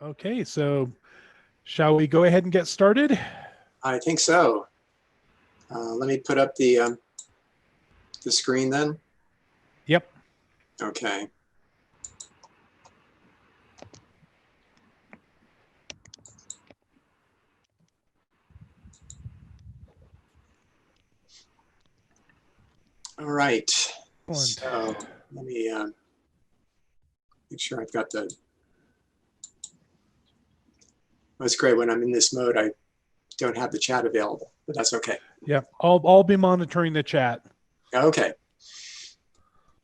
Okay, so shall we go ahead and get started? I think so. Let me put up the screen then. Yep. Okay. All right. Excellent. So let me make sure I've got the. That's great. When I'm in this mode, I don't have the chat available, but that's okay. Yep. I'll be monitoring the chat. Okay.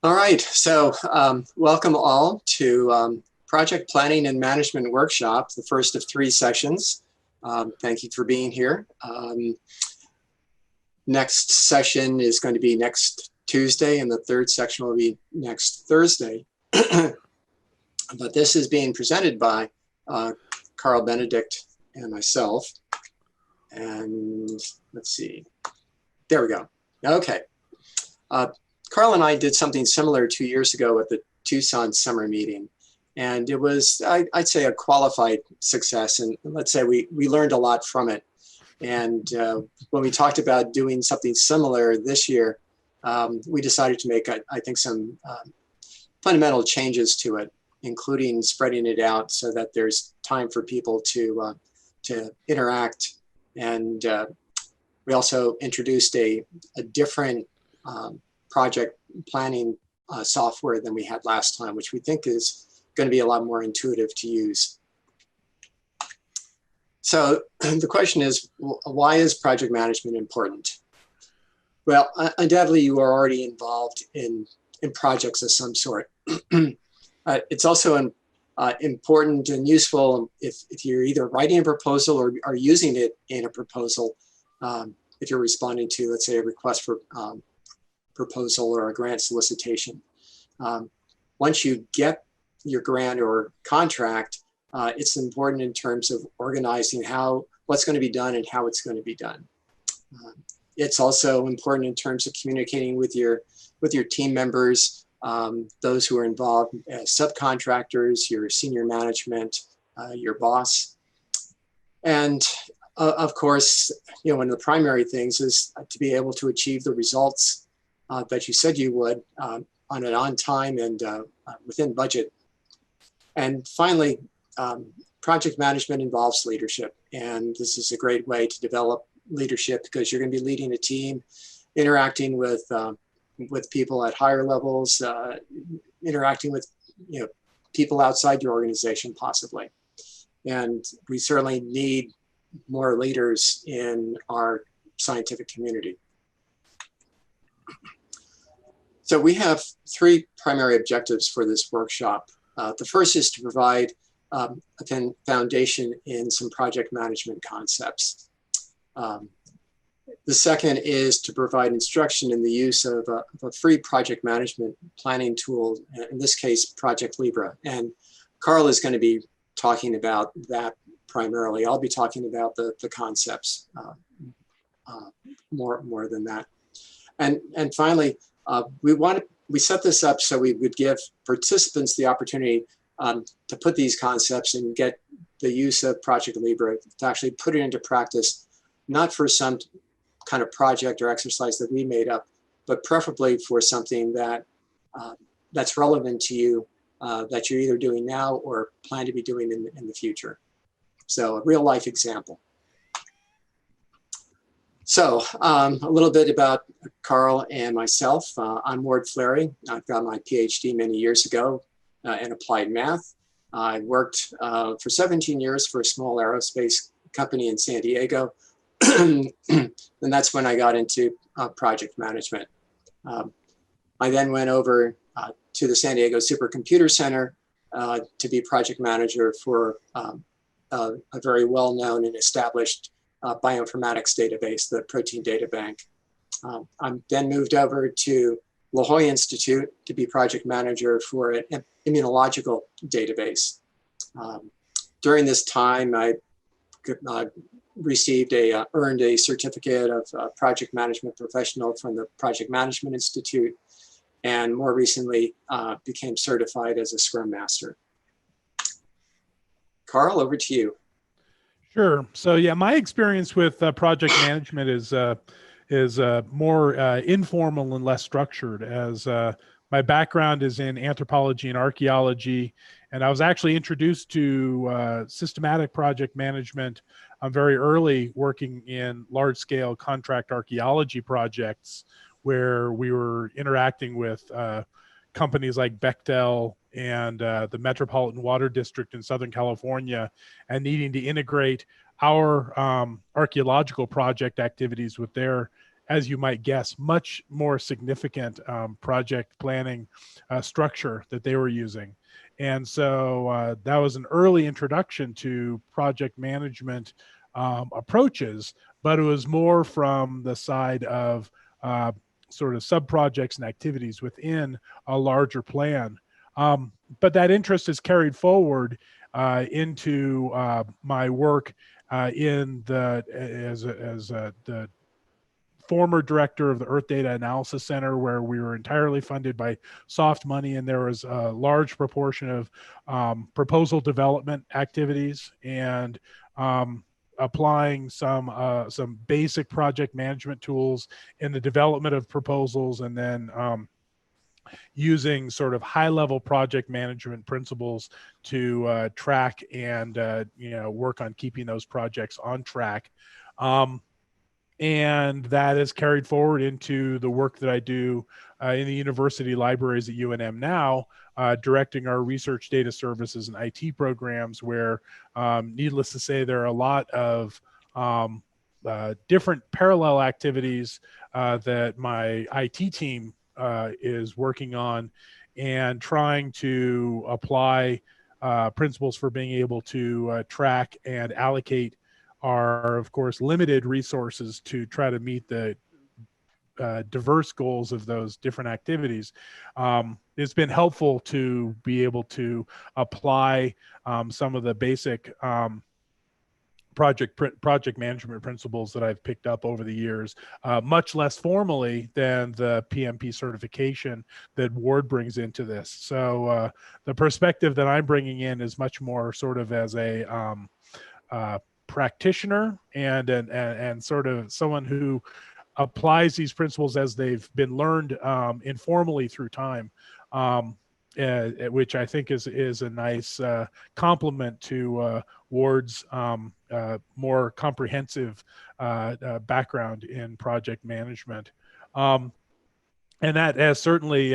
All right. So welcome all to Project Planning and Management Workshop, the first of 3 sessions. Thank you for being here. Next session is going to be next Tuesday, and the 3rd section will be next Thursday. But this is being presented by Carl Benedict and myself. And let's see. There we go. Okay. Carl and I did something similar 2 years ago at the Tucson summer meeting. And it was, I'd say, a qualified success. And let's say we learned a lot from it. And when we talked about doing something similar this year, we decided to make, I think, some fundamental changes to it, including spreading it out so that there's time for people to interact. And we also introduced a different project planning software than we had last time, which we think is going to be a lot more intuitive to use. So the question is, why is project management important? Well, undoubtedly you are already involved in projects of some sort. It's also important and useful if you're either writing a proposal or are using it in a proposal. If you're responding to, let's say, a request for proposal or a grant solicitation. Once you get your grant or contract, it's important in terms of organizing what's going to be done and how it's going to be done. It's also important in terms of communicating with your team members, those who are involved as subcontractors, your senior management, your boss. And of course, one of the primary things is to be able to achieve the results that you said you would on time and within budget. And finally, project management involves leadership. And this is a great way to develop leadership because you're going to be leading a team, interacting with people at higher levels, interacting with people outside your organization possibly. And we certainly need more leaders in our scientific community. So we have 3 primary objectives for this workshop. The first is to provide a foundation in some project management concepts. The second is to provide instruction in the use of a free project management planning tool, in this case, Project Libra. And Carl is going to be talking about that primarily. I'll be talking about the concepts more than that. And finally, we set this up so we would give participants the opportunity to put these concepts and get the use of Project Libra to actually put it into practice, not for some kind of project or exercise that we made up, but preferably for something that's relevant to you, that you're either doing now or plan to be doing in the future. So a real life example. So a little bit about Carl and myself. I'm Ward Fleury. I've got my PhD many years ago in applied math. I worked for 17 years for a small aerospace company in San Diego. And that's when I got into project management. I then went over to the San Diego Supercomputer Center to be project manager for a very well-known and established bioinformatics database, the Protein Data Bank. I then moved over to La Jolla Institute to be project manager for an immunological database. During this time, I earned a certificate of project management professional from the Project Management Institute, and more recently became certified as a Scrum Master. Carl, over to you. Sure. So yeah, my experience with project management is more informal and less structured. As my background is in anthropology and archaeology, and I was actually introduced to systematic project management very early, working in large-scale contract archaeology projects, where we were interacting with companies like Bechtel and the Metropolitan Water District in Southern California, and needing to integrate our archaeological project activities with their, as you might guess, much more significant project planning structure that they were using. And so that was an early introduction to project management approaches, but it was more from the side of sort of sub-projects and activities within a larger plan. But that interest is carried forward into my work in the as the former director of the Earth Data Analysis Center, where we were entirely funded by soft money, and there was a large proportion of proposal development activities and applying some basic project management tools in the development of proposals, and then using sort of high-level project management principles to track and work on keeping those projects on track. And that is carried forward into the work that I do in the university libraries at UNM now, directing our research data services and IT programs, where, needless to say, there are a lot of different parallel activities that my IT team is working on, and trying to apply principles for being able to track and allocate our, of course, limited resources to try to meet the diverse goals of those different activities. It's been helpful to be able to apply some of the basic project management principles that I've picked up over the years, much less formally than the PMP certification that Ward brings into this. So the perspective that I'm bringing in is much more sort of as a practitioner and sort of someone who applies these principles as they've been learned informally through time, which I think is a nice complement to Ward's more comprehensive background in project management. And that has certainly,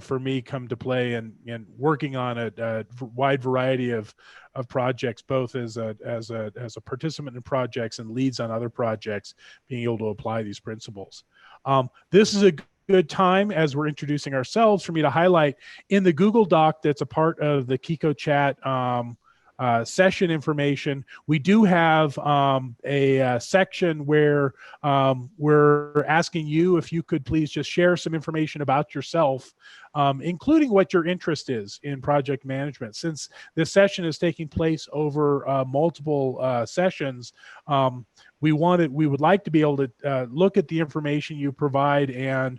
for me, come to play in working on a wide variety of projects, both as a participant in projects and leads on other projects, being able to apply these principles. This is a good time, as we're introducing ourselves, for me to highlight in the Google Doc that's a part of the Kiko Chat session information. We do have a section where we're asking you if you could please just share some information about yourself, including what your interest is in project management. Since this session is taking place over multiple sessions, we would like to be able to look at the information you provide and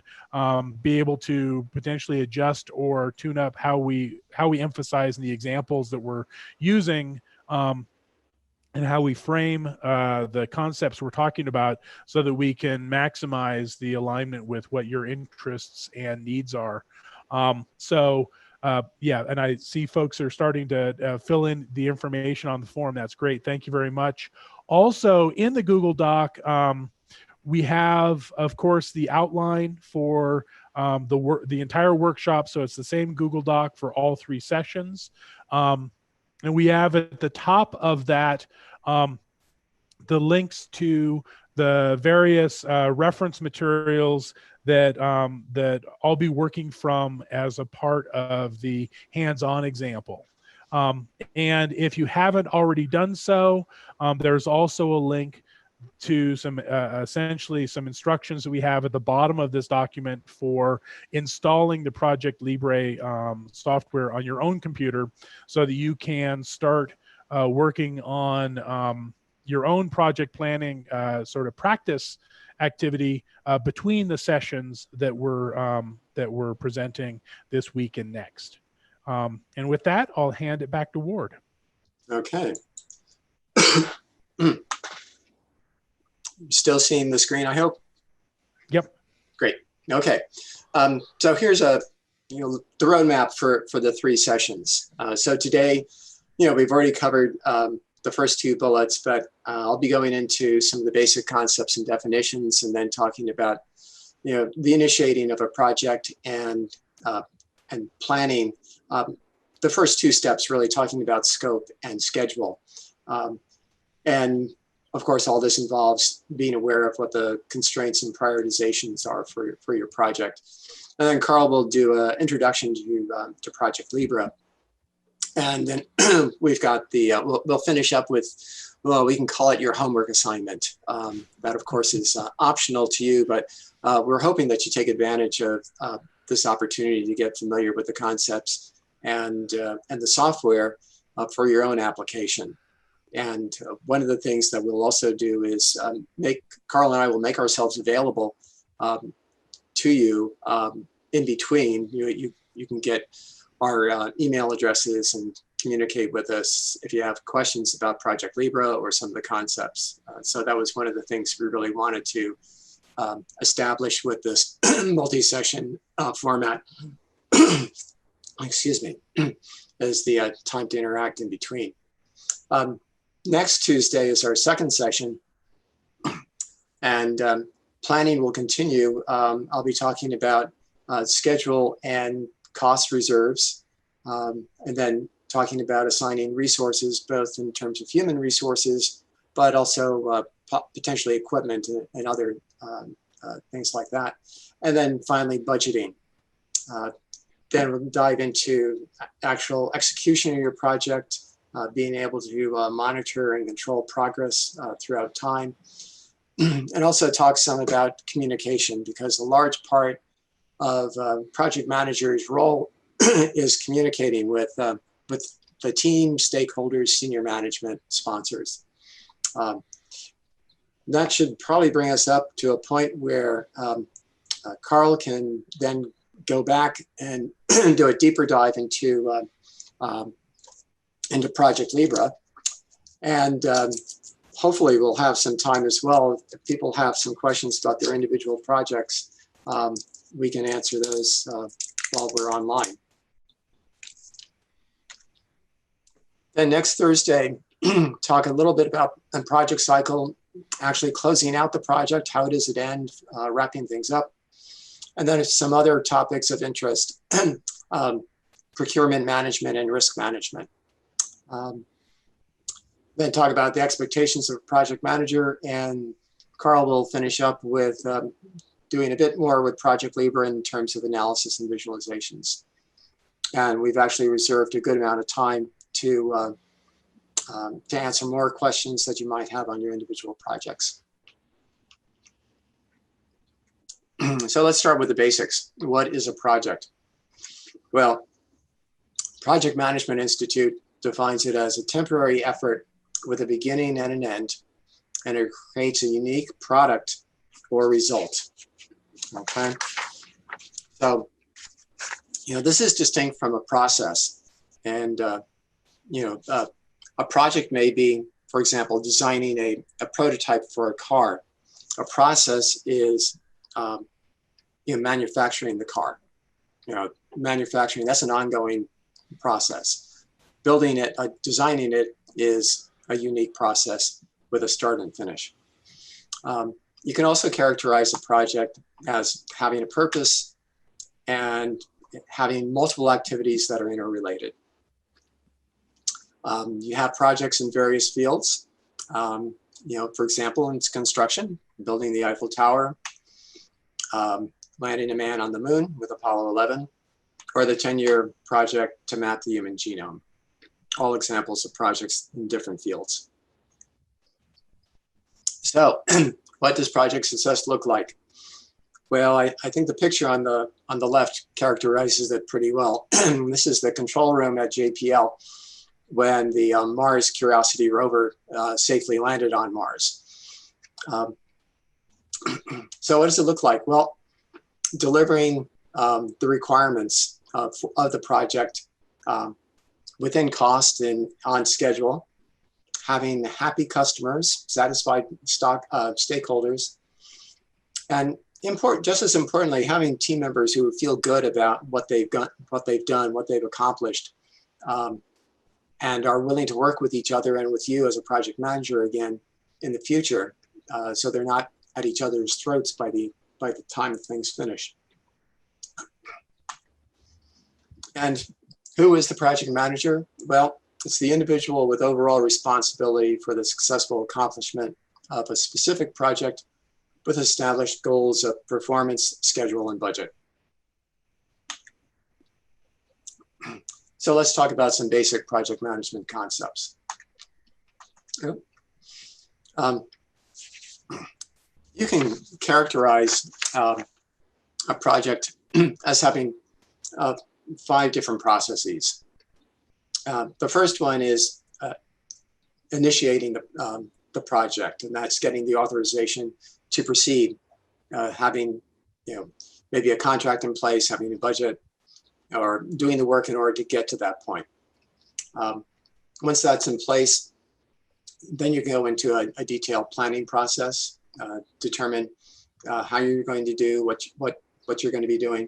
be able to potentially adjust or tune up how we emphasize in the examples that we're using, and how we frame the concepts we're talking about, so that we can maximize the alignment with what your interests and needs are. Yeah, and I see folks are starting to fill in the information on the form. That's great. Thank you very much. Also, in the Google Doc, we have, of course, the outline for the entire workshop. So it's the same Google Doc for all 3 sessions. And we have at the top of that the links to the various reference materials that I'll be working from as a part of the hands-on example. And if you haven't already done so, there's also a link to some essentially some instructions that we have at the bottom of this document for installing the Project Libre software on your own computer, so that you can start working on your own project planning sort of practice activity between the sessions that we're presenting this week and next. And with that, I'll hand it back to Ward. Okay. Still seeing the screen, I hope? Yep. Great. Okay. So here's the roadmap for the 3 sessions. So today, we've already covered the first 2 bullets, but I'll be going into some of the basic concepts and definitions, and then talking about, the initiating of a project and planning. The first 2 steps, really talking about scope and schedule. And of course, all this involves being aware of what the constraints and prioritizations are for your project. And then Carl will do an introduction to Project Libra. And then we've got the, we'll finish up with, well, we can call it your homework assignment. That, of course, is optional to you, but we're hoping that you take advantage of this opportunity to get familiar with the concepts and the software for your own application. And one of the things that we'll also do is Carl and I will make ourselves available to you in between. You can get our email addresses and communicate with us if you have questions about Project Libra or some of the concepts. So that was one of the things we really wanted to establish with this multi-session format. Excuse me, is the time to interact in between. Next Tuesday is our second session, and planning will continue. I'll be talking about schedule and cost reserves, and then talking about assigning resources, both in terms of human resources, but also potentially equipment and other things like that. And then finally, budgeting. Then we'll dive into actual execution of your project, being able to monitor and control progress throughout time, and also talk some about communication, because a large part of project manager's role is communicating with the team, stakeholders, senior management, sponsors. That should probably bring us up to a point where Carl can then go back and do a deeper dive into Project Libra. And hopefully we'll have some time as well. If people have some questions about their individual projects, we can answer those while we're online. Then next Thursday, talk a little bit about the project cycle, actually closing out the project, how does it end, wrapping things up. And then some other topics of interest, procurement management and risk management. Then talk about the expectations of a project manager, and Carl will finish up with doing a bit more with Project Libra in terms of analysis and visualizations. And we've actually reserved a good amount of time to answer more questions that you might have on your individual projects. So let's start with the basics. What is a project? Well, Project Management Institute defines it as a temporary effort with a beginning and an end, and it creates a unique product or result. Okay, so this is distinct from a process, and a project may be, for example, designing a prototype for a car. A process is manufacturing the car. Manufacturing, that's an ongoing process. Building it, designing it is a unique process with a start and finish. You can also characterize a project as having a purpose and having multiple activities that are interrelated. You have projects in various fields. For example, in construction, building the Eiffel Tower, landing a man on the moon with Apollo 11, or the 10-year project to map the human genome. All examples of projects in different fields. So what does project success look like? Well, I think the picture on the left characterizes it pretty well. This is the control room at JPL when the Mars Curiosity rover safely landed on Mars. So what does it look like? Well, delivering the requirements of the project, within cost and on schedule, having happy customers, satisfied stakeholders, and just as importantly, having team members who feel good about what they've done, what they've accomplished, and are willing to work with each other and with you as a project manager again in the future, so they're not at each other's throats by the time things finish. And who is the project manager? Well, it's the individual with overall responsibility for the successful accomplishment of a specific project with established goals of performance, schedule, and budget. So let's talk about some basic project management concepts. You can characterize a project as having 5 different processes. The first one is initiating the project, and that's getting the authorization to proceed, having maybe a contract in place, having a budget, or doing the work in order to get to that point. Once that's in place, then you go into a detailed planning process, determine how you're going to do what you're going to be doing.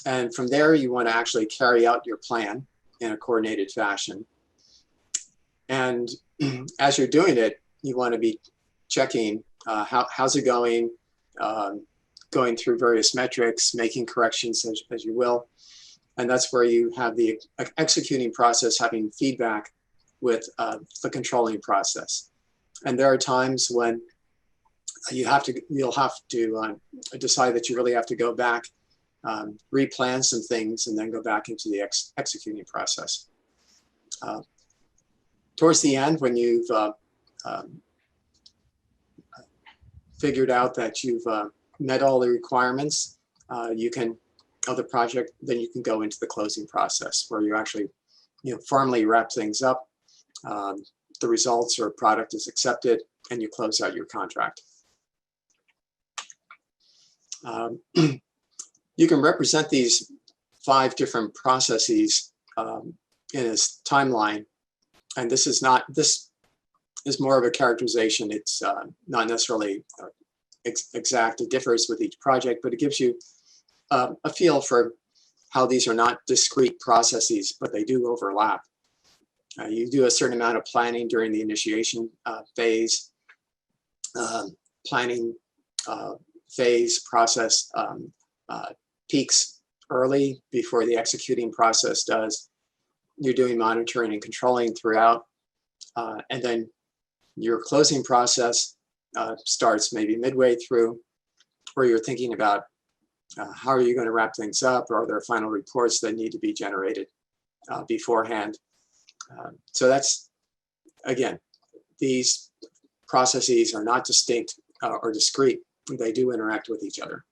And from there, you want to actually carry out your plan in a coordinated fashion. And as you're doing it, you want to be checking how's it going, going through various metrics, making corrections as you will. And that's where you have the executing process having feedback with the controlling process. And there are times when you'll have to decide that you really have to go back, replan some things, and then go back into the executing process. Towards the end, when you've figured out that you've met all the requirements of the project, then you can go into the closing process where you actually formally wrap things up. The results or product is accepted, and you close out your contract. You can represent these 5 different processes in a timeline, and this is more of a characterization. It's not necessarily exact. It differs with each project, but it gives you a feel for how these are not discrete processes, but they do overlap. You do a certain amount of planning during the initiation phase, planning phase process peaks early before the executing process does. You're doing monitoring and controlling throughout. And then your closing process starts maybe midway through, where you're thinking about how are you going to wrap things up, or are there final reports that need to be generated beforehand. So that's, again, these processes are not distinct or discrete. They do interact with each other.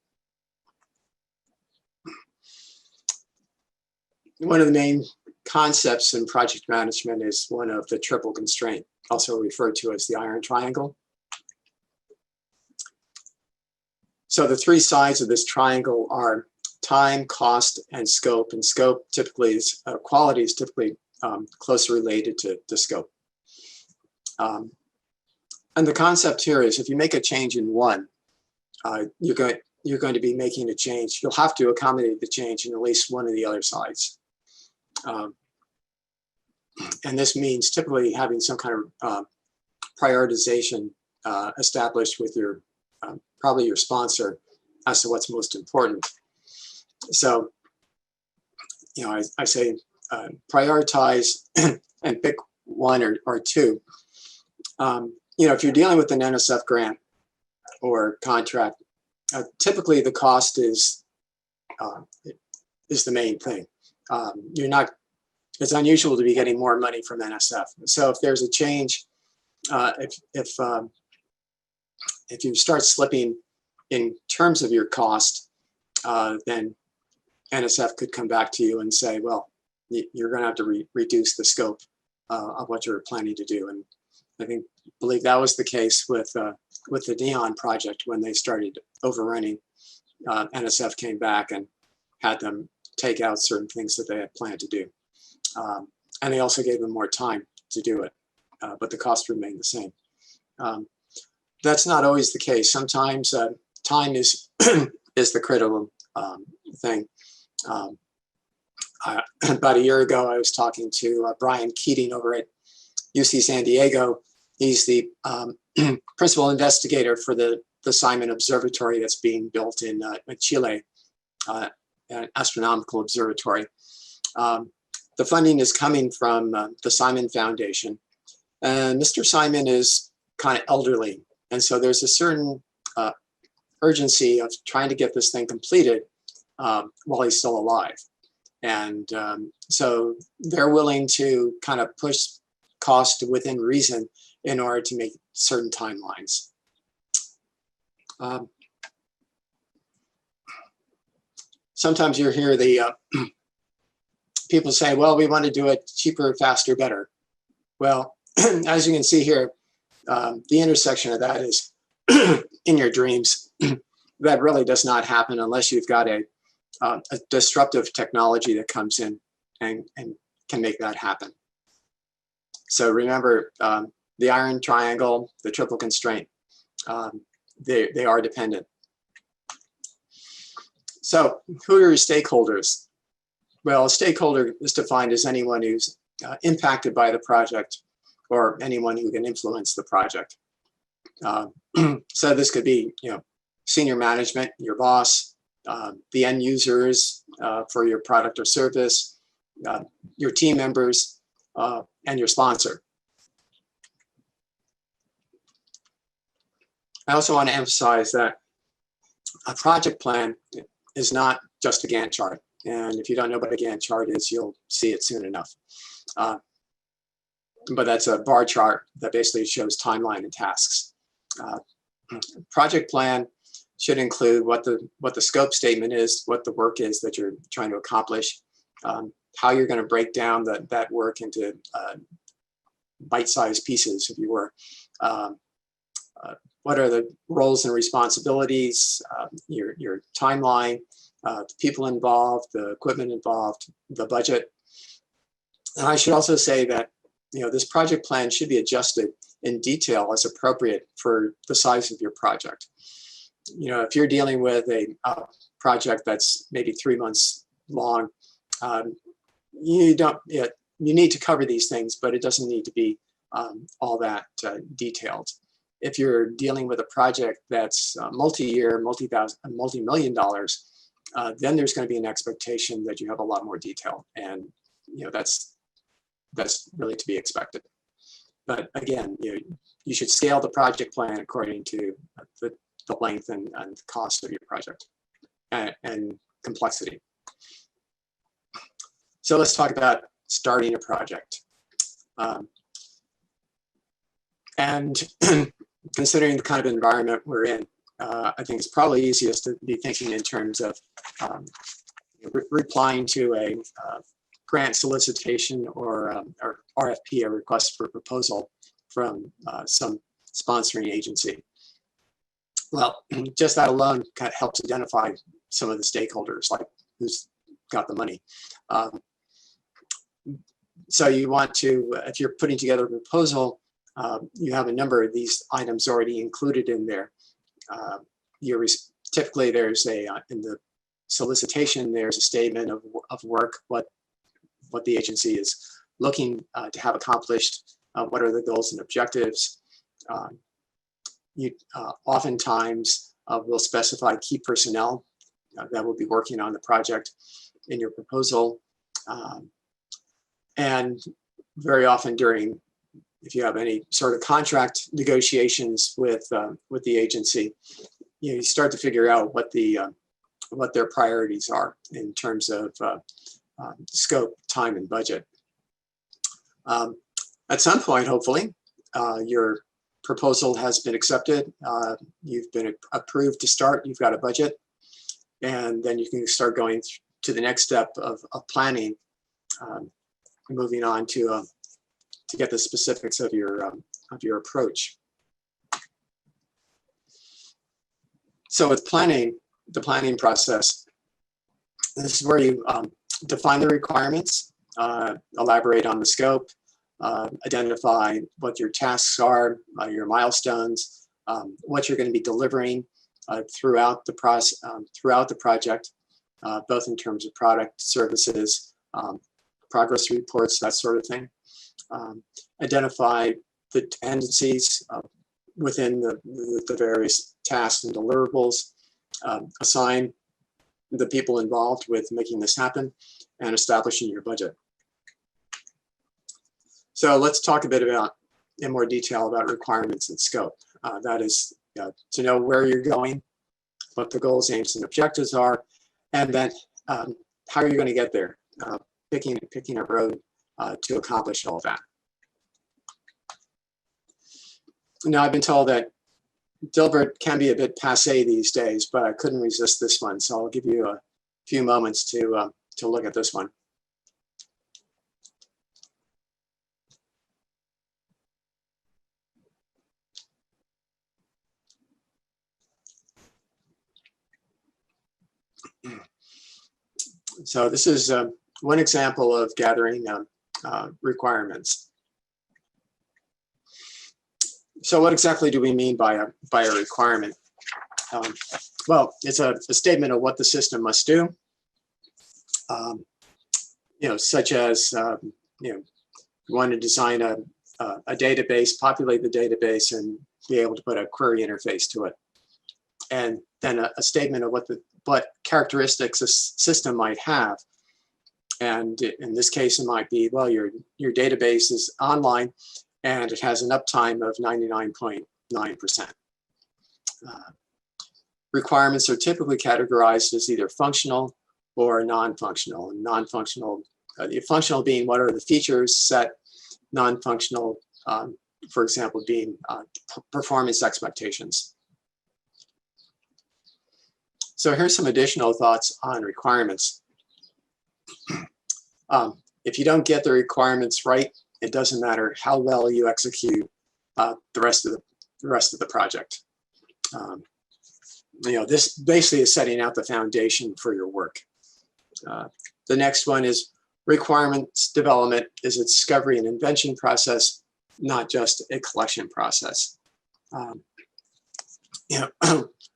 One of the main concepts in project management is one of the triple constraint, also referred to as the iron triangle. So the 3 sides of this triangle are time, cost, and scope. And scope typically is, quality is typically closely related to scope. And the concept here is if you make a change in one, you're going to be making a change. You'll have to accommodate the change in at least one of the other sides. And this means typically having some kind of prioritization established with your probably your sponsor as to what's most important. So, I say prioritize and pick 1 or 2. If you're dealing with an NSF grant or contract, typically the cost is the main thing. It's unusual to be getting more money from NSF. So if there's a change, if you start slipping in terms of your cost, then NSF could come back to you and say, well, you're going to have to reduce the scope of what you're planning to do. And I believe that was the case with the NEON project when they started overrunning. NSF came back and had them take out certain things that they had planned to do. And they also gave them more time to do it, but the cost remained the same. That's not always the case. Sometimes time is is the critical thing. About a year ago, I was talking to Brian Keating over at UC San Diego. He's the principal investigator for the Simon Observatory that's being built in Chile, an astronomical observatory. The funding is coming from the Simon Foundation. And Mr. Simon is kind of elderly. And so there's a certain urgency of trying to get this thing completed while he's still alive. And so they're willing to kind of push cost within reason in order to make certain timelines. Sometimes you hear the people say, well, we want to do it cheaper, faster, better. Well, as you can see here, the intersection of that is in your dreams. That really does not happen unless you've got a disruptive technology that comes in and can make that happen. So remember, the iron triangle, the triple constraint, they are dependent. So who are your stakeholders? Well, a stakeholder is defined as anyone who's impacted by the project or anyone who can influence the project. So this could be, senior management, your boss, the end users for your product or service, your team members, and your sponsor. I also want to emphasize that a project plan is not just a Gantt chart. And if you don't know what a Gantt chart is, you'll see it soon enough. But that's a bar chart that basically shows timeline and tasks. Project plan should include what the scope statement is, what the work is that you're trying to accomplish, how you're going to break down that work into bite-sized pieces, if you were. What are the roles and responsibilities, your timeline, the people involved, the equipment involved, the budget. And I should also say that this project plan should be adjusted in detail as appropriate for the size of your project. If you're dealing with a project that's maybe 3 months long, you need to cover these things, but it doesn't need to be all that detailed. If you're dealing with a project that's multi-year, multi-million dollars, then there's going to be an expectation that you have a lot more detail, and that's really to be expected. But again, you should scale the project plan according to the length and cost of your project and complexity. So let's talk about starting a project. And considering the kind of environment we're in, I think it's probably easiest to be thinking in terms of replying to a grant solicitation or RFP, a request for proposal from some sponsoring agency. Well, just that alone kind of helps identify some of the stakeholders, like who's got the money. So you want to, if you're putting together a proposal, you have a number of these items already included in there. Typically there's in the solicitation, there's a statement of work, what the agency is looking to have accomplished, what are the goals and objectives. You oftentimes will specify key personnel that will be working on the project in your proposal. And very often if you have any sort of contract negotiations with the agency, you start to figure out what their priorities are in terms of scope, time, and budget. At some point, hopefully, your proposal has been accepted. You've been approved to start. You've got a budget, and then you can start going to the next step of planning, moving on to get the specifics of your approach. So with planning, the planning process, this is where you define the requirements, elaborate on the scope, identify what your tasks are, your milestones, what you're going to be delivering throughout the process, throughout the project, both in terms of product, services, progress reports, that sort of thing. Identify the dependencies within the various tasks and deliverables, assign the people involved with making this happen, and establishing your budget. So let's talk a bit about, in more detail, about requirements and scope. That is to know where you're going, what the goals, aims, and objectives are, and then how you're going to get there, picking a road to accomplish all of that. Now, I've been told that Dilbert can be a bit passé these days, but I couldn't resist this one, so I'll give you a few moments to look at this one. So this is one example of gathering requirements. So what exactly do we mean by a requirement? Well, it's a statement of what the system must do. Such as you want to design a database, populate the database, and be able to put a query interface to it. And then a statement of what characteristics a system might have. And in this case, it might be, well, your database is online and it has an uptime of 99.9%. Requirements are typically categorized as either functional or non-functional. And non-functional, the functional being what are the features set, non-functional, for example, being performance expectations. So here's some additional thoughts on requirements. If you don't get the requirements right, it doesn't matter how well you execute the rest of the project. This basically is setting out the foundation for your work. The next one is requirements development is a discovery and invention process, not just a collection process.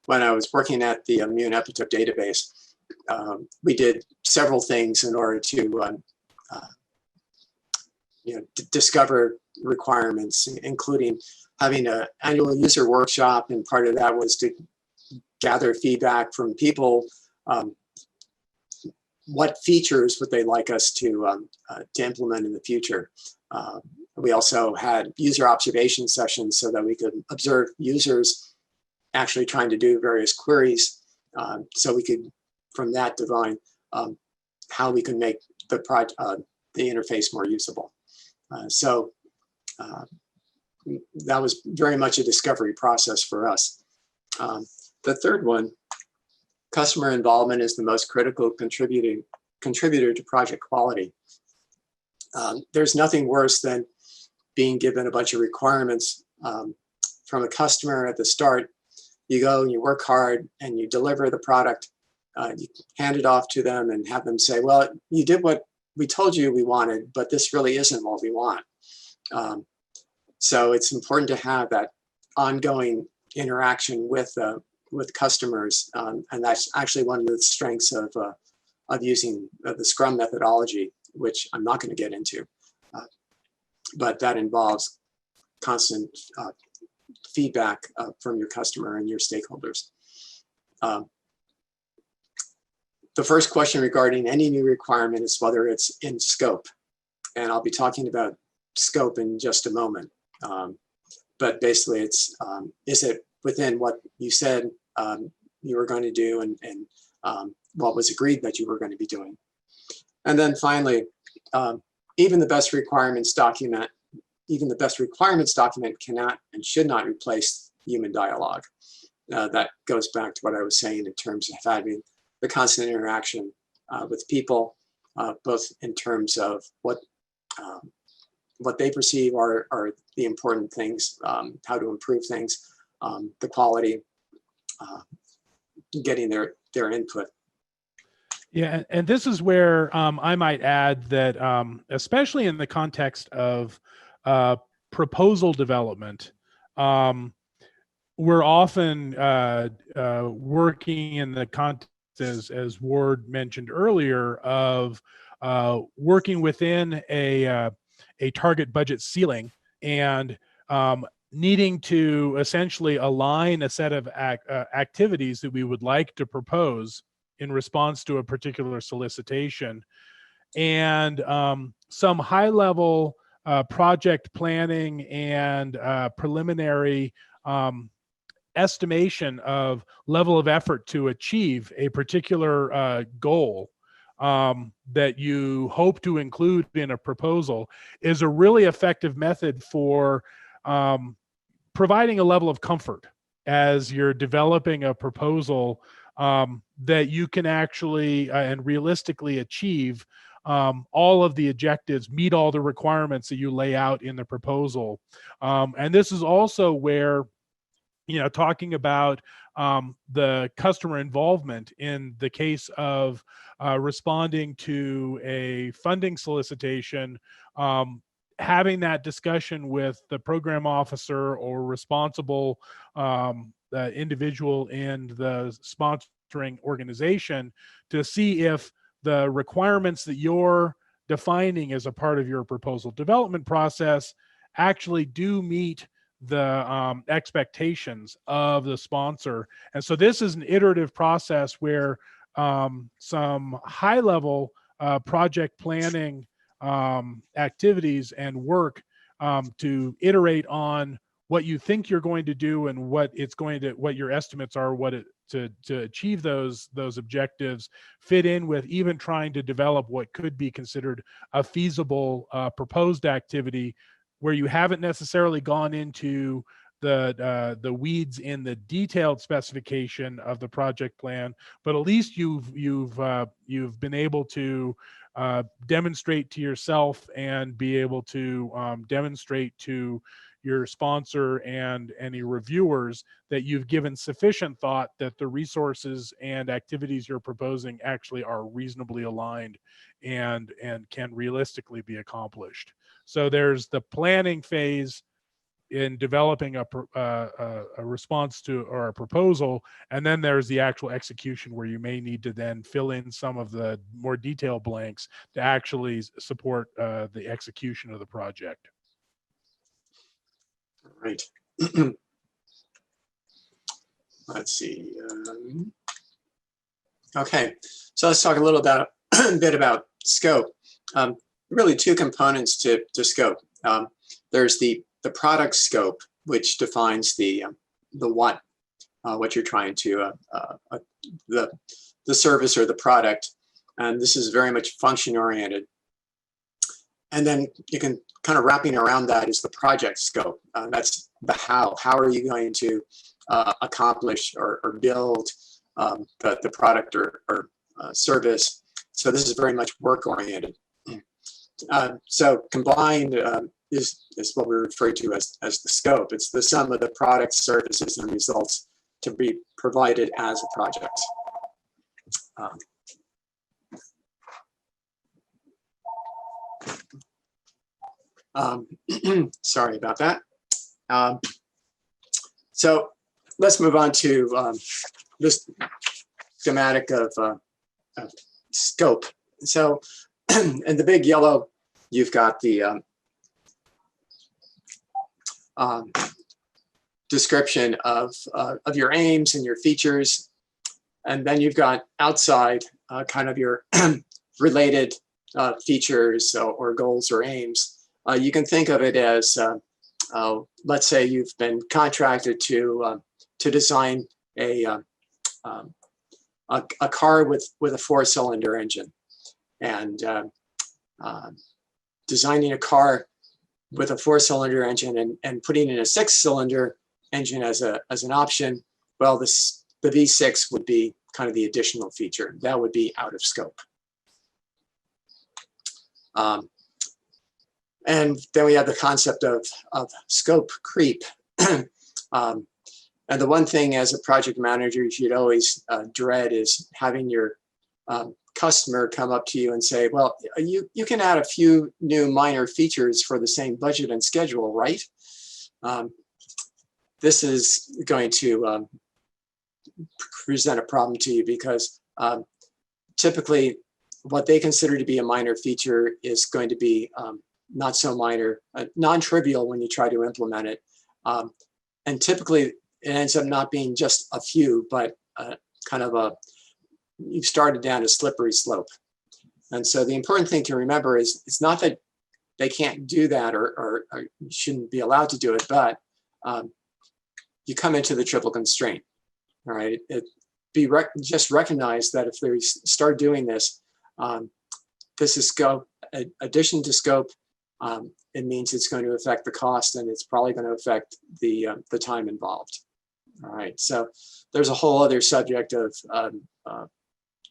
When I was working at the Immune Epitope database, we did several things in order to discover requirements, including having an annual user workshop, and part of that was to gather feedback from people. What features would they like us to implement in the future? We also had user observation sessions so that we could observe users actually trying to do various queries, so we could, from that, divine how we can make the interface more usable. So that was very much a discovery process for us. The third one, customer involvement is the most critical contributor to project quality. There's nothing worse than being given a bunch of requirements from a customer at the start. You go and you work hard and you deliver the product, you hand it off to them and have them say, well, you did what we told you we wanted, but this really isn't what we want. So it's important to have that ongoing interaction with customers, and that's actually one of the strengths of using the Scrum methodology, which I'm not going to get into, but that involves constant feedback from your customer and your stakeholders. The first question regarding any new requirement is whether it's in scope, and I'll be talking about scope in just a moment. But basically, it's is it within what you said you were going to do, and what was agreed that you were going to be doing. And then finally, even the best requirements document cannot and should not replace human dialogue. That goes back to what I was saying in terms of having the constant interaction with people, both in terms of what they perceive are the important things, how to improve things, the quality, getting their input. Yeah, and this is where I might add that, especially in the context of proposal development, um, we're often working in the context, as Ward mentioned earlier, of working within a target budget ceiling and needing to essentially align a set of activities that we would like to propose in response to a particular solicitation, and some high level project planning and preliminary estimation of level of effort to achieve a particular goal that you hope to include in a proposal is a really effective method for providing a level of comfort as you're developing a proposal that you can actually and realistically achieve all of the objectives, meet all the requirements that you lay out in the proposal. And this is also where, talking about the customer involvement in the case of responding to a funding solicitation, having that discussion with the program officer or responsible individual in the sponsoring organization to see if the requirements that you're defining as a part of your proposal development process actually do meet the expectations of the sponsor. And so this is an iterative process where some high level project planning activities and work to iterate on what you think you're going to do and what your estimates are, to achieve those objectives, fit in with even trying to develop what could be considered a feasible proposed activity, where you haven't necessarily gone into the weeds in the detailed specification of the project plan, but at least you've been able to demonstrate to yourself and be able to demonstrate to your sponsor and any reviewers that you've given sufficient thought that the resources and activities you're proposing actually are reasonably aligned and can realistically be accomplished. So there's the planning phase in developing a response to or a proposal, and then there's the actual execution where you may need to then fill in some of the more detailed blanks to actually support the execution of the project. Right. Let's see. Okay, so let's talk a little about a bit about scope. Really, two components to scope. There's the product scope, which defines the what you're trying to the service or the product, and this is very much function oriented. And then you can kind of wrapping around that is the project scope. That's the how. How are you going to accomplish or build the product or service? So this is very much work oriented. So combined is what we refer to as the scope. It's the sum of the products, services, and results to be provided as a project. Sorry about that. So let's move on to this schematic of scope. So in the big yellow, you've got the description of your aims and your features, and then you've got outside kind of your related features or goals or aims. You can think of it as, let's say you've been contracted to design a car with a 4-cylinder engine, and designing a car with a 4-cylinder engine and putting in a 6-cylinder engine as an option. Well, the V6 would be kind of the additional feature that would be out of scope. And then we have the concept of scope creep. And the one thing as a project manager you should always dread is having your customer come up to you and say, well, you can add a few new minor features for the same budget and schedule, right? This is going to present a problem to you because typically what they consider to be a minor feature is going to be not so minor, non-trivial when you try to implement it. And typically it ends up not being just a few, but kind of you've started down a slippery slope. And so the important thing to remember is it's not that they can't do that or you shouldn't be allowed to do it, but you come into the triple constraint, all right? Just recognize that if they start doing this, this is scope, addition to scope, it means it's going to affect the cost and it's probably going to affect the time involved. All right, so there's a whole other subject of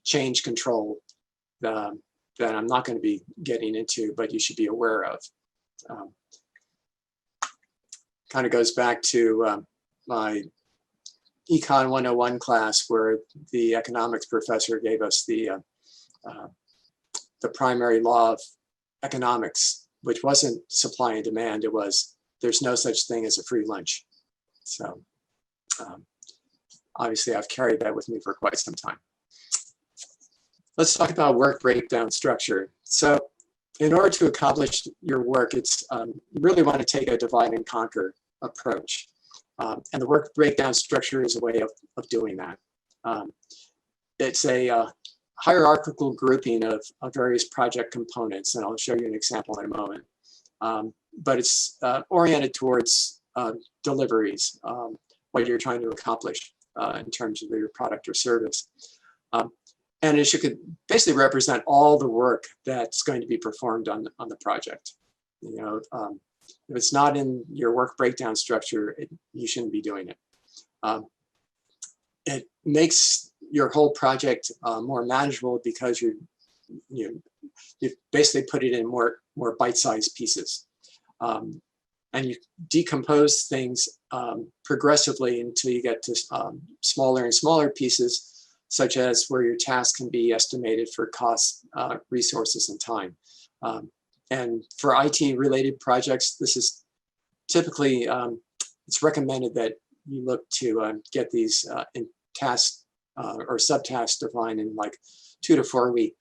change control that I'm not going to be getting into, but you should be aware of. Kind of goes back to my Econ 101 class where the economics professor gave us the primary law of economics, which wasn't supply and demand. It was there's no such thing as a free lunch. So obviously I've carried that with me for quite some time. Let's talk about work breakdown structure. So in order to accomplish your work, it's you really want to take a divide and conquer approach. And the work breakdown structure is a way of doing that. It's a hierarchical grouping of various project components, and I'll show you an example in a moment. But it's oriented towards deliveries, what you're trying to accomplish in terms of your product or service. And it should basically represent all the work that's going to be performed on the project. You know, if it's not in your work breakdown structure, you shouldn't be doing it. It makes your whole project more manageable because you've basically put it in more bite-sized pieces. And you decompose things progressively until you get to smaller and smaller pieces, such as where your task can be estimated for costs, resources, and time. And for IT-related projects, this is typically, it's recommended that you look to get these in tasks or subtasks defined in like 2 to 4 week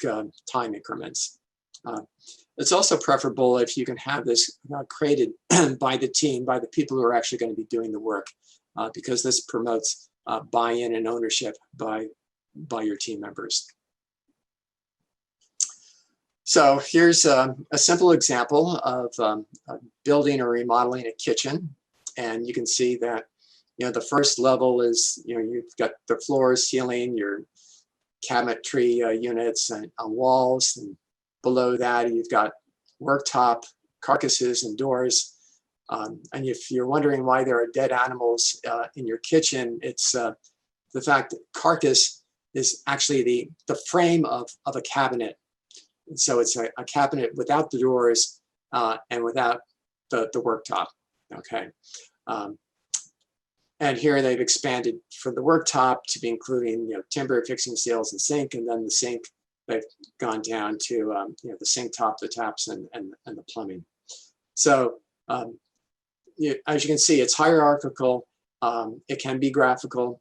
time increments. It's also preferable if you can have this created by the team, by the people who are actually going to be doing the work, because this promotes buy-in and ownership by your team members. So here's a simple example of building or remodeling a kitchen. And you can see that, you know, the first level is, you know, you've got the floor, ceiling, your cabinetry units and walls. And below that, you've got worktop, carcasses, and doors. And if you're wondering why there are dead animals in your kitchen, it's the fact that carcass is actually the frame of a cabinet. And so it's a cabinet without the doors and without the worktop, okay? And here they've expanded for the worktop to be including, you know, timber, fixing seals, and sink, and then the sink, they've gone down to, you know, the sink top, the taps, and the plumbing. So as you can see, it's hierarchical. It can be graphical.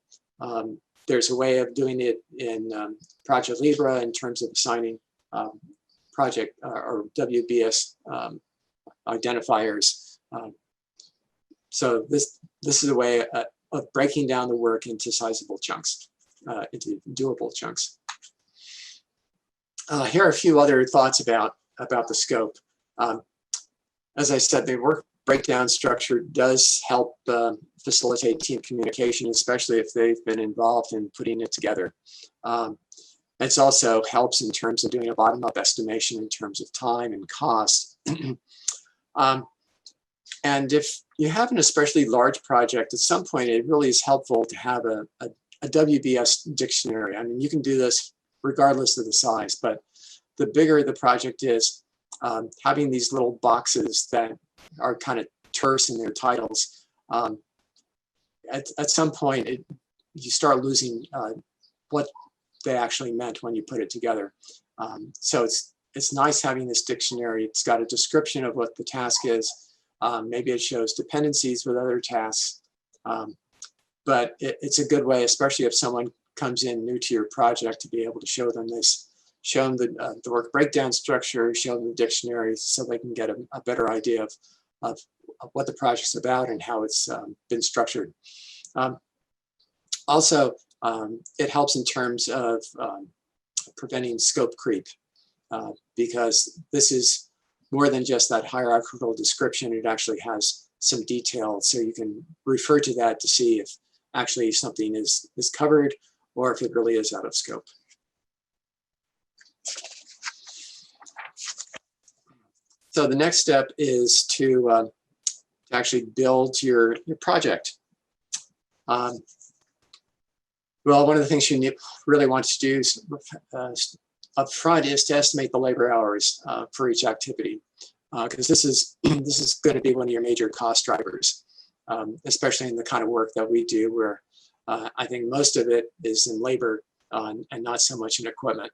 There's a way of doing it in Project Libre in terms of assigning project or WBS identifiers. So this is a way of breaking down the work into sizable chunks, into doable chunks. Here are a few other thoughts about the scope. As I said, the work breakdown structure does help facilitate team communication, especially if they've been involved in putting it together. It also helps in terms of doing a bottom-up estimation in terms of time and cost. And if you have an especially large project, at some point it really is helpful to have a WBS dictionary. I mean, you can do this regardless of the size, but the bigger the project is, having these little boxes that are kind of terse in their titles, at some point you start losing what they actually meant when you put it together. So it's nice having this dictionary. It's got a description of what the task is. Maybe it shows dependencies with other tasks. But it's a good way, especially if someone comes in new to your project, to be able to show them this, show them the work breakdown structure, show them the dictionary, so they can get a better idea of what the project's about and how it's been structured. Also, it helps in terms of preventing scope creep, because this is more than just that hierarchical description. It actually has some detail, so you can refer to that to see if actually something is covered or if it really is out of scope. So the next step is to actually build your project. Well, one of the things you really want to do is, up front, is to estimate the labor hours for each activity, because this is going to be one of your major cost drivers, especially in the kind of work that we do, where I think most of it is in labor and not so much in equipment.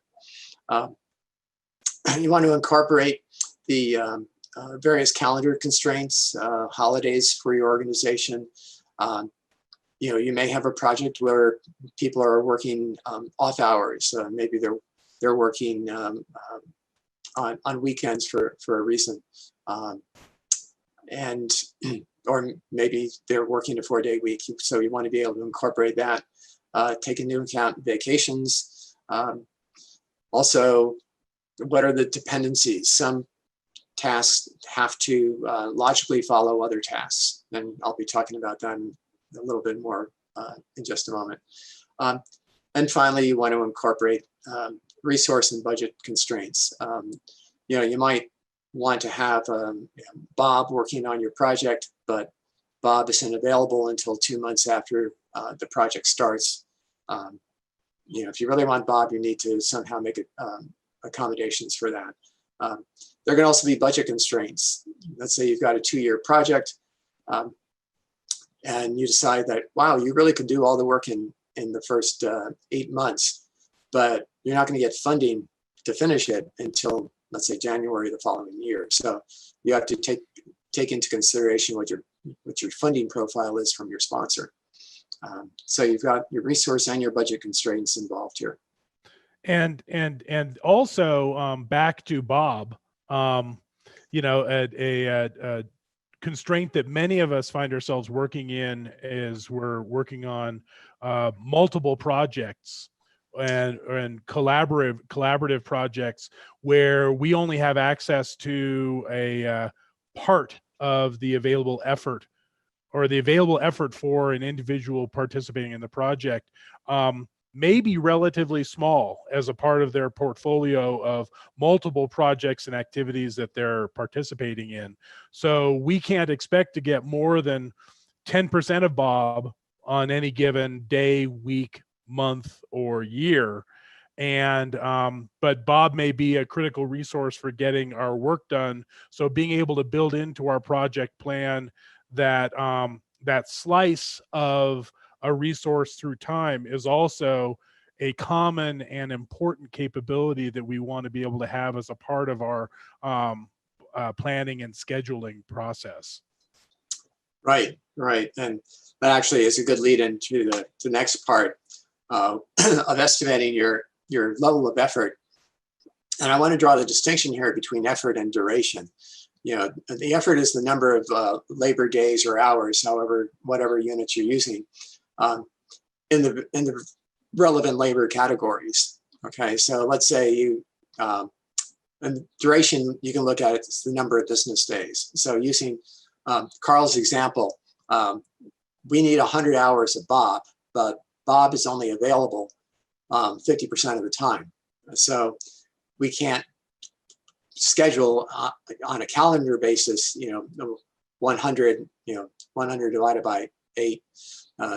You want to incorporate the various calendar constraints, holidays for your organization. You may have a project where people are working off hours. Maybe they're working on weekends for a reason, or maybe they're working a 4-day week. So you want to be able to incorporate that, take into account vacations. Also, what are the dependencies? Some tasks have to logically follow other tasks, and I'll be talking about that in a little bit more in just a moment. And finally, you want to incorporate resource and budget constraints. You might want to have Bob working on your project, but Bob isn't available until 2 months after the project starts. If you really want Bob, you need to somehow make accommodations for that. There can also be budget constraints. Let's say you've got a 2-year project, and you decide that, wow, you really could do all the work in the first 8 months, but you're not going to get funding to finish it until, let's say, January the following year. So you have to take into consideration what your funding profile is from your sponsor. So you've got your resource and your budget constraints involved here. And also back to Bob, a constraint that many of us find ourselves working in is we're working on multiple projects and collaborative projects where we only have access to a part of the available effort, or the available effort for an individual participating in the project may be relatively small as a part of their portfolio of multiple projects and activities that they're participating in. So we can't expect to get more than 10% of Bob on any given day, week, month, or year. And but Bob may be a critical resource for getting our work done. So being able to build into our project plan that that slice of a resource through time is also a common and important capability that we want to be able to have as a part of our planning and scheduling process. Right. And that actually is a good lead into the next part of estimating your level of effort. And I want to draw the distinction here between effort and duration. The effort is the number of labor days or hours, whatever units you're using, in the relevant labor categories. Okay, so let's say and duration, you can look at it as the number of business days. So using Carl's example, we need 100 hours of Bob, but Bob is only available 50% of the time. So we can't schedule on a calendar basis, 100 divided by 8.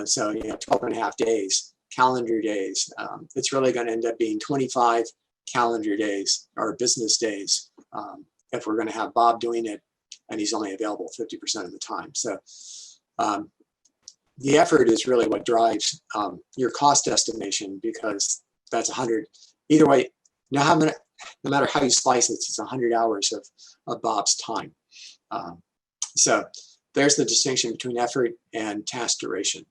So 12 and a half days, calendar days. It's really going to end up being 25 calendar days or business days if we're going to have Bob doing it and he's only available 50% of the time. So the effort is really what drives your cost estimation, because that's 100. Either way, no matter how you slice it, it's 100 hours of Bob's time. So there's the distinction between effort and task duration.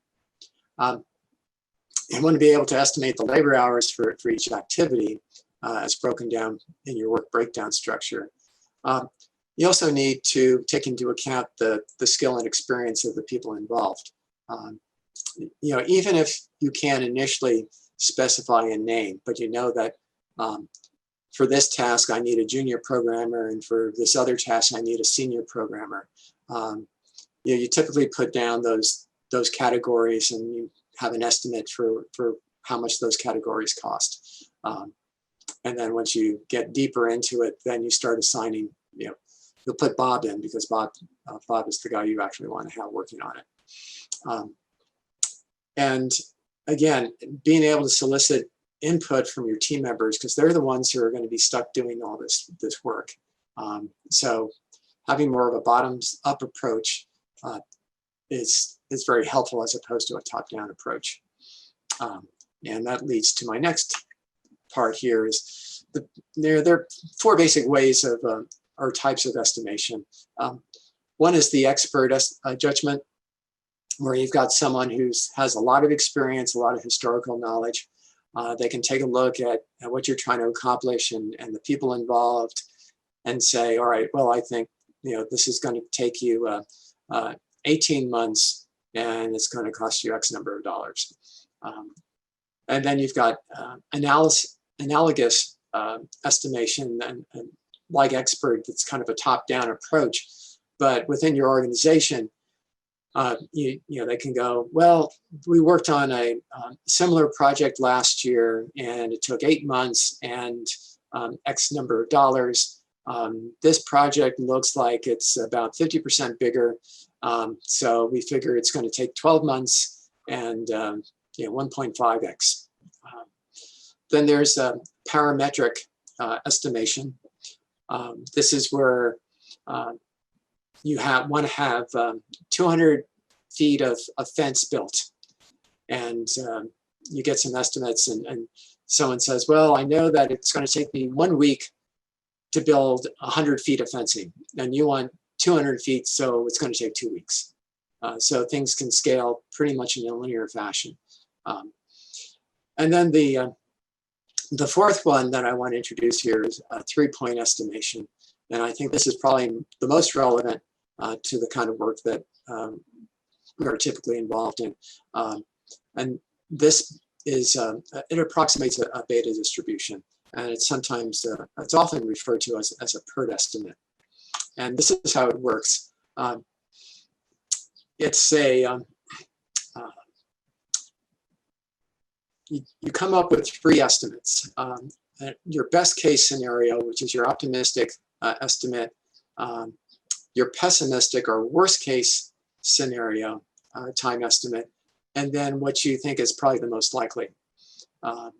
You want to be able to estimate the labor hours for each activity as broken down in your work breakdown structure. You also need to take into account the skill and experience of the people involved. You know, even if you can initially specify a name, but you know that for this task, I need a junior programmer, and for this other task, I need a senior programmer. You know, you typically put down those categories, and you have an estimate for how much those categories cost. And then once you get deeper into it, then you start assigning, you know, you'll put Bob in because Bob is the guy you actually want to have working on it. And again, being able to solicit input from your team members, because they're the ones who are going to be stuck doing all this work. So having more of a bottoms up approach is very helpful as opposed to a top-down approach. And that leads to my next part here is there are 4 basic ways of or types of estimation. One is the expert judgment, where you've got someone who has a lot of experience, a lot of historical knowledge. They can take a look at what you're trying to accomplish and the people involved and say, all right, well, I think, you know, this is going to take you 18 months and it's going to cost you X number of dollars. And then you've got analogous estimation and like expert, that's kind of a top-down approach. But within your organization, you know, they can go, well, we worked on a similar project last year and it took 8 months and X number of dollars. This project looks like it's about 50% bigger. So we figure it's going to take 12 months and you know, 1.5x. Then there's parametric estimation. This is where you want to have 200 feet of fence built, and you get some estimates, and someone says, well, I know that it's going to take me 1 week to build 100 feet of fencing, and you want 200 feet, so it's going to take 2 weeks. So things can scale pretty much in a linear fashion. And then the fourth one that I want to introduce here is a 3-point estimation. And I think this is probably the most relevant to the kind of work that we're typically involved in. And this is, it approximates a beta distribution. And it's sometimes, it's often referred to as a PERT estimate. And this is how it works. It's a, you come up with 3 estimates. Your best case scenario, which is your optimistic estimate, your pessimistic or worst case scenario time estimate, and then what you think is probably the most likely. And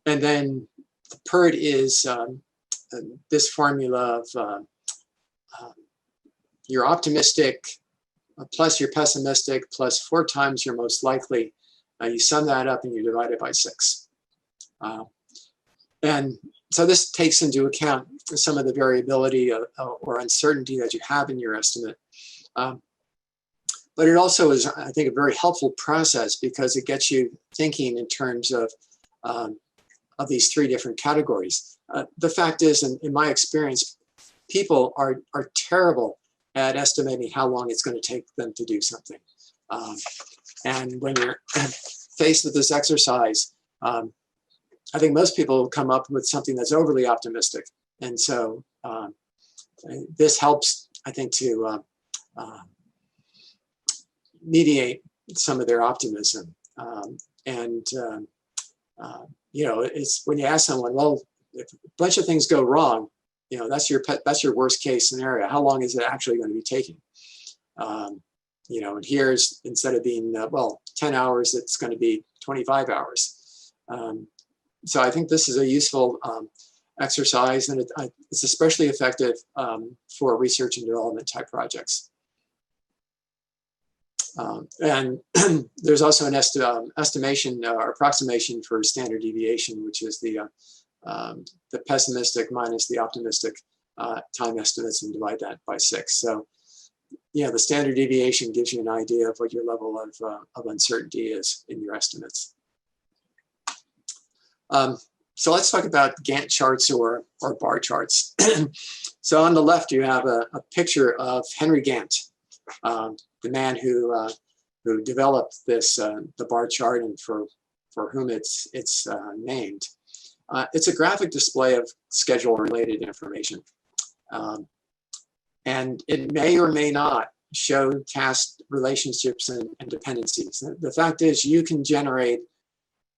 then the PERT is this formula of your optimistic plus your pessimistic plus 4 times your most likely. You sum that up and you divide it by 6. And so this takes into account some of the variability or uncertainty that you have in your estimate. But it also is, I think, a very helpful process because it gets you thinking in terms of these 3 different categories. The fact is, in my experience, people are terrible at estimating how long it's going to take them to do something. And when you're faced with this exercise, I think most people come up with something that's overly optimistic. And so this helps, I think, to mediate some of their optimism. You know, it's when you ask someone, well, if a bunch of things go wrong, you know, that's your worst case scenario. How long is it actually going to be taking? You know, and here's, instead of being, well, 10 hours, it's going to be 25 hours. So I think this is a useful exercise, and it's especially effective for research and development type projects. And there's also an estimation or approximation for standard deviation, which is the pessimistic minus the optimistic time estimates, and divide that by 6. So yeah, the standard deviation gives you an idea of what your level of uncertainty is in your estimates. So let's talk about Gantt charts or bar charts. So on the left, you have a picture of Henry Gantt, the man who developed this the bar chart, and for whom it's named. It's a graphic display of schedule-related information, and it may or may not show task relationships and dependencies. The fact is, you can generate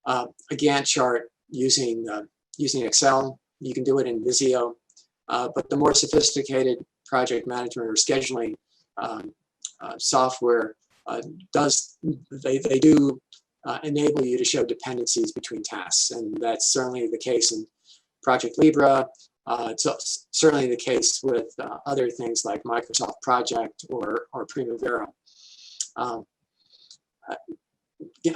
a Gantt chart using Excel. You can do it in Visio, but the more sophisticated project management or scheduling software they do enable you to show dependencies between tasks, and that's certainly the case in Project Libra. It's certainly the case with other things like Microsoft Project or Primavera.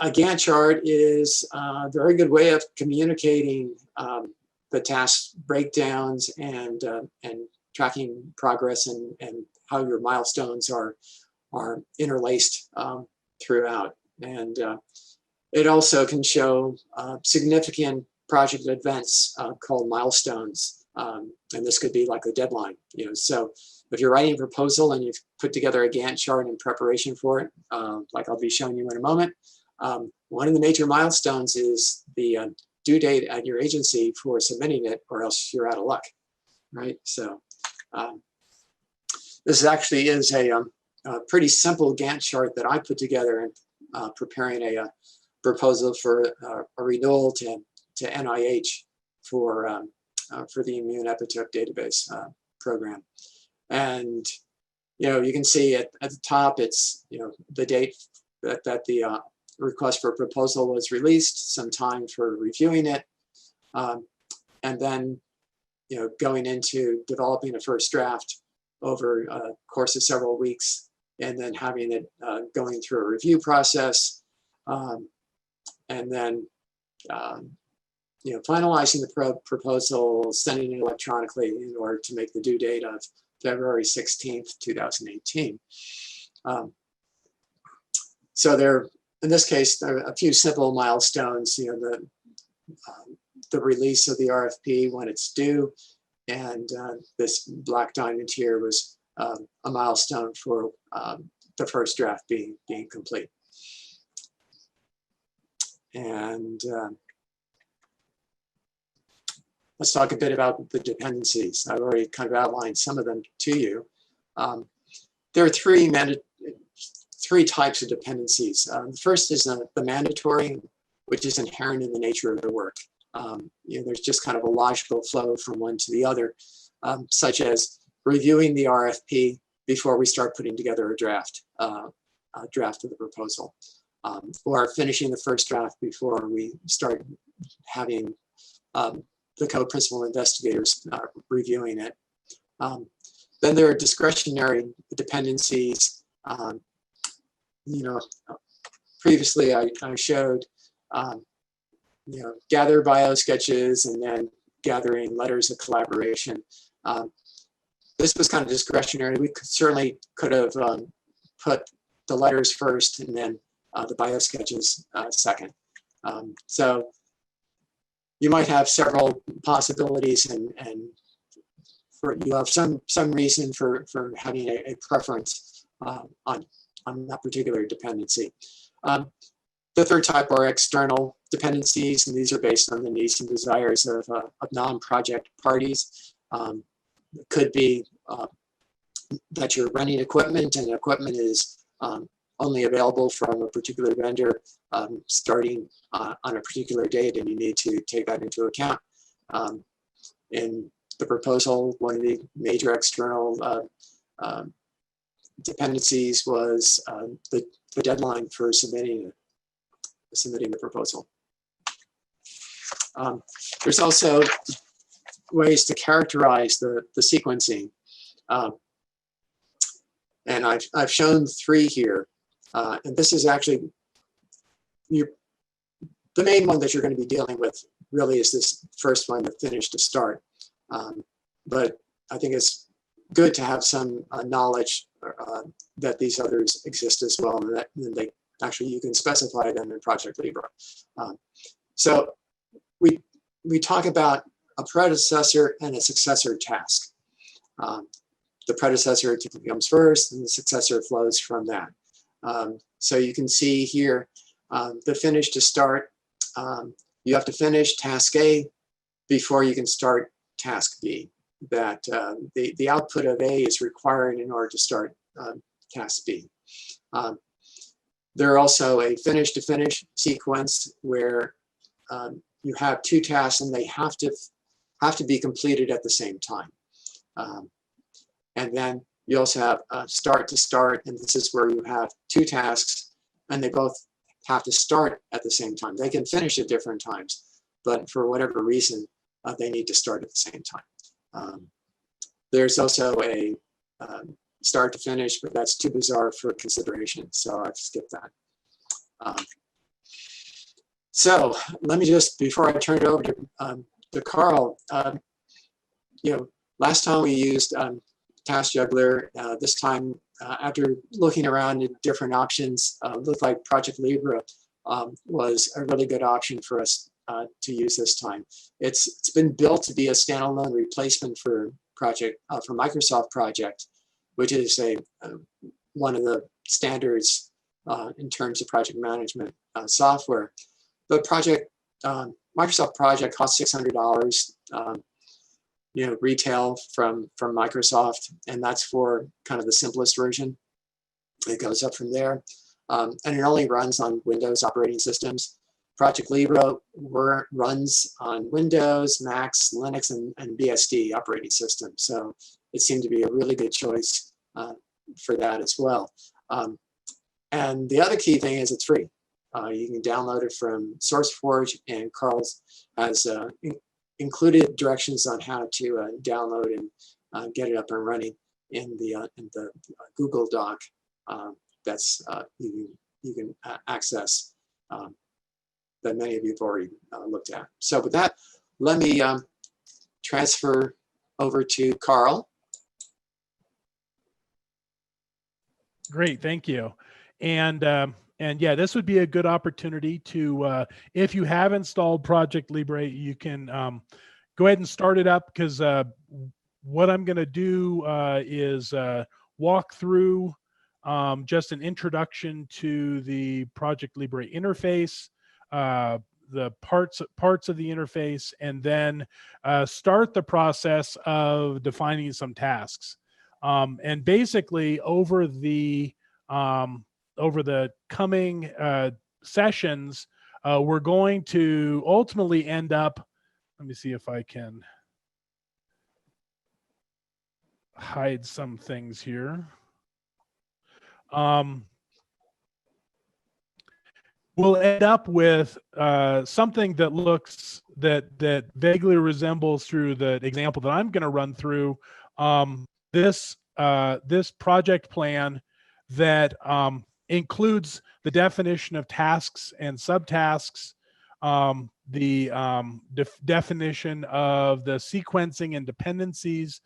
A Gantt chart is a very good way of communicating the task breakdowns and tracking progress and how your milestones are interlaced throughout. And it also can show significant project events called milestones. And this could be like a deadline, so if you're writing a proposal and you've put together a Gantt chart in preparation for it, like I'll be showing you in a moment, one of the major milestones is the due date at your agency for submitting it, or else you're out of luck, right? So this actually is a pretty simple Gantt chart that I put together in preparing a proposal for a renewal to NIH for the Immune Epitope Database program. And you can see at the top, it's the date that the request for proposal was released, some time for reviewing it, and then going into developing a first draft over a course of several weeks, and then having it going through a review process, and then finalizing the proposal, sending it electronically in order to make the due date of February 16th, 2018. So there, in this case, there are a few simple milestones, the release of the RFP when it's due, and this black diamond here was a milestone for the first draft being complete. And let's talk a bit about the dependencies. I've already kind of outlined some of them to you. There are three types of dependencies. The first is the mandatory, which is inherent in the nature of the work. There's just kind of a logical flow from one to the other, such as reviewing the RFP before we start putting together a draft of the proposal, or finishing the first draft before we start having the co-principal investigators reviewing it. Then there are discretionary dependencies. Previously I showed, gather bio sketches and then gathering letters of collaboration. This was kind of discretionary. We certainly could have put the letters first and then the bio sketches second. So you might have several possibilities, and you have some reason for having a preference on that particular dependency. The third type are external dependencies, and these are based on the needs and desires of non-project parties. It could be that you're renting equipment, and equipment is only available from a particular vendor starting on a particular date, and you need to take that into account. In the proposal, one of the major external dependencies was the deadline for submitting the proposal. There's also ways to characterize the sequencing. And I've shown three here. And this is actually the main one that you're going to be dealing with really is this first one, the finish to start. But I think it's good to have some knowledge that these others exist as well, and that they actually you can specify them in Project Libre. So we talk about a predecessor and a successor task. The predecessor typically comes first, and the successor flows from that. So you can see here the finish to start. You have to finish task A before you can start task B. That the output of A is required in order to start task B. There are also a finish to finish sequence where you have two tasks and they have to be completed at the same time. And then you also have start to start, and this is where you have two tasks and they both have to start at the same time. They can finish at different times, but for whatever reason, they need to start at the same time. There's also a start to finish, but that's too bizarre for consideration, so I've skipped that. So let me just, before I turn it over to Carl, last time we used Task Juggler. This time, after looking around at different options, looked like Project Libre was a really good option for us to use this time. It's been built to be a standalone replacement for Microsoft Project, which is one of the standards in terms of project management software. But Microsoft Project costs $600, retail from Microsoft, and that's for kind of the simplest version. It goes up from there, and it only runs on Windows operating systems. Project Libre runs on Windows, Macs, Linux, and BSD operating systems. So it seemed to be a really good choice for that as well. And the other key thing is it's free. You can download it from SourceForge, and Carl's has included directions on how to download and get it up and running in the Google Doc that's you can access. That many of you have already looked at. So with that, let me transfer over to Carl. Great, thank you. And yeah, this would be a good opportunity to, if you have installed Project Libre, you can go ahead and start it up, because what I'm going to do is walk through just an introduction to the Project Libre interface, the parts of the interface, and then start the process of defining some tasks. And basically, over the coming sessions, we're going to ultimately end up. Let me see if I can hide some things here. We'll end up with something that vaguely resembles, through the example that I'm going to run through, this project plan that includes the definition of tasks and subtasks, the definition of the sequencing and dependencies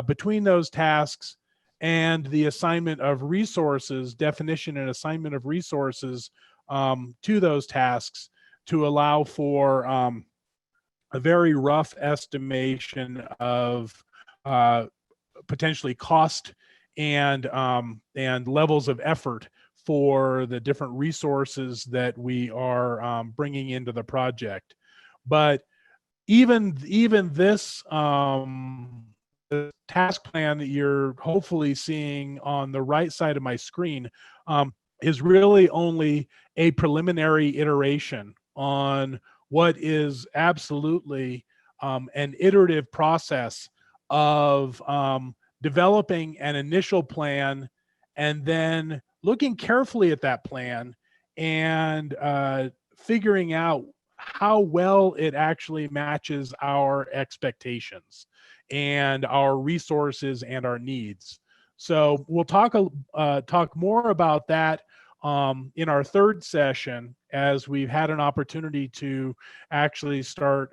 between those tasks, and the assignment of resources, definition and assignment of resources to those tasks, to allow for a very rough estimation of potentially cost and levels of effort for the different resources that we are bringing into the project. But even this the task plan that you're hopefully seeing on the right side of my screen is really only a preliminary iteration on what is absolutely an iterative process of developing an initial plan, and then looking carefully at that plan and figuring out how well it actually matches our expectations and our resources and our needs. So we'll talk more about that in our third session, as we've had an opportunity to actually start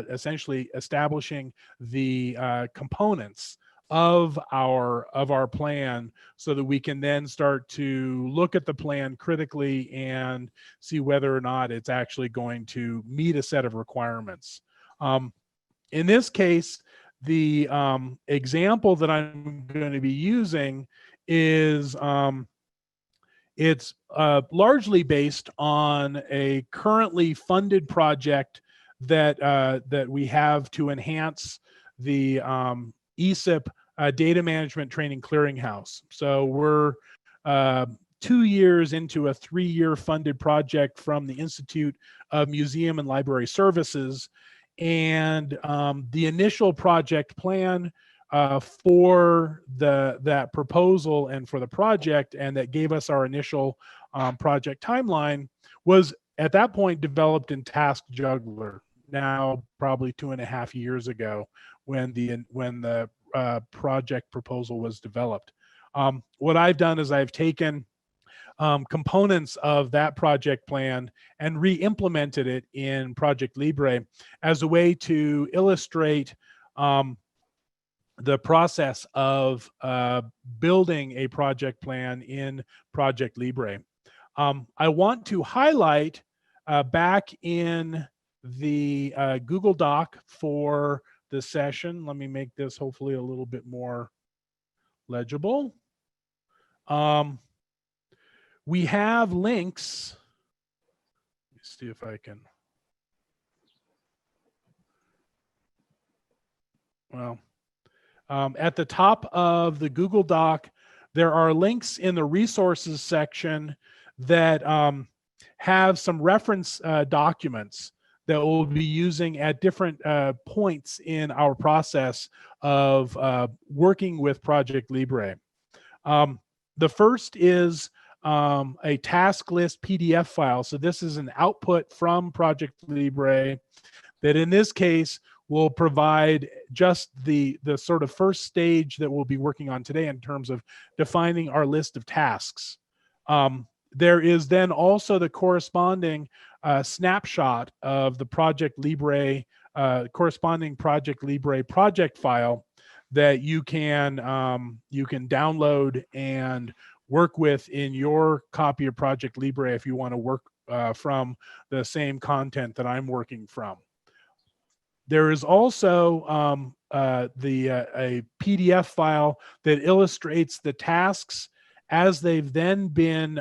essentially establishing the components of our plan, so that we can then start to look at the plan critically and see whether or not it's actually going to meet a set of requirements. In this case, the example that I'm going to be using is it's largely based on a currently funded project that that we have to enhance the ESIP data management training clearinghouse. So we're 2 years into a 3-year funded project from the Institute of Museum and Library Services. And the initial project plan for that proposal and for the project, and that gave us our initial project timeline, was at that point developed in Task Juggler, now probably 2.5 years ago, when the project proposal was developed. What I've done is I've taken components of that project plan and re-implemented it in Project Libre as a way to illustrate the process of building a project plan in Project Libre. I want to highlight back in the Google Doc for the session. Let me make this hopefully a little bit more legible. We have links. Let me see if I can. Well, at the top of the Google Doc, there are links in the resources section that have some reference documents that we'll be using at different points in our process of working with Project Libre. The first is a task list PDF file. So this is an output from Project Libre that in this case will provide just the sort of first stage that we'll be working on today in terms of defining our list of tasks. There is then also the corresponding snapshot of the Project Libre, corresponding Project Libre project file that you can download and work with in your copy of Project Libre if you want to work from the same content that I'm working from. There is also a PDF file that illustrates the tasks as they've then been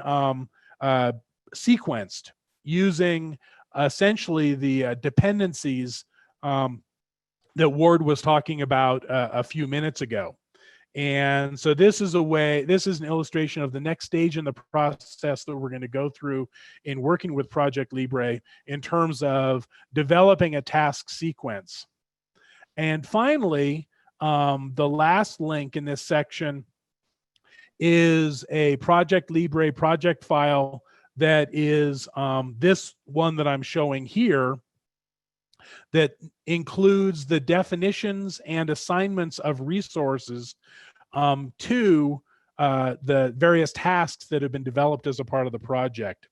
sequenced using essentially the dependencies that Ward was talking about a few minutes ago. And so this is an illustration of the next stage in the process that we're going to go through in working with Project Libre in terms of developing a task sequence. And finally, the last link in this section is a Project Libre project file that is this one that I'm showing here, that includes the definitions and assignments of resources to the various tasks that have been developed as a part of the project.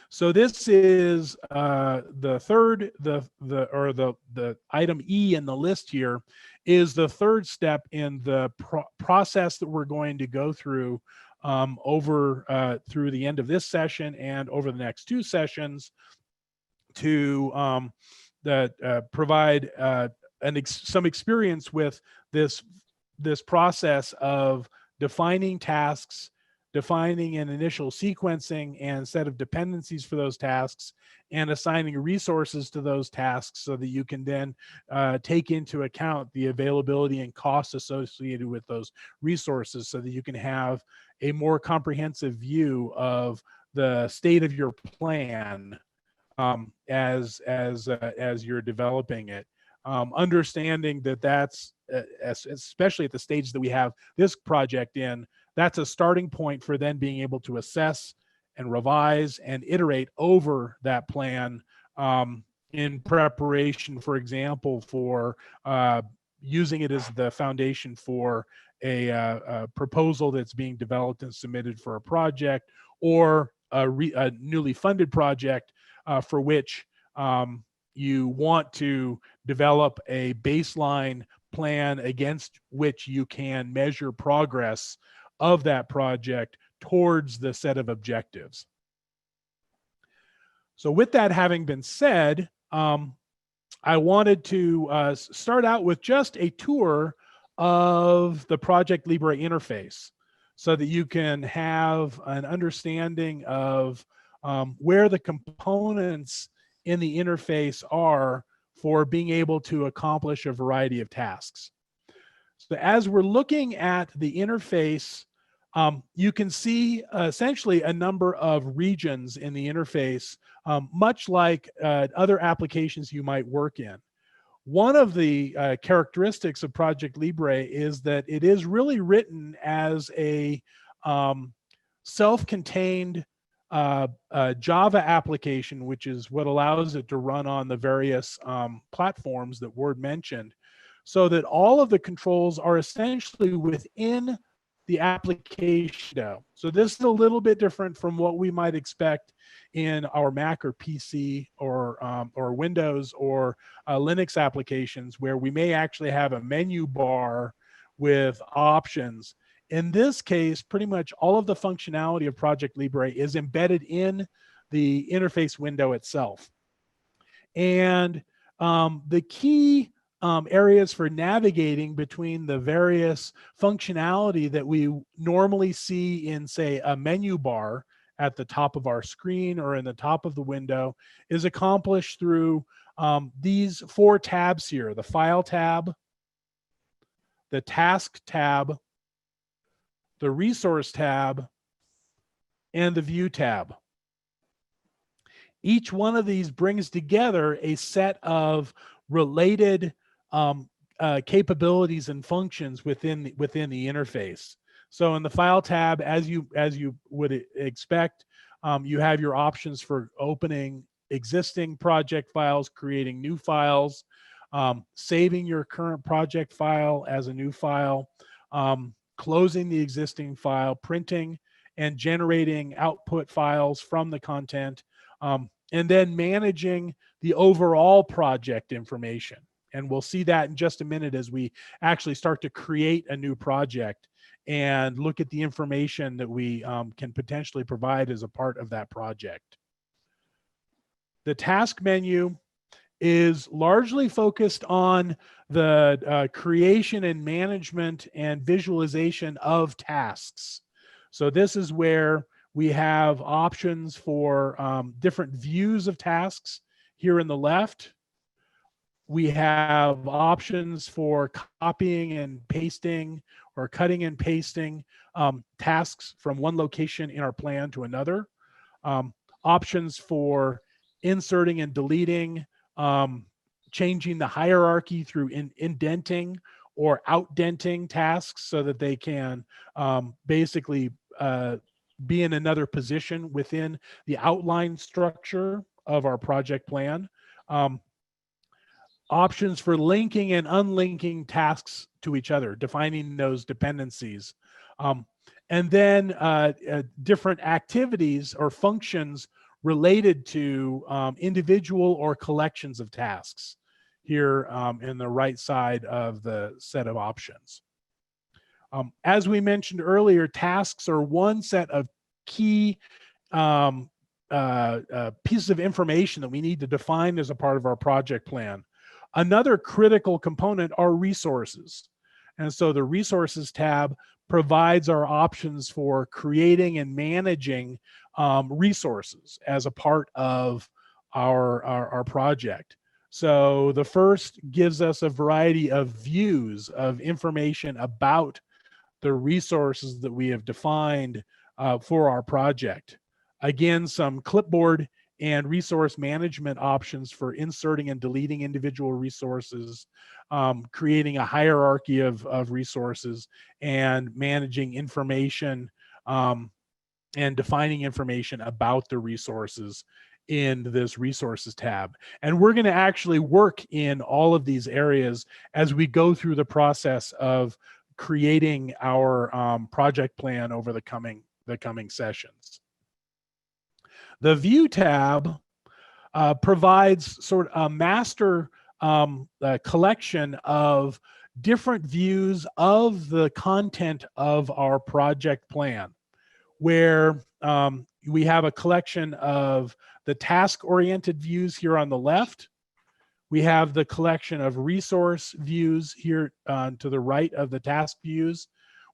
So this is the third, the item E in the list here is the third step in the process that we're going to go through over through the end of this session and over the next 2 sessions to provide some experience with this process of defining tasks, defining an initial sequencing and set of dependencies for those tasks, and assigning resources to those tasks so that you can then take into account the availability and costs associated with those resources so that you can have a more comprehensive view of the state of your plan as you're developing it. Understanding that that's especially at the stage that we have this project in, that's a starting point for then being able to assess and revise and iterate over that plan in preparation, for example, for using it as the foundation for a proposal that's being developed and submitted for a project, or a newly funded project for which you want to develop a baseline plan against which you can measure progress of that project towards the set of objectives. So with that having been said, I wanted to start out with just a tour of the Project Libre interface so that you can have an understanding of where the components in the interface are for being able to accomplish a variety of tasks. So as we're looking at the interface, you can see essentially a number of regions in the interface, much like other applications you might work in. One of the characteristics of Project Libre is that it is really written as a self-contained Java application, which is what allows it to run on the various platforms that Ward mentioned, so that all of the controls are essentially within the application. So this is a little bit different from what we might expect in our Mac or PC or Windows or Linux applications, where we may actually have a menu bar with options. In this case, pretty much all of the functionality of Project Libre is embedded in the interface window itself. And the key areas for navigating between the various functionality that we normally see in, say, a menu bar at the top of our screen or in the top of the window is accomplished through these 4 tabs here: the File tab, the Task tab, the Resource tab, and the View tab. Each one of these brings together a set of related capabilities and functions within the interface. So in the File tab, as you would expect, you have your options for opening existing project files, creating new files, saving your current project file as a new file, closing the existing file, printing and generating output files from the content, and then managing the overall project information. And we'll see that in just a minute as we actually start to create a new project and look at the information that we can potentially provide as a part of that project. The task menu is largely focused on the creation and management and visualization of tasks. So this is where we have options for different views of tasks. Here in the left, we have options for copying and pasting or cutting and pasting tasks from one location in our plan to another. Options for inserting and deleting, changing the hierarchy through indenting or outdenting tasks so that they can basically be in another position within the outline structure of our project plan. Options for linking and unlinking tasks to each other, defining those dependencies. And then different activities or functions related to individual or collections of tasks here in the right side of the set of options. As we mentioned earlier, tasks are one set of key pieces of information that we need to define as a part of our project plan. Another critical component are resources. And so the Resources tab provides our options for creating and managing resources as a part of our project. So the first gives us a variety of views of information about the resources that we have defined for our project. Again, some clipboard and resource management options for inserting and deleting individual resources, creating a hierarchy of resources, and managing information and defining information about the resources in this Resources tab. And we're going to actually work in all of these areas as we go through the process of creating our project plan over the coming sessions. The View tab provides sort of a master collection of different views of the content of our project plan, where we have a collection of the task-oriented views here on the left. We have the collection of resource views here to the right of the task views.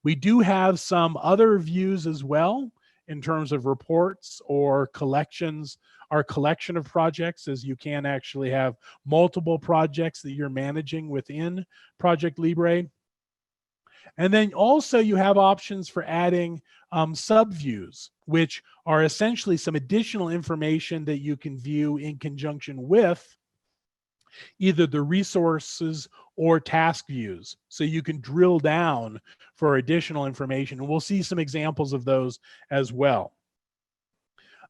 We do have some other views as well in terms of reports or collections, our collection of projects, as you can actually have multiple projects that you're managing within Project Libre. And then also you have options for adding subviews, which are essentially some additional information that you can view in conjunction with either the resources or task views. So you can drill down for additional information. And we'll see some examples of those as well.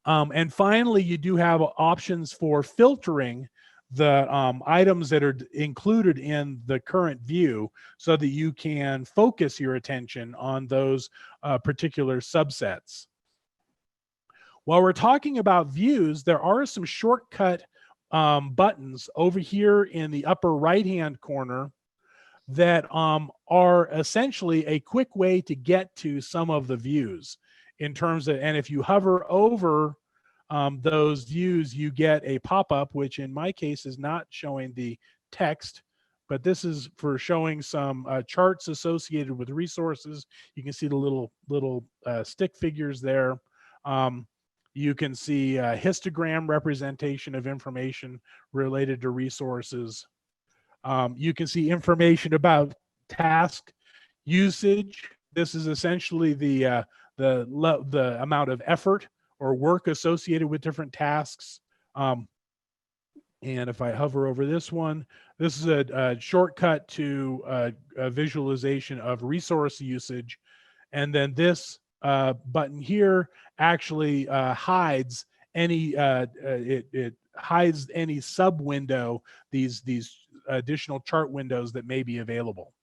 And finally, you do have options for filtering the items that are included in the current view so that you can focus your attention on those particular subsets. While we're talking about views, there are some shortcut buttons over here in the upper right-hand corner that are essentially a quick way to get to some of the views in terms of, and if you hover over those views, you get a pop-up, which in my case is not showing the text, but this is for showing some charts associated with resources. You can see the little stick figures there. You can see histogram representation of information related to resources. You can see information about task usage. This is essentially the amount of effort or work associated with different tasks. And if I hover over this one, this is a shortcut to a visualization of resource usage. And then this button here actually hides any it hides any sub window, these additional chart windows that may be available.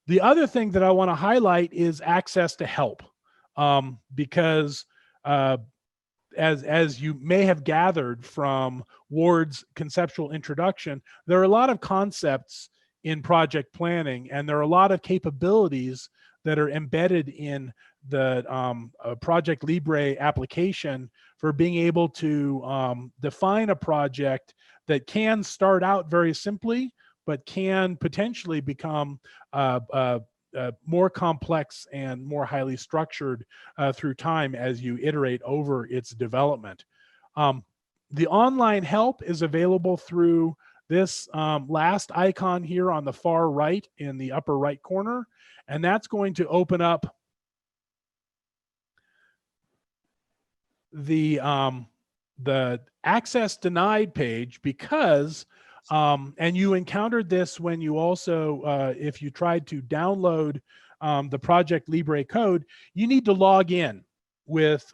The other thing that I want to highlight is access to help, because as you may have gathered from Ward's conceptual introduction, there are a lot of concepts in project planning, and there are a lot of capabilities that are embedded in the Project Libre application for being able to define a project that can start out very simply, but can potentially become more complex and more highly structured through time as you iterate over its development. The online help is available through this last icon here on the far right in the upper right corner, and that's going to open up the access denied page, because and you encountered this when you also if you tried to download the Project Libre code, you need to log in with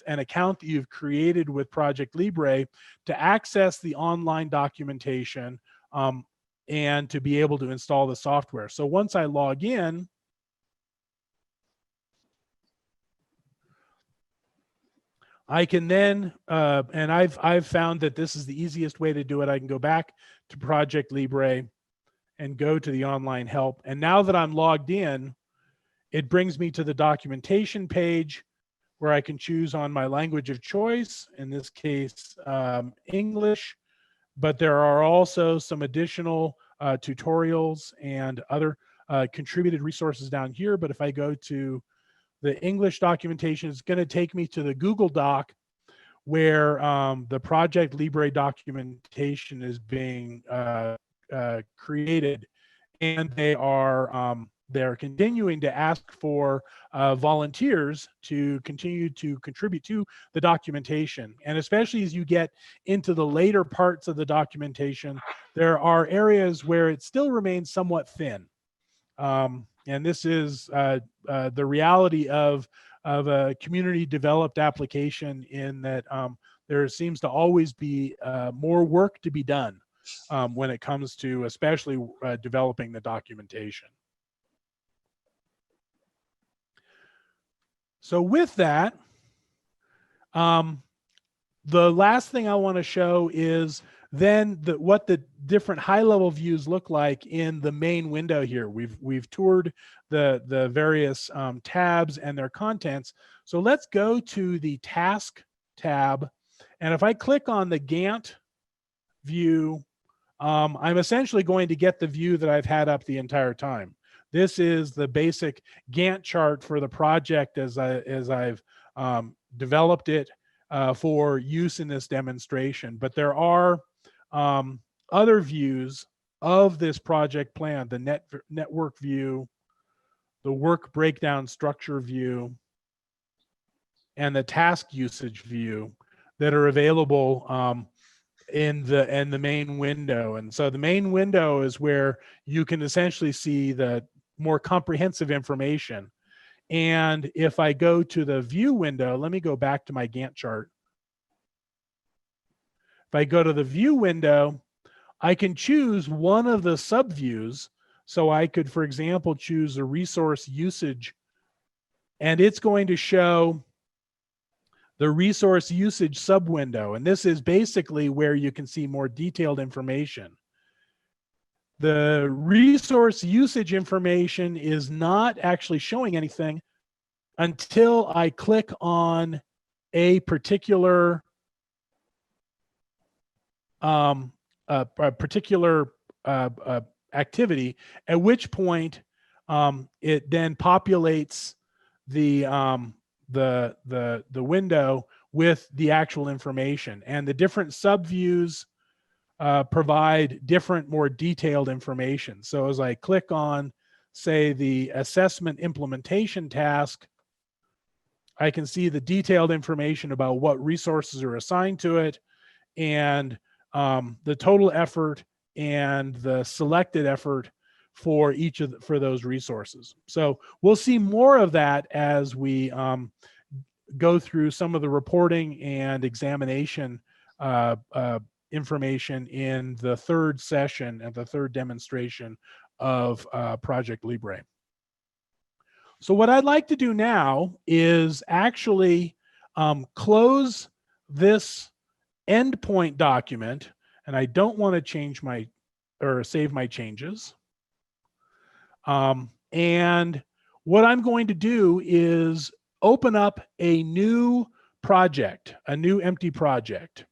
an account that you've created with Project Libre to access the online documentation and to be able to install the software. So once I log in, I can then, and I've found that this is the easiest way to do it. I can go back to Project Libre and go to the online help. And now that I'm logged in, it brings me to the documentation page where I can choose on my language of choice, in this case, English. But there are also some additional tutorials and other contributed resources down here. But if I go to the English documentation, is going to take me to the Google Doc where the Project Libre documentation is being created, and they're continuing to ask for volunteers to continue to contribute to the documentation. And especially as you get into the later parts of the documentation, there are areas where it still remains somewhat thin. And this is the reality of a community developed application, in that there seems to always be more work to be done when it comes to especially developing the documentation. So with that, the last thing I want to show is then what the different high-level views look like in the main window here. We've toured the various tabs and their contents. So let's go to the task tab, and if I click on the Gantt view, I'm essentially going to get the view that I've had up the entire time. This is the basic Gantt chart for the project as I've developed it for use in this demonstration. But there are other views of this project plan: the network view, the work breakdown structure view, and the task usage view that are available in the main window. And so the main window is where you can essentially see the more comprehensive information. And if I go to the view window, let me go back to my Gantt chart. If I go to the view window, I can choose one of the subviews. So I could, for example, choose a resource usage, and it's going to show the resource usage subwindow. And this is basically where you can see more detailed information. The resource usage information is not actually showing anything until I click on a particular activity, at which point it then populates the window with the actual information, and the different subviews provide different, more detailed information. So as I click on, say, the assessment implementation task, I can see the detailed information about what resources are assigned to it, and the total effort and the selected effort for each of for those resources. So we'll see more of that as we go through some of the reporting and examination information in the third session and the third demonstration of Project Libre. So what I'd like to do now is actually close this endpoint document, and I don't want to change my or save my changes. And what I'm going to do is open up a new project, a new empty project.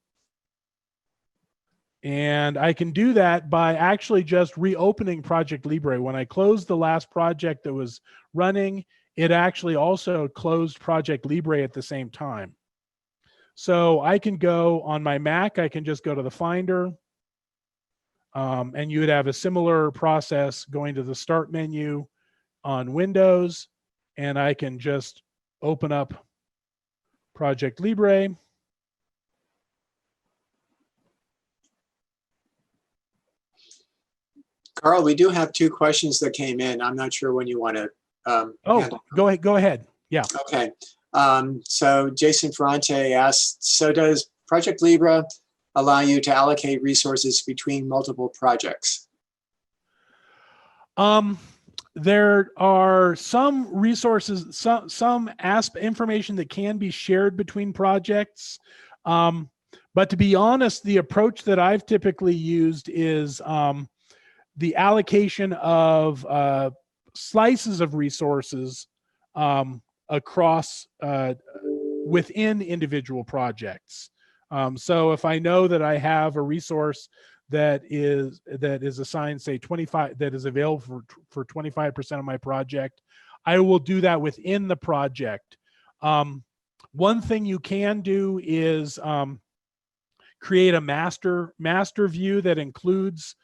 And I can do that by actually just reopening Project Libre. When I closed the last project that was running, it actually also closed Project Libre at the same time. So I can go on my Mac, I can just go to the Finder, and you would have a similar process going to the Start menu on Windows, and I can just open up Project Libre. Carl, we do have two questions that came in. I'm not sure when you want to. Go ahead. Yeah. Okay. So Jason Ferrante asked, so does Project Libre allow you to allocate resources between multiple projects? There are some resources, some information that can be shared between projects. But to be honest, the approach that I've typically used is the allocation of slices of resources across within individual projects. So if I know that I have a resource that is assigned, say 25, that is available for 25% of my project, I will do that within the project. One thing you can do is create a master view that includes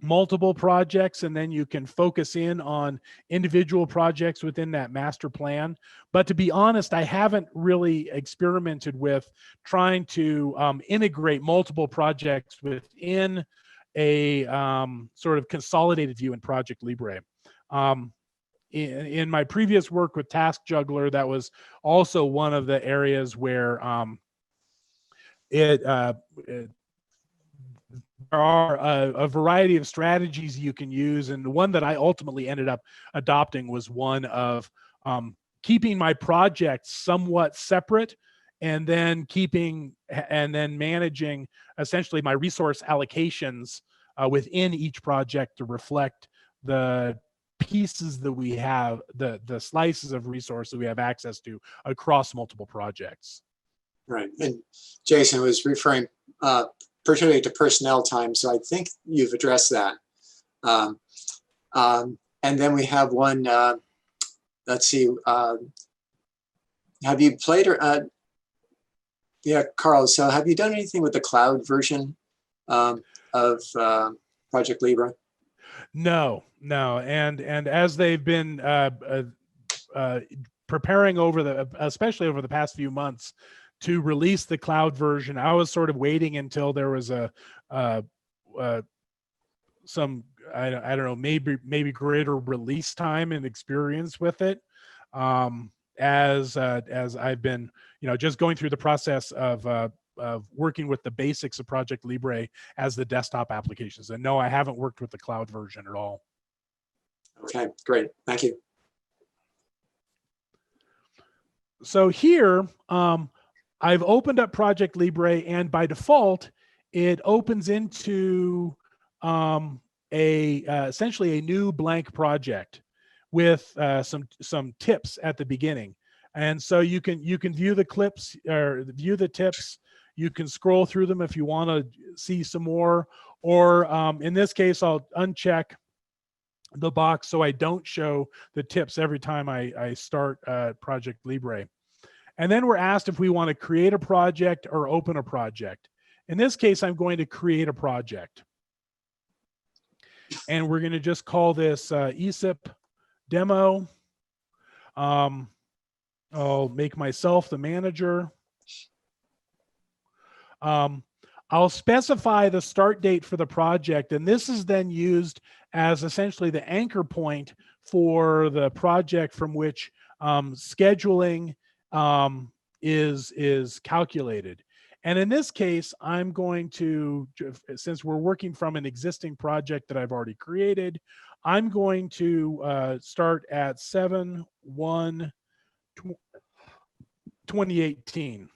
multiple projects, and then you can focus in on individual projects within that master plan. But to be honest, I haven't really experimented with trying to integrate multiple projects within a sort of consolidated view in Project Libre. In my previous work with Task Juggler, that was also one of the areas where there are a variety of strategies you can use, and the one that I ultimately ended up adopting was one of keeping my projects somewhat separate, and then managing essentially my resource allocations within each project to reflect the pieces that we have, the slices of resource that we have access to across multiple projects. Right. And Jason was referring particularly to personnel time, so I think you've addressed that. And then we have one, let's see, have you played or, yeah, Carl, so have you done anything with the cloud version of Project Libre? No. And as they've been preparing especially over the past few months to release the cloud version, I was sort of waiting until there was some, I don't know, maybe greater release time and experience with it. As I've been, just going through the process of working with the basics of Project Libre as the desktop applications. And no, I haven't worked with the cloud version at all. Okay, great. Thank you. So here, I've opened up Project Libre, and by default, it opens into essentially a new blank project with some tips at the beginning. And so you can view the clips or view the tips. You can scroll through them if you want to see some more, or in this case, I'll uncheck the box so I don't show the tips every time I start Project Libre. And then we're asked if we want to create a project or open a project. In this case, I'm going to create a project. And we're going to just call this ESIP demo. I'll make myself the manager. I'll specify the start date for the project, and this is then used as essentially the anchor point for the project from which scheduling is calculated. And in this case, I'm going to, since we're working from an existing project that I've already created, I'm going to start at 7/1/2018.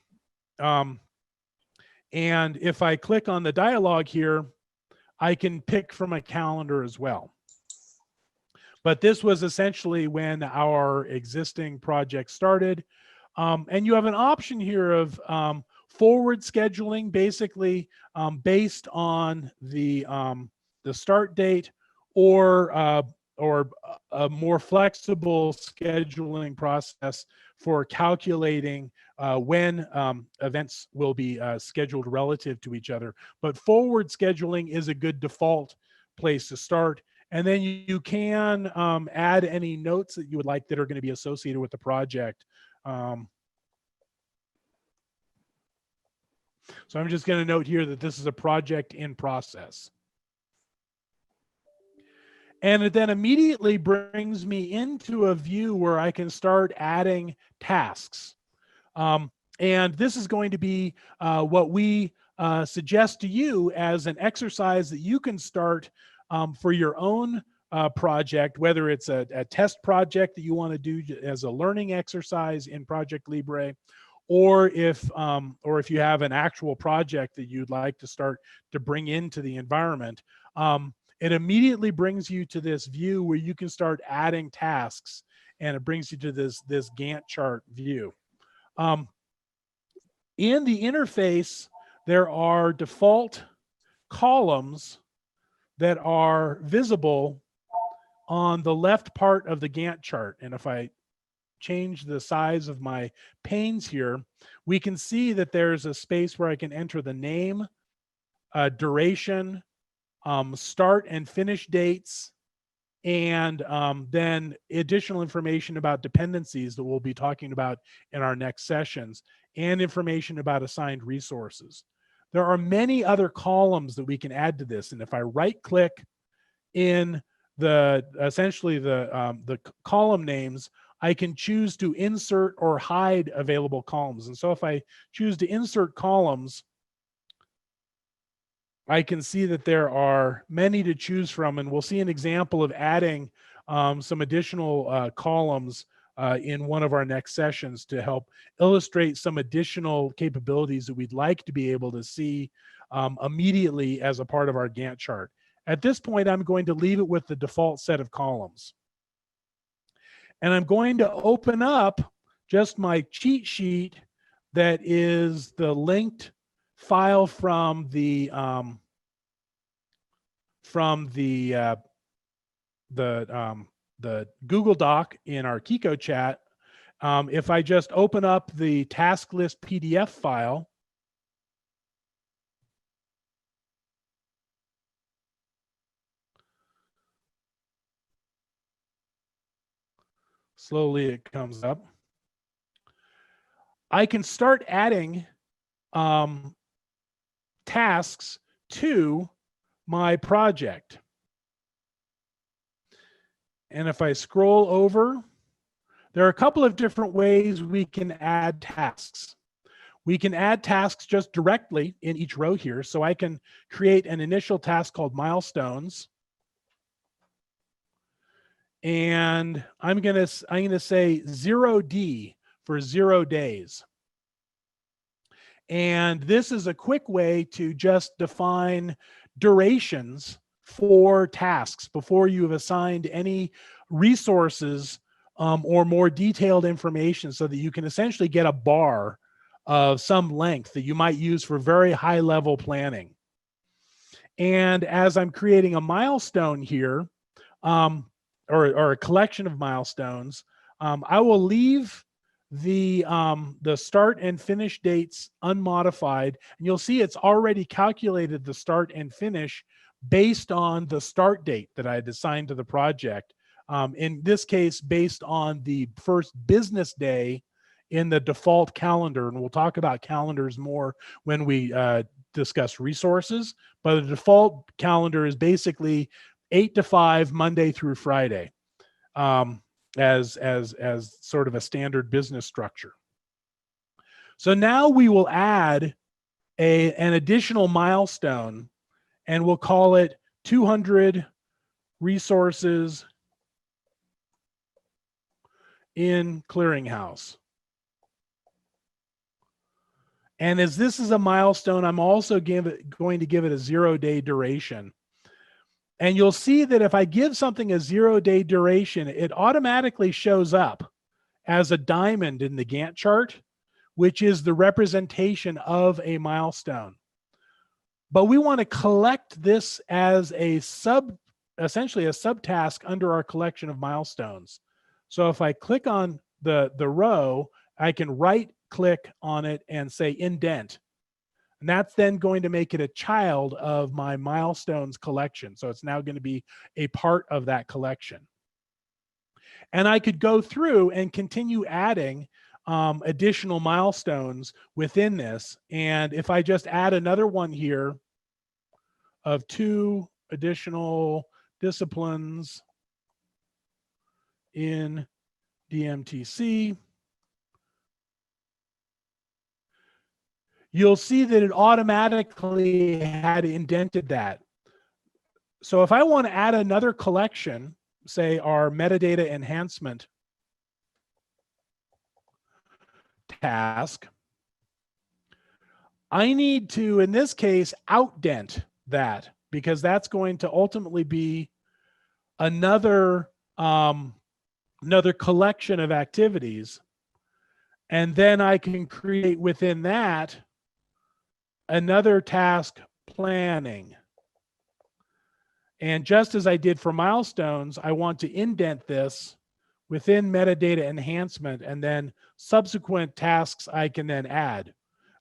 And if I click on the dialog here, I can pick from a calendar as well. But this was essentially when our existing project started. And you have an option here of forward scheduling, basically based on the start date, or a more flexible scheduling process for calculating when events will be scheduled relative to each other. But forward scheduling is a good default place to start. And then you can add any notes that you would like that are going to be associated with the project. So I'm just going to note here that this is a project in process. And it then immediately brings me into a view where I can start adding tasks. And this is going to be what we suggest to you as an exercise that you can start for your own project, whether it's a test project that you want to do as a learning exercise in Project Libre, or if you have an actual project that you'd like to start to bring into the environment. It immediately brings you to this view where you can start adding tasks, and it brings you to this Gantt chart view. In the interface, there are default columns that are visible on the left part of the Gantt chart. And if I change the size of my panes here, we can see that there's a space where I can enter the name, duration, start and finish dates, and then additional information about dependencies that we'll be talking about in our next sessions, and information about assigned resources. There are many other columns that we can add to this. And if I right click in essentially the column names, I can choose to insert or hide available columns. And so if I choose to insert columns, I can see that there are many to choose from, and we'll see an example of adding some additional columns in one of our next sessions to help illustrate some additional capabilities that we'd like to be able to see immediately as a part of our Gantt chart. At this point, I'm going to leave it with the default set of columns. And I'm going to open up just my cheat sheet that is the linked file from the Google Doc in our Kiko chat. If I just open up the task list PDF file, slowly it comes up, I can start adding tasks to my project. And if I scroll over, there are a couple of different ways we can add tasks. We can add tasks just directly in each row here. So I can create an initial task called milestones. And I'm gonna say 0D for 0 days. And this is a quick way to just define durations for tasks before you have assigned any resources or more detailed information, so that you can essentially get a bar of some length that you might use for very high level planning. And as I'm creating a milestone here, or a collection of milestones, I will leave the start and finish dates unmodified, and you'll see it's already calculated the start and finish based on the start date that I had assigned to the project. In this case, based on the first business day in the default calendar, and we'll talk about calendars more when we discuss resources, but the default calendar is basically 8 to 5, Monday through Friday, as sort of a standard business structure. So now we will add an additional milestone, and we'll call it 200 resources in Clearinghouse. And as this is a milestone, I'm also going to give it a 0-day duration. And you'll see that if I give something a 0-day duration, it automatically shows up as a diamond in the Gantt chart, which is the representation of a milestone. But we want to collect this as essentially a subtask under our collection of milestones. So if I click on the row, I can right click on it and say indent. And that's then going to make it a child of my milestones collection. So it's now going to be a part of that collection. And I could go through and continue adding additional milestones within this. And if I just add another one here of 2 additional disciplines in DMTC, you'll see that it automatically had indented that. So if I want to add another collection, say our metadata enhancement task, I need to, in this case, outdent that, because that's going to ultimately be another collection of activities. And then I can create within that another task, planning. And just as I did for milestones, I want to indent this within metadata enhancement, and then subsequent tasks I can then add,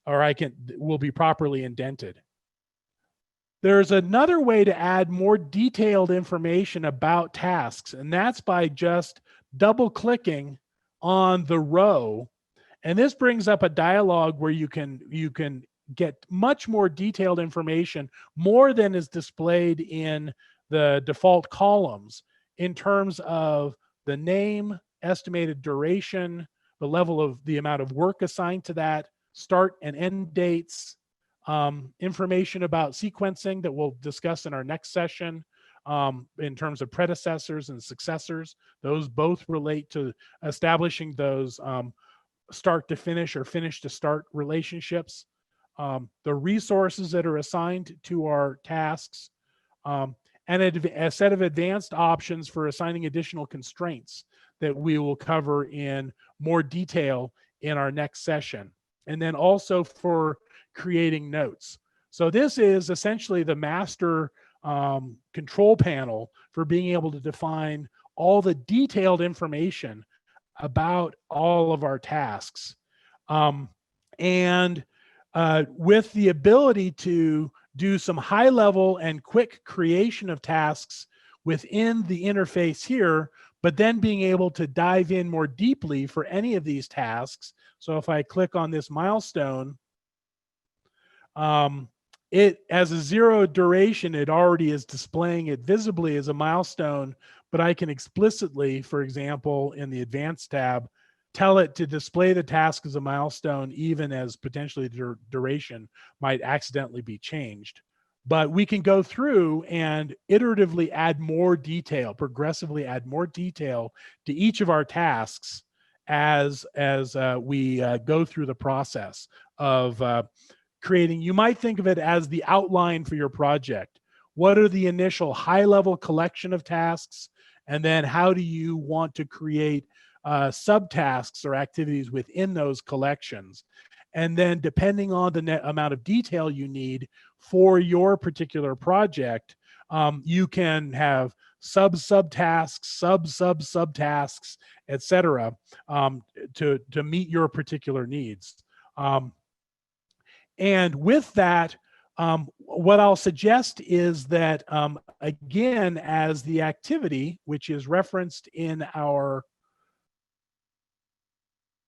or will be properly indented. There's another way to add more detailed information about tasks, and that's by just double clicking on the row. And this brings up a dialog where you can get much more detailed information, more than is displayed in the default columns, in terms of the name, estimated duration, the level of the amount of work assigned to that, start and end dates, information about sequencing that we'll discuss in our next session, in terms of predecessors and successors. Those both relate to establishing those start to finish or finish to start relationships. The resources that are assigned to our tasks, and a set of advanced options for assigning additional constraints that we will cover in more detail in our next session. And then also for creating notes. So this is essentially the master control panel for being able to define all the detailed information about all of our tasks. And with the ability to do some high level and quick creation of tasks within the interface here, but then being able to dive in more deeply for any of these tasks. So if I click on this milestone, it as a 0 duration, it already is displaying it visibly as a milestone, but I can explicitly, for example, in the advanced tab, tell it to display the task as a milestone, even as potentially the duration might accidentally be changed. But we can go through and iteratively add more detail, progressively add more detail to each of our tasks as we go through the process of creating. You might think of it as the outline for your project. What are the initial high-level collection of tasks? And then how do you want to create subtasks or activities within those collections? And then depending on the amount of detail you need for your particular project, you can have subtasks, subtasks, etc., to meet your particular needs. And with that, what I'll suggest is that, again, as the activity, which is referenced in our,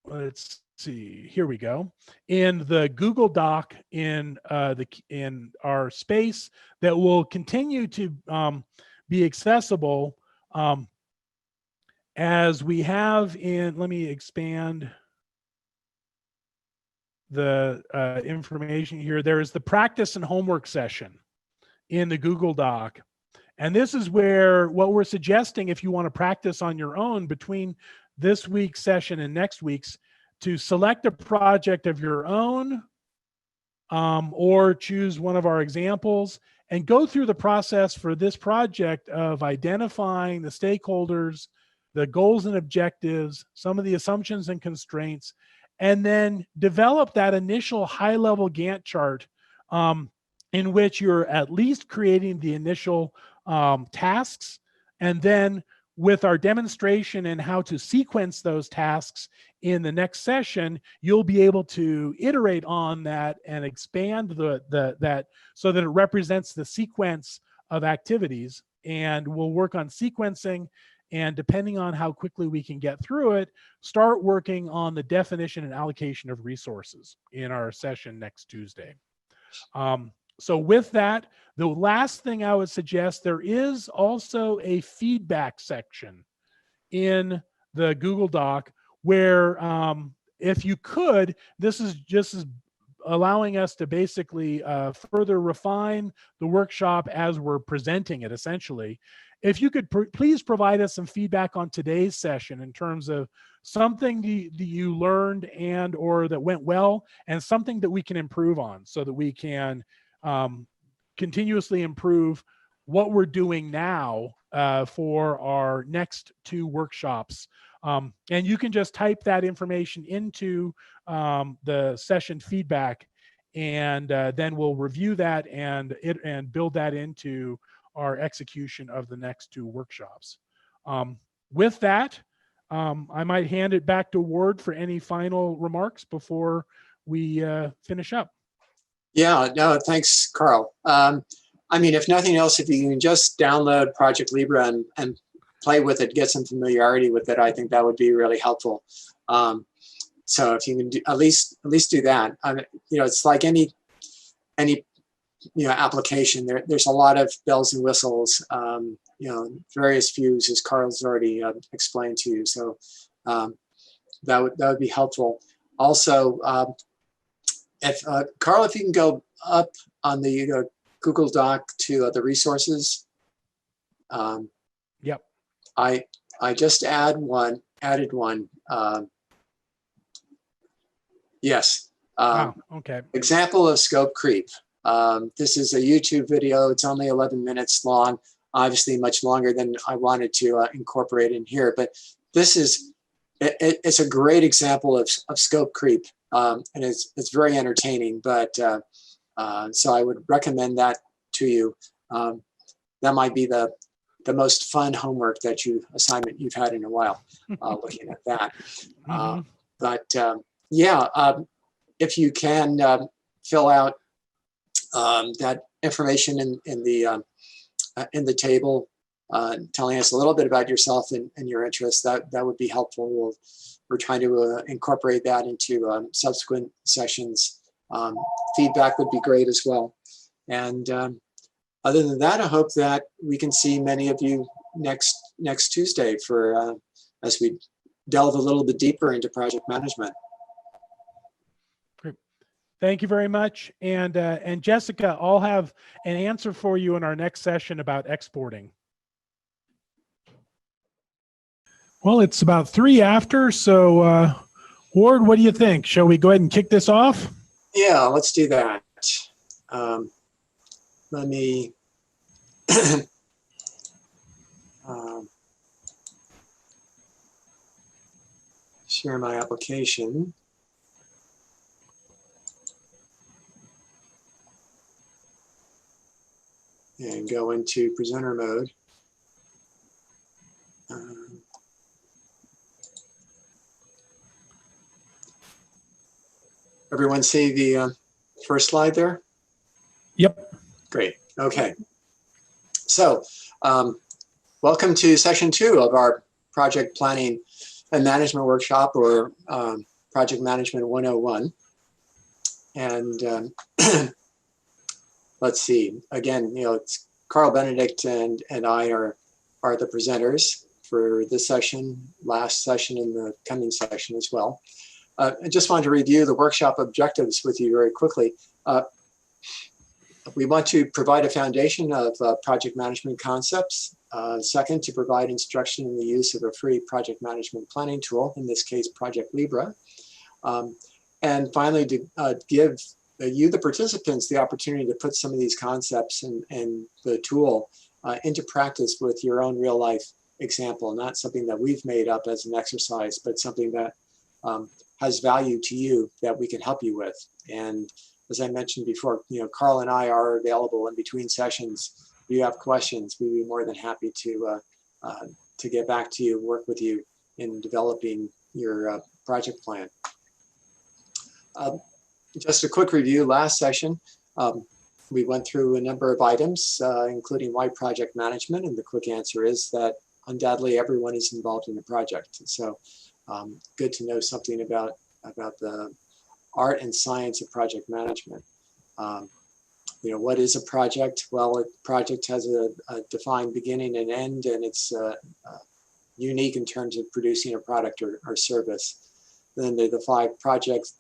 let's see, here we go, in the Google Doc in our space that will continue to be accessible as we have in, let me expand the information here. There is the practice and homework session in the Google Doc. And this is where what we're suggesting, if you want to practice on your own between this week's session and next week's, to select a project of your own or choose one of our examples and go through the process for this project of identifying the stakeholders, the goals and objectives, some of the assumptions and constraints, and then develop that initial high-level Gantt chart in which you're at least creating the initial tasks. And then with our demonstration and how to sequence those tasks in the next session, you'll be able to iterate on that and expand that so that it represents the sequence of activities. And we'll work on sequencing, and depending on how quickly we can get through it, start working on the definition and allocation of resources in our session next Tuesday. So with that, the last thing I would suggest, there is also a feedback section in the Google Doc where if you could, this is just allowing us to basically further refine the workshop as we're presenting it, essentially. If you could please provide us some feedback on today's session in terms of something that you learned and or that went well, and something that we can improve on so that we can continuously improve what we're doing now for our next 2 workshops. And you can just type that information into the session feedback, and then we'll review that and build that into our execution of the next 2 workshops. With that, I might hand it back to Ward for any final remarks before we finish up. Yeah, no, thanks, Carl. I mean, if nothing else, if you can just download Project Libre and play with it, get some familiarity with it, I think that would be really helpful. So if you can at least do that, it's like any application. There's a lot of bells and whistles, various views, as Carl's already explained to you. So that would be helpful. Also, Carl, if you can go up on the Google Doc to the resources. Yep. I just added one. Yes. Wow. Okay. Example of scope creep. This is a YouTube video. It's only 11 minutes long, obviously much longer than I wanted to incorporate in here, but this is, it's a great example of scope creep, and it's very entertaining, but so I would recommend that to you. That might be the most fun homework assignment you've had in a while, looking at that. But yeah, if you can fill out that information in the table, telling us a little bit about yourself and your interests, that would be helpful. We're trying to incorporate that into subsequent sessions. Feedback would be great as well. And other than that, I hope that we can see many of you next Tuesday for as we delve a little bit deeper into project management. Great. Thank you very much. And Jessica, I'll have an answer for you in our next session about exporting. Well, it's about 3 after, so Ward, what do you think? Shall we go ahead and kick this off? Yeah, let's do that. Let me share my application. And go into presenter mode. Everyone see the first slide there? Yep. Great. Okay. So welcome to session 2 of our project planning and management workshop, or project management 101. And let's see, again, it's Carl Benedict and I are the presenters for this session, last session, and the coming session as well. I just wanted to review the workshop objectives with you very quickly. We want to provide a foundation of project management concepts. Second, to provide instruction in the use of a free project management planning tool, in this case, Project Libra. And finally, to give you, the participants, the opportunity to put some of these concepts and the tool into practice with your own real life example, not something that we've made up as an exercise, but something that has value to you that we can help you with. And as I mentioned before, Carl and I are available in between sessions. If you have questions, we'd be more than happy to get back to you, work with you in developing your project plan. Just a quick review. Last session, we went through a number of items, including why project management, and the quick answer is that undoubtedly everyone is involved in the project. So good to know something about the art and science of project management. What is a project? Well, a project has a defined beginning and end, and it's unique in terms of producing a product or service. Then there are the 5 project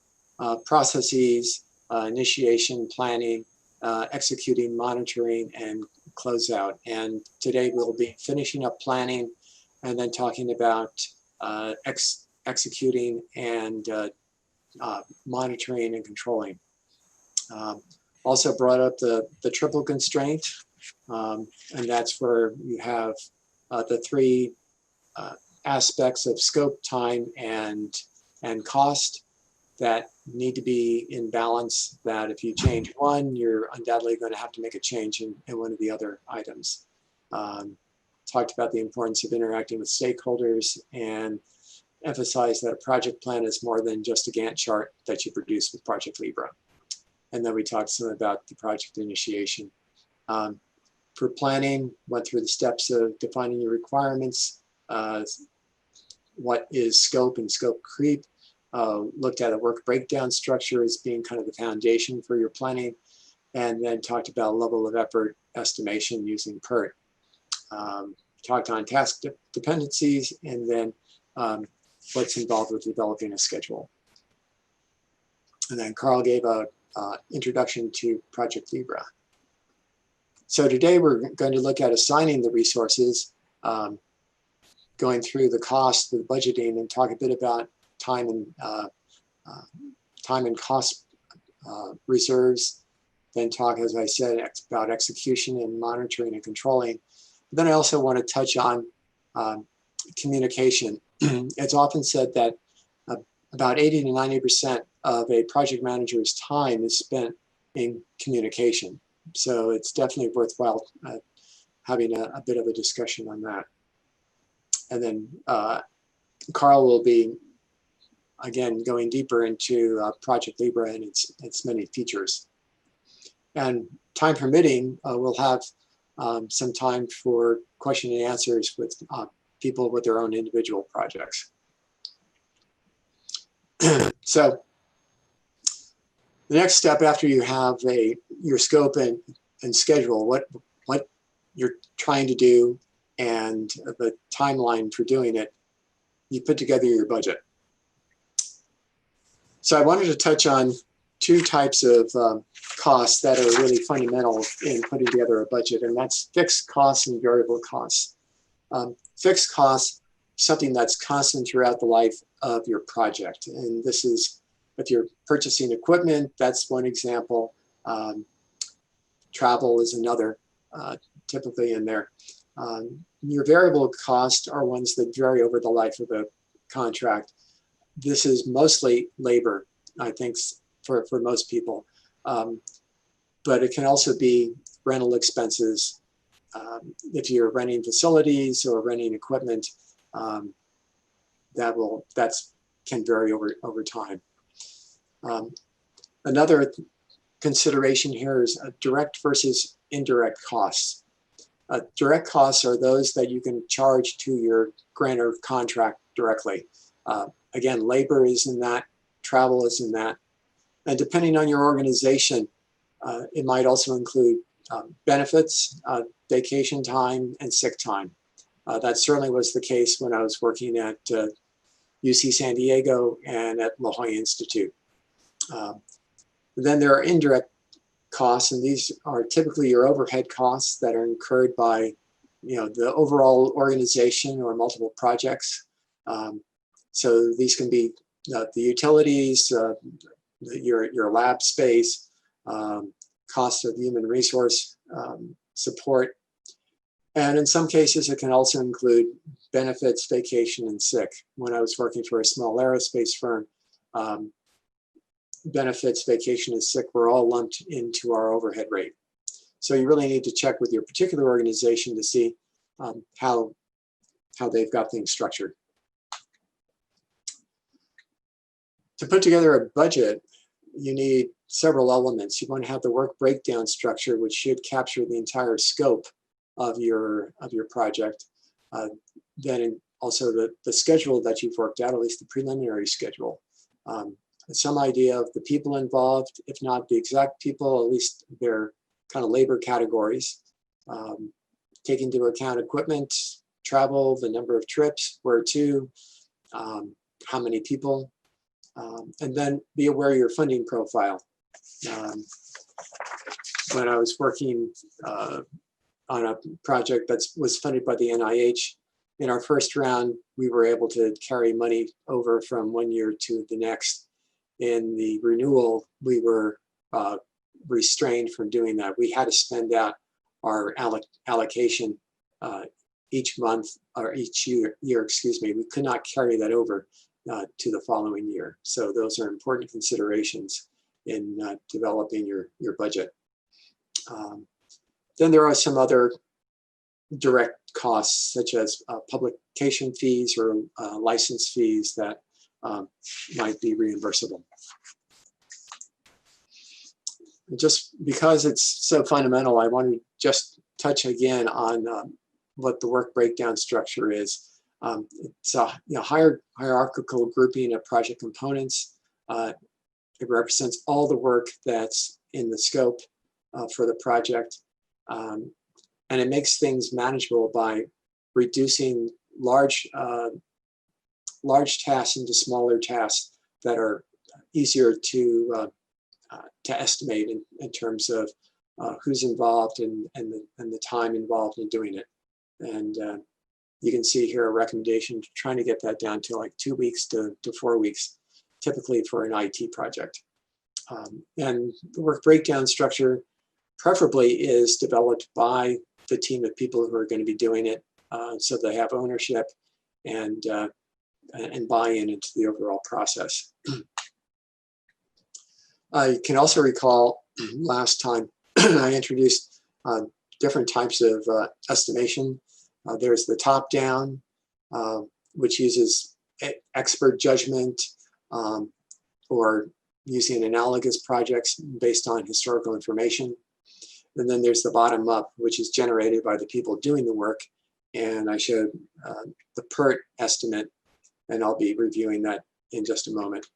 processes: initiation, planning, executing, monitoring, and closeout. And today we'll be finishing up planning and then talking about executing and monitoring and controlling. Also brought up the triple constraint, and that's where you have the 3 aspects of scope, time, and cost that need to be in balance, that if you change one, you're undoubtedly going to have to make a change in one of the other items. Talked about the importance of interacting with stakeholders, and emphasize that a project plan is more than just a Gantt chart that you produce with Project Libra. And then we talked some about the project initiation. For planning, went through the steps of defining your requirements, what is scope and scope creep, looked at a work breakdown structure as being kind of the foundation for your planning, and then talked about level of effort estimation using PERT. Talked on task dependencies, and then what's involved with developing a schedule. And then Carl gave a introduction to Project Libra. So today we're going to look at assigning the resources, going through the cost, the budgeting, and talk a bit about time and cost reserves. Then talk, as I said, about execution and monitoring and controlling. Then I also want to touch on communication. It's often said that about 80 to 90% of a project manager's time is spent in communication. So it's definitely worthwhile having a bit of a discussion on that. And then Carl will be, again, going deeper into Project Libra and its many features. And time permitting, we'll have some time for question and answers with people with their own individual projects. So the next step after you have your scope and schedule, what you're trying to do and the timeline for doing it, you put together your budget. So I wanted to touch on two types of costs that are really fundamental in putting together a budget, and that's fixed costs and variable costs. Fixed costs, something that's constant throughout the life of your project. And this is, if you're purchasing equipment, that's one example. Travel is another, typically in there. Your variable costs are ones that vary over the life of the contract. This is mostly labor, I think, for most people. But it can also be rental expenses. If you're renting facilities or renting equipment, that can vary over time. Another consideration here is direct versus indirect costs. Direct costs are those that you can charge to your grantor of contract directly. Again, labor is in that, travel is in that. And depending on your organization, it might also include benefits, vacation time, and sick time. That certainly was the case when I was working at UC San Diego and at La Jolla Institute. Then there are indirect costs, and these are typically your overhead costs that are incurred by, the overall organization or multiple projects. So these can be the utilities, your lab space, cost of human resource support. And in some cases, it can also include benefits, vacation, and sick. When I was working for a small aerospace firm, benefits, vacation, and sick were all lumped into our overhead rate. So you really need to check with your particular organization to see how they've got things structured. To put together a budget, you need several elements. You want to have the work breakdown structure, which should capture the entire scope of your project. Then also the schedule that you've worked out, at least the preliminary schedule. Some idea of the people involved, if not the exact people, at least their kind of labor categories. Take into account equipment, travel, the number of trips, where to, how many people, and then be aware of your funding profile. When I was working on a project that was funded by the NIH, in our first round, we were able to carry money over from one year to the next. In the renewal, we were restrained from doing that. We had to spend out our allocation each month or each year, excuse me. We could not carry that over to the following year. So those are important considerations in developing your budget. Then there are some other direct costs, such as publication fees or license fees that might be reimbursable. Just because it's so fundamental, I want to just touch again on what the work breakdown structure is. It's a hierarchical grouping of project components. It represents all the work that's in the scope for the project. And it makes things manageable by reducing large tasks into smaller tasks that are easier to estimate in terms of who's involved and the time involved in doing it. And you can see here a recommendation trying to get that down to like 2 weeks to 4 weeks, typically for an IT project. And the work breakdown structure preferably is developed by the team of people who are going to be doing it, so they have ownership and buy-in into the overall process. You can also recall last time I introduced different types of estimation. There's the top-down, which uses expert judgment or using analogous projects based on historical information. And then there's the bottom-up, which is generated by the people doing the work. And I showed the PERT estimate, and I'll be reviewing that in just a moment.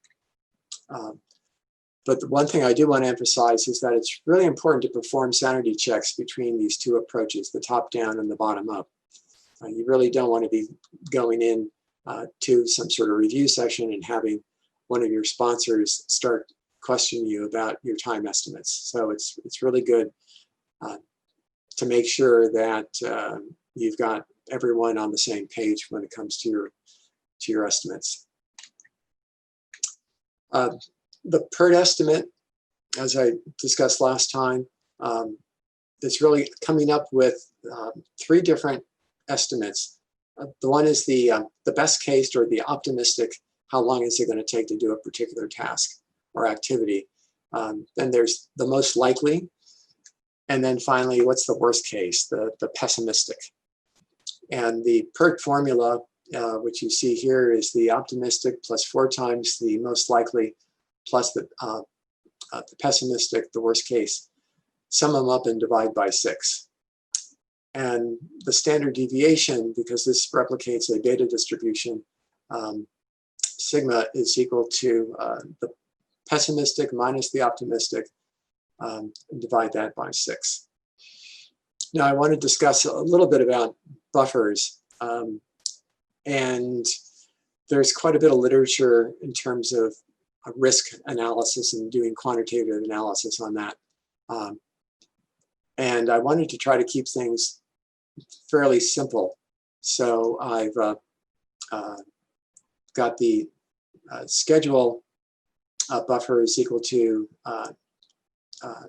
But the one thing I do want to emphasize is that it's really important to perform sanity checks between these two approaches, the top-down and the bottom-up. You really don't want to be going in to some sort of review session and having one of your sponsors start questioning you about your time estimates. So it's really good to make sure that you've got everyone on the same page when it comes to your estimates. The PERT estimate, as I discussed last time, is really coming up with 3 different estimates. The one is the best case, or the optimistic, how long is it going to take to do a particular task or activity. Then there's the most likely, and then finally, what's the worst case, the pessimistic. And the PERT formula, which you see here, is the optimistic plus 4 times the most likely plus the pessimistic, the worst case. Sum them up and divide by 6. And the standard deviation, because this replicates a beta distribution, sigma is equal to the pessimistic minus the optimistic, and divide that by 6. Now I want to discuss a little bit about buffers. And there's quite a bit of literature in terms of risk analysis and doing quantitative analysis on that. And I wanted to try to keep things fairly simple. So I've got the schedule buffer is equal to, you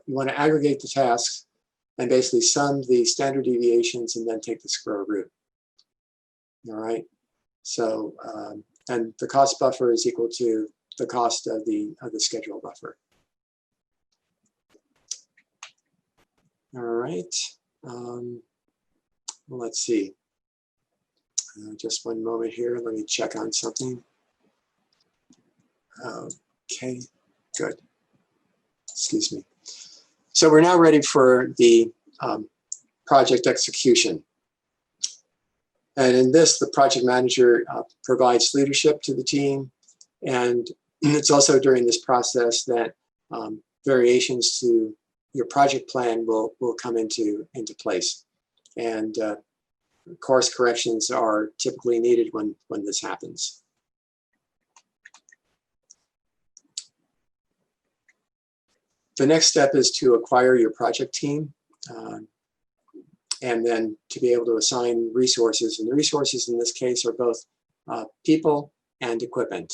want to aggregate the tasks and basically sum the standard deviations and then take the square root. All right. So, and the cost buffer is equal to the cost of the schedule buffer. All right. Let's see. Just one moment here. Let me check on something. Okay, good. Excuse me. So we're now ready for the project execution. And in this, the project manager provides leadership to the team. And it's also during this process that variations to your project plan will come into place. And course corrections are typically needed when this happens. The next step is to acquire your project team and then to be able to assign resources. And the resources in this case are both people and equipment.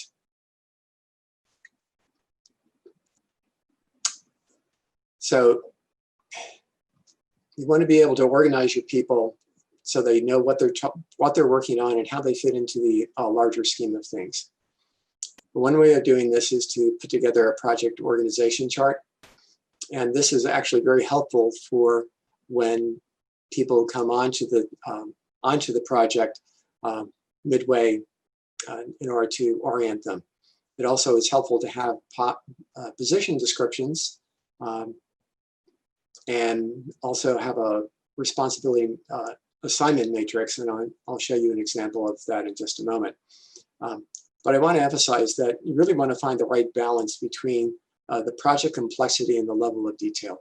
So you want to be able to organize your people so they know what they're working on and how they fit into the larger scheme of things. One way of doing this is to put together a project organization chart. And this is actually very helpful for when people come onto the project midway in order to orient them. It also is helpful to have position descriptions and also have a responsibility assignment matrix, and I'll show you an example of that in just a moment. But I want to emphasize that you really want to find the right balance between the project complexity and the level of detail.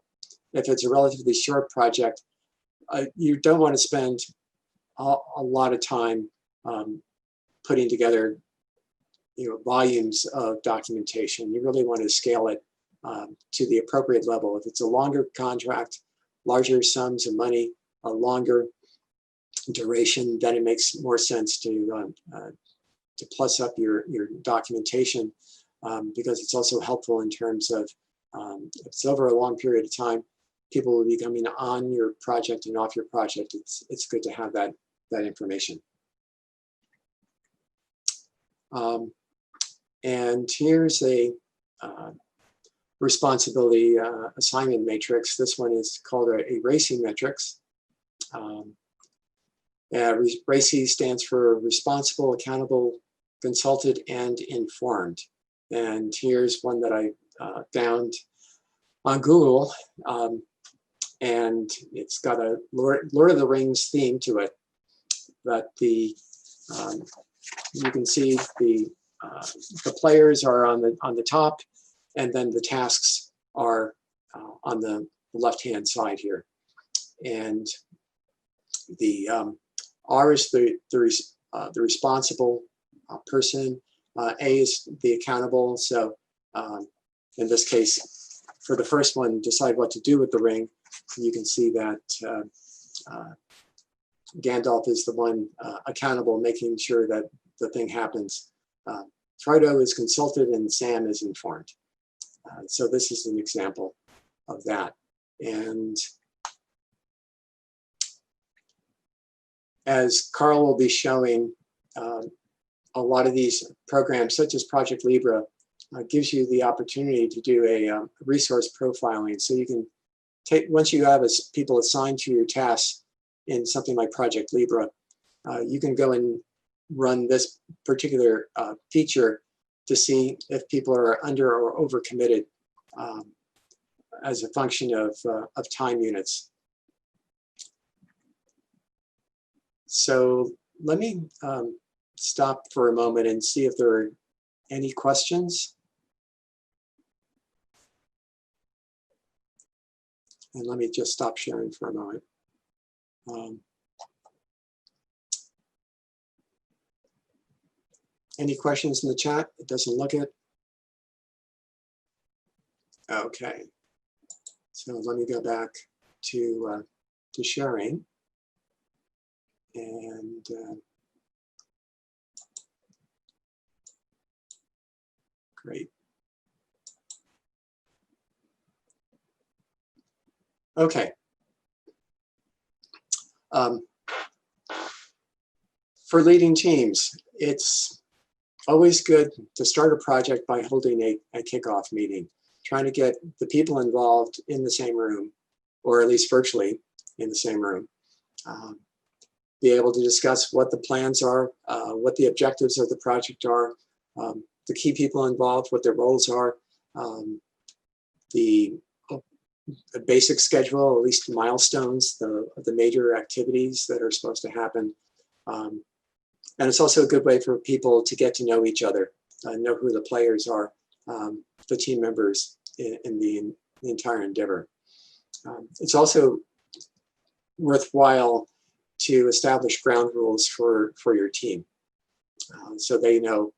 If it's a relatively short project, you don't want to spend a lot of time putting together volumes of documentation. You really want to scale it to the appropriate level. If it's a longer contract, larger sums of money, a longer duration, then it makes more sense to plus up your documentation, because it's also helpful in terms of if it's over a long period of time, people will be coming on your project and off your project. It's good to have that information. And here's a responsibility assignment matrix. This one is called a RACI matrix. RACI stands for Responsible, Accountable, Consulted, and Informed. And here's one that I found on Google. And it's got a Lord of the Rings theme to it. But you can see the players are on the top, and then the tasks are on the left-hand side here. And the R is the responsible person. A is the accountable. So in this case, for the first one, decide what to do with the ring. You can see that Gandalf is the one accountable, making sure that the thing happens. Frodo is consulted and Sam is informed. So this is an example of that. And as Carl will be showing, a lot of these programs, such as Project Libra, gives you the opportunity to do a resource profiling. So you can take, once you have people assigned to your tasks in something like Project Libra, you can go and run this particular feature to see if people are under or over committed as a function of time units. So let me stop for a moment and see if there are any questions. And let me just stop sharing for a moment. Any questions in the chat? It doesn't look it. Okay. So let me go back to sharing. And great. Okay. For leading teams, it's always good to start a project by holding a kickoff meeting, trying to get the people involved in the same room, or at least virtually in the same room. Be able to discuss what the plans are, what the objectives of the project are, the key people involved, what their roles are, the basic schedule, at least milestones, the major activities that are supposed to happen. And it's also a good way for people to get to know each other, know who the players are, the team members in the entire endeavor. It's also worthwhile to establish ground rules for your team. So they know,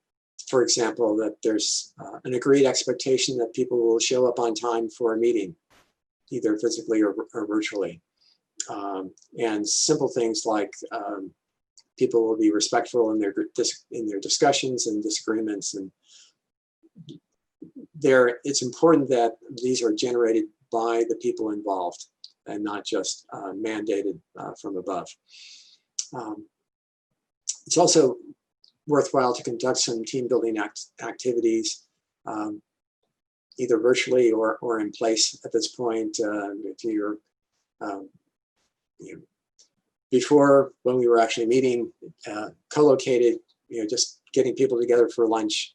for example, that there's an agreed expectation that people will show up on time for a meeting, either physically or virtually. And simple things like people will be respectful in their discussions and disagreements. And it's important that these are generated by the people involved and not just mandated from above. It's also worthwhile to conduct some team building activities, either virtually or in place at this point. If you're, before, when we were actually meeting co-located, just getting people together for lunch,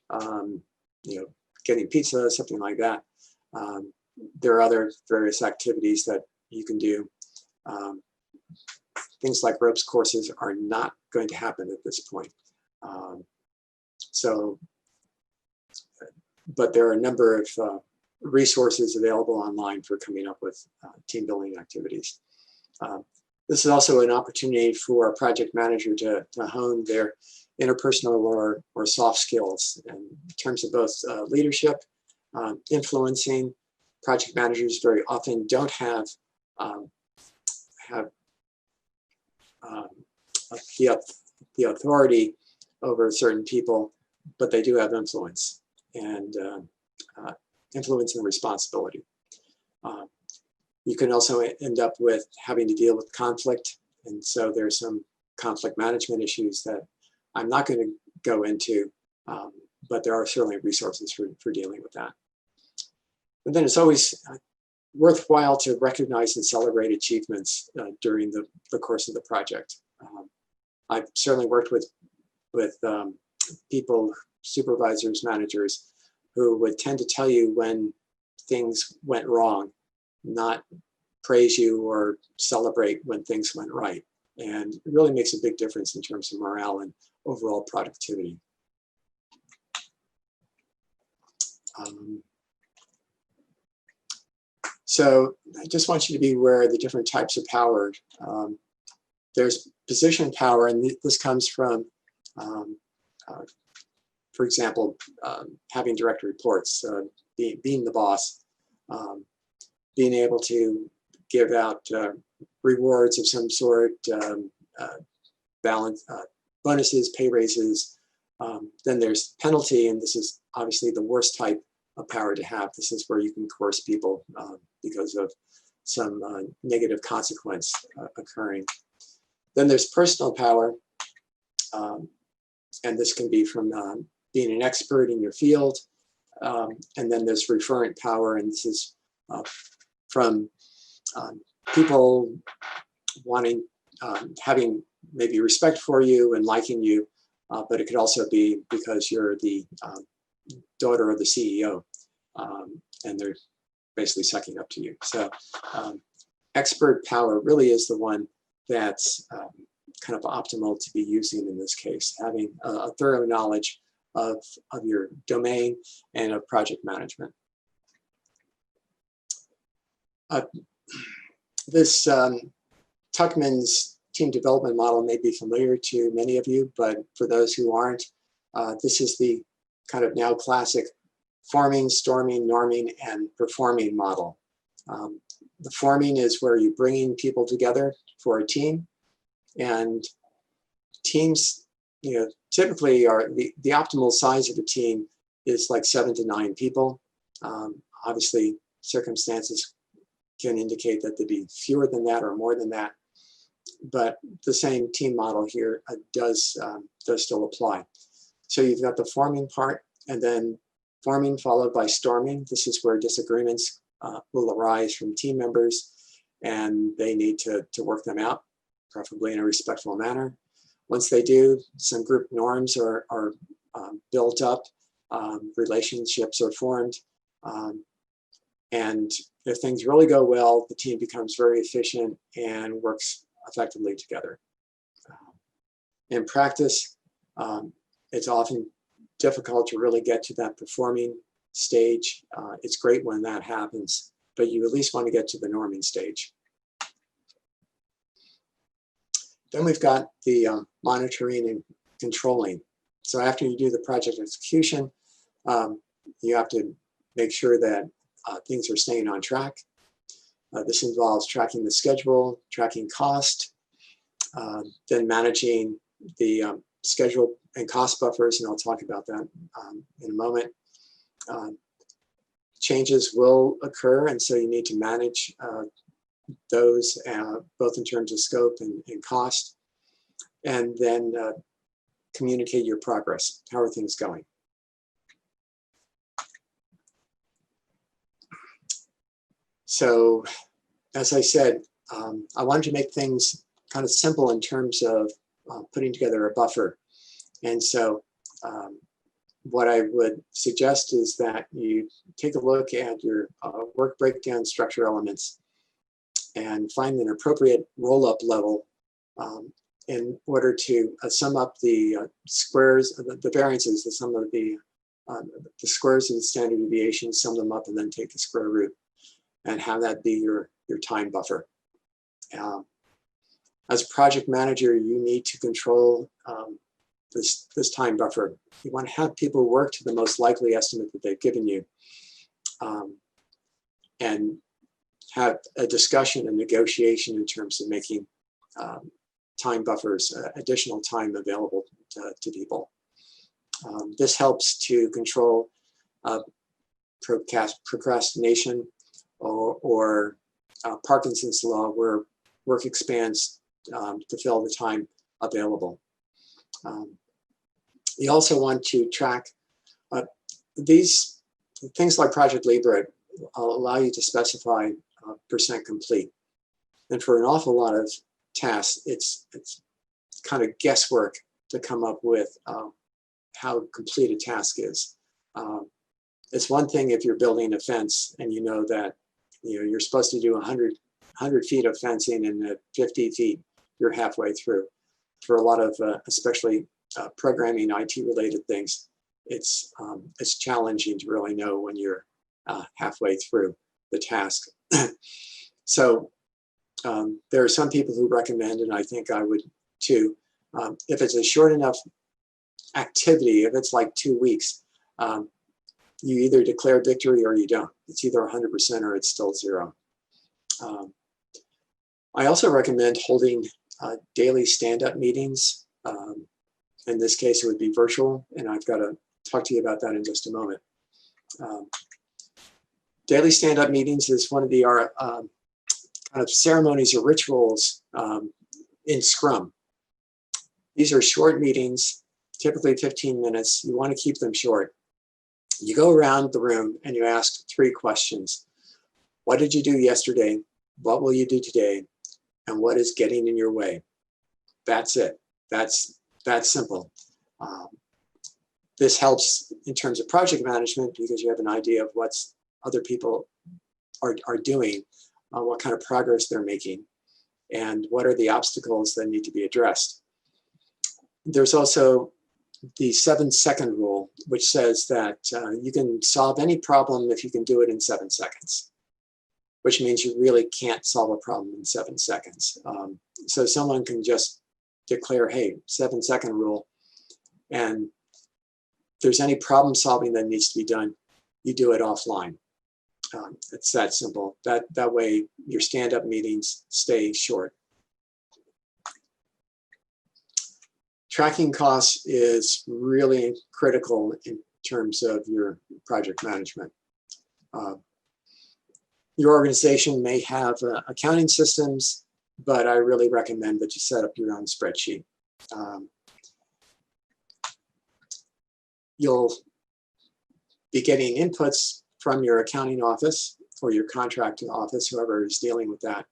getting pizza, something like that. There are other various activities that you can do. Things like ropes courses are not going to happen at this point. But there are a number of resources available online for coming up with team building activities. This is also an opportunity for a project manager to hone their interpersonal or soft skills in terms of both leadership, influencing, project managers very often don't have um, the authority over certain people, but they do have influence and influence and responsibility. You can also end up with having to deal with conflict, and so there's some conflict management issues that I'm not going to go into, but there are certainly resources for dealing with that. But then it's always worthwhile to recognize and celebrate achievements during the course of the project. I've certainly worked with people, supervisors, managers, who would tend to tell you when things went wrong, not praise you or celebrate when things went right. And it really makes a big difference in terms of morale and overall productivity. So I just want you to be aware of the different types of power. There's position power, and this comes from, for example, having direct reports, being the boss, being able to give out rewards of some sort, balance, bonuses, pay raises. Then there's penalty, and this is obviously the worst type of power to have. This is where you can coerce people because of some negative consequence occurring. Then there's personal power, and this can be from being an expert in your field. And then there's referent power, and this is from people wanting, having maybe respect for you and liking you, but it could also be because you're the daughter of the CEO, and they're basically sucking up to you. So expert power really is the one that's kind of optimal to be using in this case, having a thorough knowledge of your domain and of project management. This Tuckman's team development model may be familiar to many of you, but for those who aren't, this is the kind of now classic forming, storming, norming, and performing model. The forming is where you're bringing people together for a team, and teams, typically are the optimal size of a team is like 7 to 9 people. Obviously, circumstances can indicate that there'd be fewer than that or more than that, but the same team model here does still apply. So you've got the forming part, and then forming followed by storming. This is where disagreements will arise from team members, and they need to work them out, preferably in a respectful manner. Once they do, some group norms are built up, relationships are formed, and if things really go well, the team becomes very efficient and works effectively together. In practice, it's often difficult to really get to that performing stage. It's great when that happens, but you at least want to get to the norming stage. Then we've got the monitoring and controlling. So after you do the project execution, you have to make sure that things are staying on track. This involves tracking the schedule, tracking cost, then managing the schedule and cost buffers, and I'll talk about that in a moment. Changes will occur, and so you need to manage those both in terms of scope and cost, and then communicate your progress. How are things going? So, as I said, I wanted to make things kind of simple in terms of putting together a buffer. And so what I would suggest is that you take a look at your work breakdown structure elements and find an appropriate roll-up level in order to sum up the squares, the variances, the sum of the squares of the standard deviation, sum them up, and then take the square root, and have that be your time buffer. As a project manager, you need to control this time buffer. You want to have people work to the most likely estimate that they've given you. and have a discussion and negotiation in terms of making time buffers, additional time available to people. This helps to control procrastination or Parkinson's law, where work expands to fill the time available. You also want to track these things like Project Libre allow you to specify percent complete. And for an awful lot of tasks, it's kind of guesswork to come up with how complete a task is. It's one thing if you're building a fence and you know that you're supposed to do 100 feet of fencing, and at 50 feet you're halfway through. For a lot of especially programming IT related things, it's challenging to really know when you're halfway through the task. So there are some people who recommend, and I think I would too, if it's a short enough activity, if it's like 2 weeks, you either declare victory or you don't. It's either 100% or it's still 0. I also recommend holding daily stand-up meetings. In this case, it would be virtual, and I've got to talk to you about that in just a moment. Daily stand-up meetings is one of the kind of ceremonies or rituals in Scrum. These are short meetings, typically 15 minutes. You want to keep them short. You go around the room and you ask 3 questions. What did you do yesterday? What will you do today? And what is getting in your way? That's it. That's simple. This helps in terms of project management because you have an idea of what other people are doing, what kind of progress they're making, and what are the obstacles that need to be addressed. There's also the 7-second rule, which says that you can solve any problem if you can do it in 7 seconds, which means you really can't solve a problem in 7 seconds. So someone can just declare, hey, 7-second rule, and if there's any problem solving that needs to be done, you do it offline. It's that simple. That way your stand-up meetings stay short. Tracking costs is really critical in terms of your project management. Your organization may have accounting systems, but I really recommend that you set up your own spreadsheet. You'll be getting inputs from your accounting office or your contracting office, whoever is dealing with that.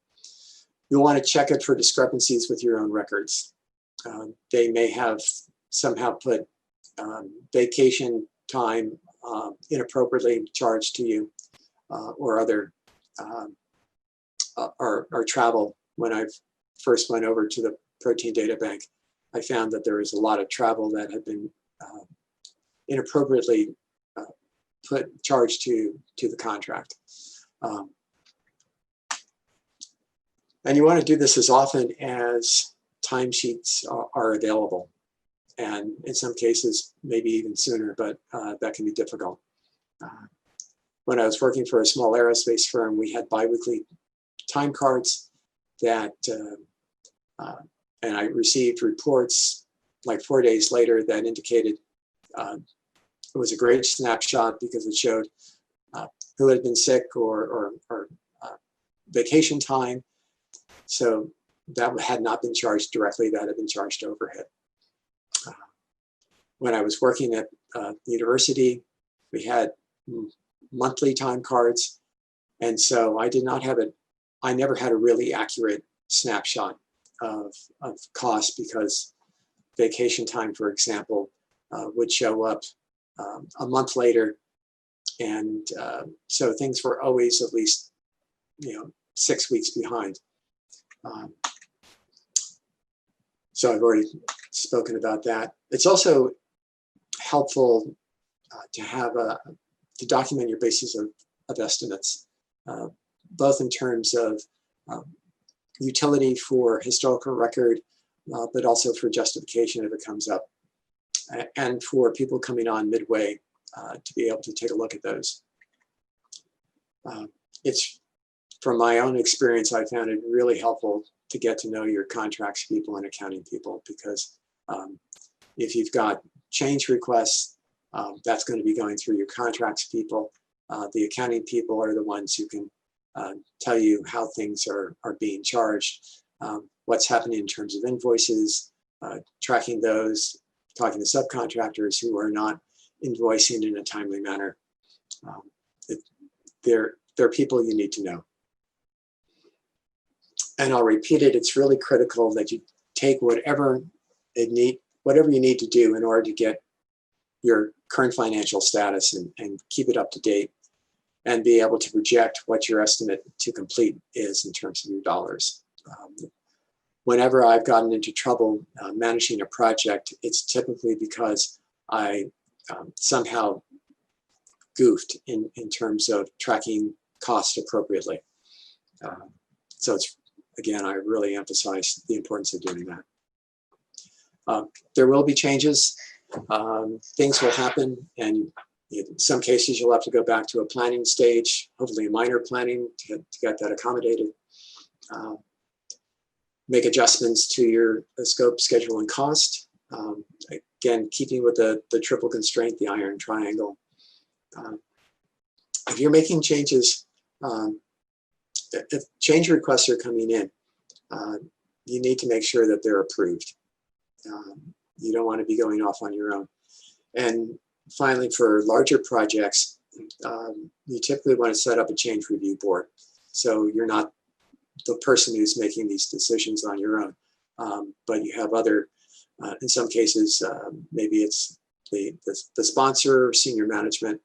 You'll want to check it for discrepancies with your own records. They may have somehow put vacation time inappropriately charged to you, or other or travel. When I first went over to the Protein Data Bank, I found that there was a lot of travel that had been inappropriately charged to the contract. And you want to do this as often as timesheets are available, and in some cases maybe even sooner, but that can be difficult. When I was working for a small aerospace firm, we had biweekly time cards that, and I received reports like 4 days later that indicated it was a great snapshot because it showed who had been sick or vacation time. So that had not been charged directly, that had been charged overhead. When I was working at the university, we had monthly time cards. And so I did not have I never had a really accurate snapshot of cost, because vacation time, for example, would show up a month later. And so things were always at least 6 weeks behind. So I've already spoken about that. It's also helpful to have to document your basis of estimates, both in terms of utility for historical record, but also for justification if it comes up, and for people coming on midway to be able to take a look at those. it's from my own experience, I found it really helpful to get to know your contracts people and accounting people, because if you've got change requests, that's going to be going through your contracts people. The accounting people are the ones who can tell you how things are being charged, what's happening in terms of invoices, tracking those, talking to subcontractors who are not invoicing in a timely manner. They're people you need to know. And I'll repeat it, it's really critical that you take whatever you need to do in order to get your current financial status and keep it up to date, and be able to project what your estimate to complete is in terms of your dollars. Whenever I've gotten into trouble managing a project, it's typically because I somehow goofed in terms of tracking costs appropriately. So it's, again, I really emphasize the importance of doing that. There will be changes. Things will happen, and in some cases you'll have to go back to a planning stage, hopefully a minor planning to get that accommodated. Make adjustments to your scope, schedule, and cost. Again, keeping with the triple constraint, the iron triangle. If you're making changes, if change requests are coming in, you need to make sure that they're approved. You don't want to be going off on your own. And finally, for larger projects, you typically want to set up a change review board. So you're not the person who's making these decisions on your own, but you have other, in some cases, maybe it's the sponsor or senior management,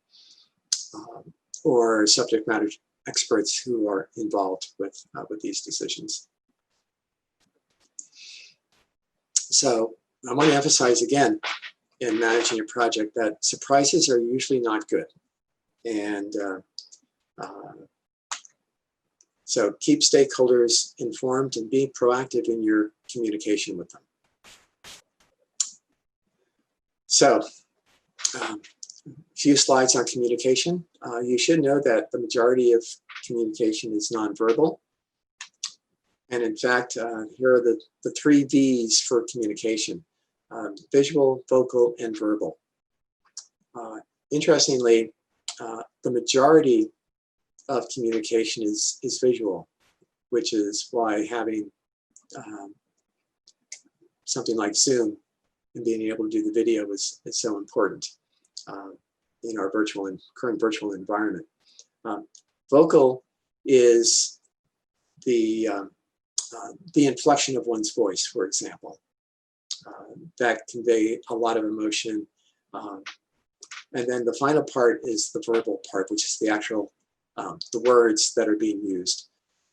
or subject matter experts who are involved with these decisions. So I want to emphasize again, in managing a project, that surprises are usually not good. And so keep stakeholders informed and be proactive in your communication with them. So a few slides on communication. You should know that the majority of communication is nonverbal. And in fact, here are the 3 V's for communication: visual, vocal, and verbal. Interestingly, the majority of communication is visual, which is why having something like Zoom and being able to do the video is so important in our current virtual environment. Vocal is the inflection of one's voice, for example, that convey a lot of emotion. And then the final part is the verbal part, which is the actual the words that are being used.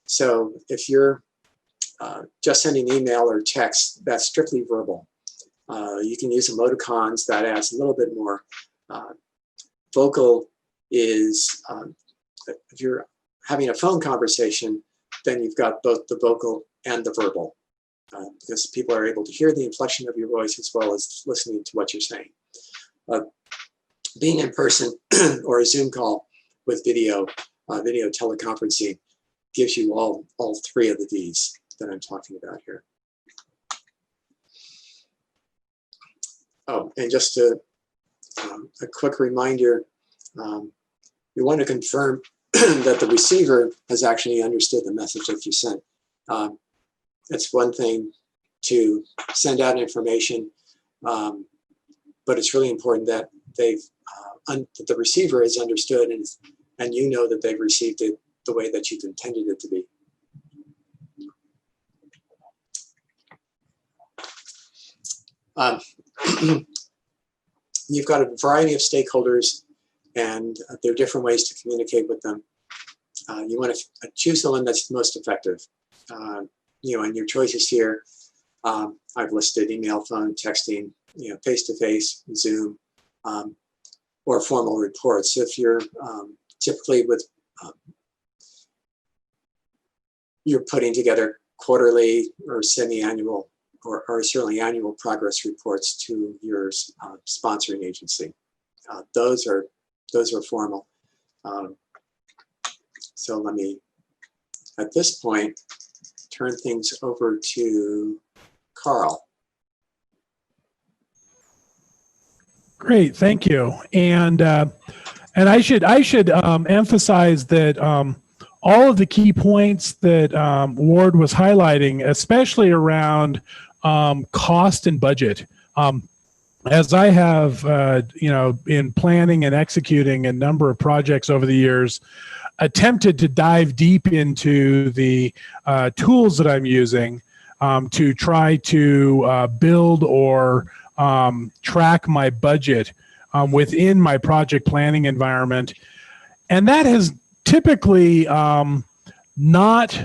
So if you're just sending email or text, that's strictly verbal. You can use emoticons, that adds a little bit more. Vocal is, if you're having a phone conversation, then you've got both the vocal and the verbal, because people are able to hear the inflection of your voice as well as listening to what you're saying. Being in person or a Zoom call with video teleconferencing gives you all 3 of the V's that I'm talking about here. Oh, and just a quick reminder, you want to confirm that the receiver has actually understood the message that you sent. It's one thing to send out information, but it's really important that that the receiver has understood and you know that they've received it the way that you've intended it to be. You've got a variety of stakeholders, and there are different ways to communicate with them. You want to choose the one that's most effective. And your choices here, I've listed email, phone, texting, face-to-face, Zoom, or formal reports. If you're typically you're putting together quarterly or semi-annual or certainly annual progress reports to your sponsoring agency. Those are formal. So let me, at this point, turn things over to Carl. Great, thank you. And I should emphasize that all of the key points that Ward was highlighting, especially around cost and budget. As I have, in planning and executing a number of projects over the years, attempted to dive deep into the tools that I'm using to try to build or track my budget within my project planning environment. And that has typically not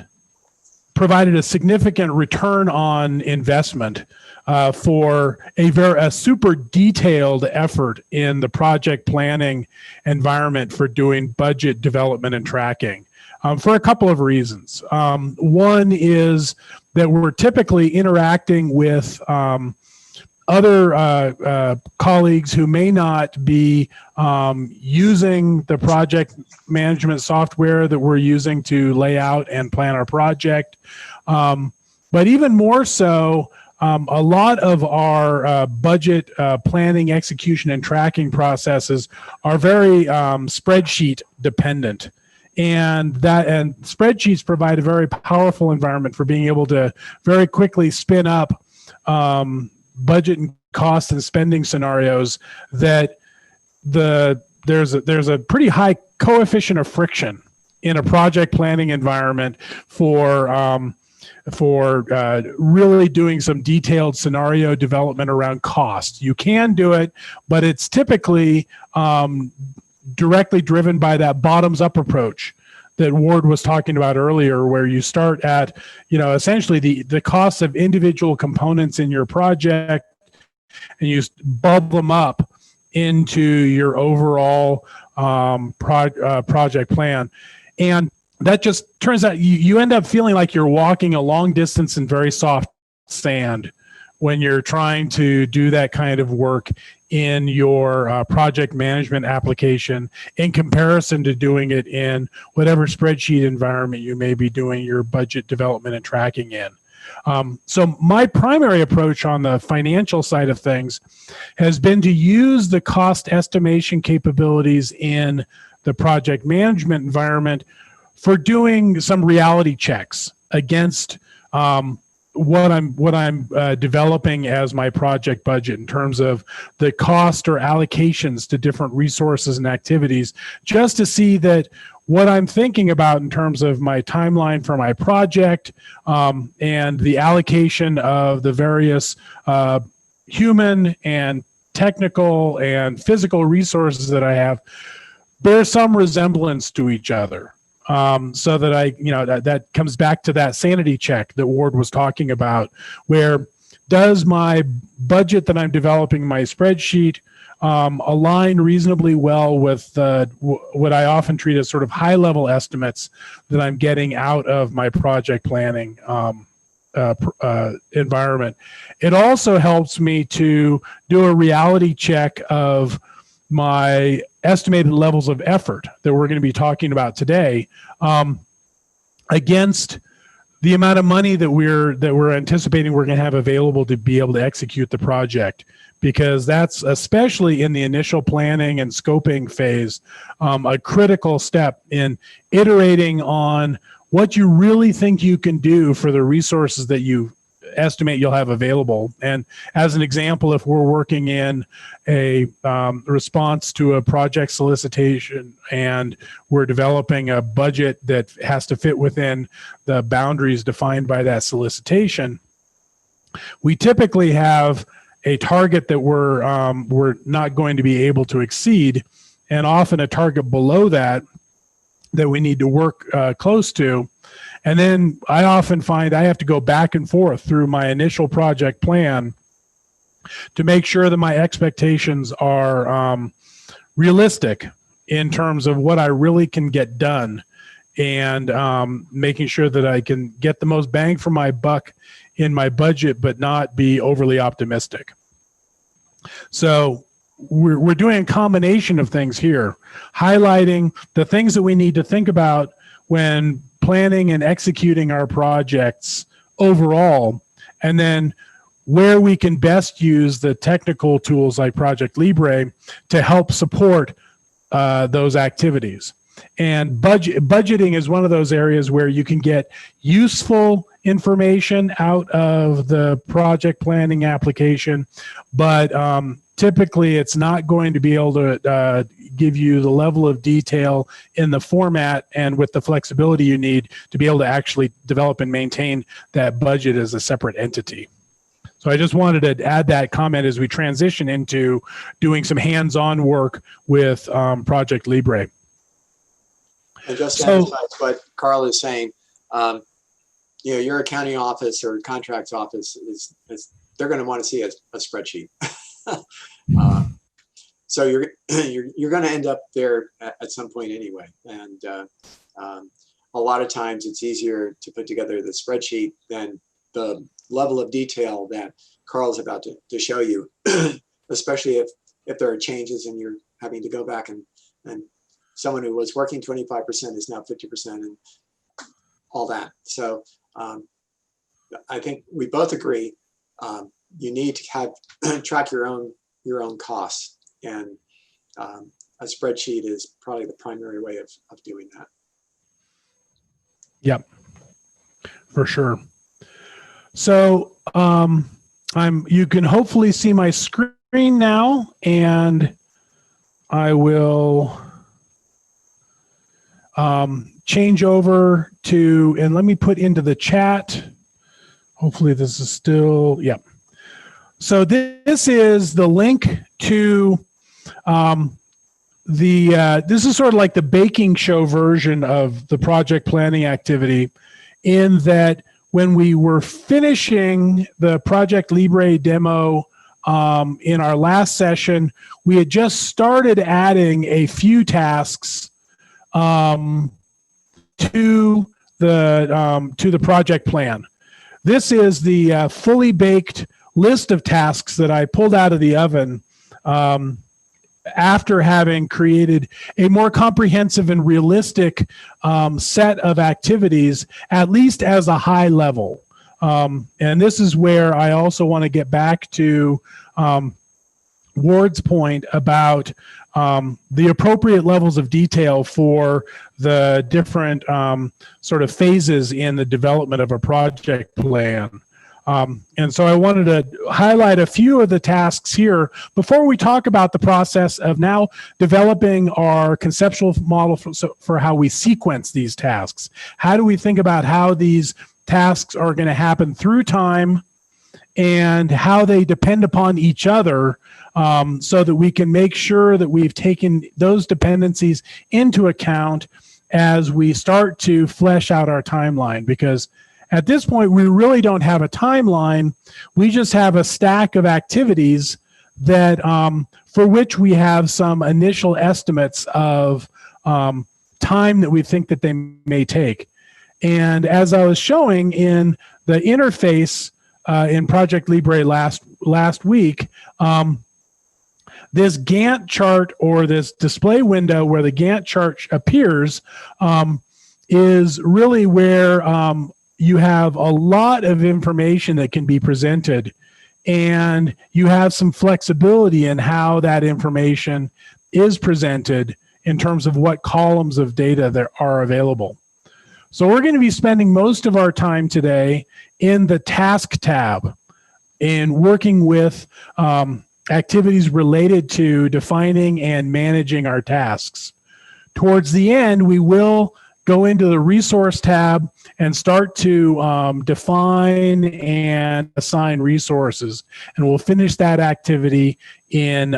provided a significant return on investment for a super detailed effort in the project planning environment for doing budget development and tracking for a couple of reasons. One is that we're typically interacting with other colleagues who may not be using the project management software that we're using to lay out and plan our project. But even more so, a lot of our budget planning, execution, and tracking processes are very spreadsheet dependent. And spreadsheets provide a very powerful environment for being able to very quickly spin up budget and cost and spending scenarios that there's a pretty high coefficient of friction in a project planning environment for really doing some detailed scenario development around cost. You can do it, but it's typically directly driven by that bottoms-up approach that Ward was talking about earlier, where you start at, essentially the cost of individual components in your project, and you bubble them up into your overall project plan. And that just turns out you end up feeling like you're walking a long distance in very soft sand when you're trying to do that kind of work in your project management application in comparison to doing it in whatever spreadsheet environment you may be doing your budget development and tracking in. So my primary approach on the financial side of things has been to use the cost estimation capabilities in the project management environment for doing some reality checks against what I'm developing as my project budget in terms of the cost or allocations to different resources and activities, just to see that what I'm thinking about in terms of my timeline for my project and the allocation of the various human and technical and physical resources that I have bear some resemblance to each other. So that that comes back to that sanity check that Ward was talking about, where does my budget that I'm developing in my spreadsheet align reasonably well with what I often treat as sort of high-level estimates that I'm getting out of my project planning environment. It also helps me to do a reality check of my estimated levels of effort that we're going to be talking about today against the amount of money that we're anticipating we're going to have available to be able to execute the project, because that's, especially in the initial planning and scoping phase, a critical step in iterating on what you really think you can do for the resources that you estimate you'll have available. And as an example, if we're working in a response to a project solicitation and we're developing a budget that has to fit within the boundaries defined by that solicitation, we typically have a target that we're not going to be able to exceed, and often a target below that we need to work close to. And then I often find I have to go back and forth through my initial project plan to make sure that my expectations are realistic in terms of what I really can get done, and making sure that I can get the most bang for my buck in my budget, but not be overly optimistic. So we're doing a combination of things here, highlighting the things that we need to think about when planning and executing our projects overall, and then where we can best use the technical tools like Project Libre to help support those activities. And budgeting is one of those areas where you can get useful information out of the project planning application, but typically it's not going to be able to give you the level of detail in the format and with the flexibility you need to be able to actually develop and maintain that budget as a separate entity. So I just wanted to add that comment as we transition into doing some hands-on work with Project Libre. And just to emphasize what Carl is saying, your accounting office or contracts office is they're going to want to see a spreadsheet. So you're going to end up there at some point anyway. And a lot of times it's easier to put together the spreadsheet than the level of detail that Carl's about to show you, especially if there are changes and you're having to go back and someone who was working 25% is now 50% and all that. So I think we both agree you need to track your own costs, and a spreadsheet is probably the primary way of doing that. Yep, for sure. So you can hopefully see my screen now, and I will change over to, and let me put into the chat. Hopefully this is still, yeah. So this is the link to this is sort of like the baking show version of the project planning activity, in that when we were finishing the Project Libre demo in our last session, we had just started adding a few tasks to the project plan. This is the fully baked list of tasks that I pulled out of the oven after having created a more comprehensive and realistic set of activities, at least as a high level. And this is where I also want to get back to Ward's point about the appropriate levels of detail for the different sort of phases in the development of a project plan. And so I wanted to highlight a few of the tasks here before we talk about the process of now developing our conceptual model for how we sequence these tasks. How do we think about how these tasks are going to happen through time and how they depend upon each other, so that we can make sure that we've taken those dependencies into account as we start to flesh out our timeline? Because at this point, we really don't have a timeline. We just have a stack of activities that for which we have some initial estimates of time that we think that they may take. And as I was showing in the interface in Project Libre last week, this Gantt chart, or this display window where the Gantt chart appears, is really where you have a lot of information that can be presented, and you have some flexibility in how that information is presented in terms of what columns of data there are available. So we're going to be spending most of our time today in the task tab in working with activities related to defining and managing our tasks. Towards the end, we will go into the resource tab and start to define and assign resources. And we'll finish that activity in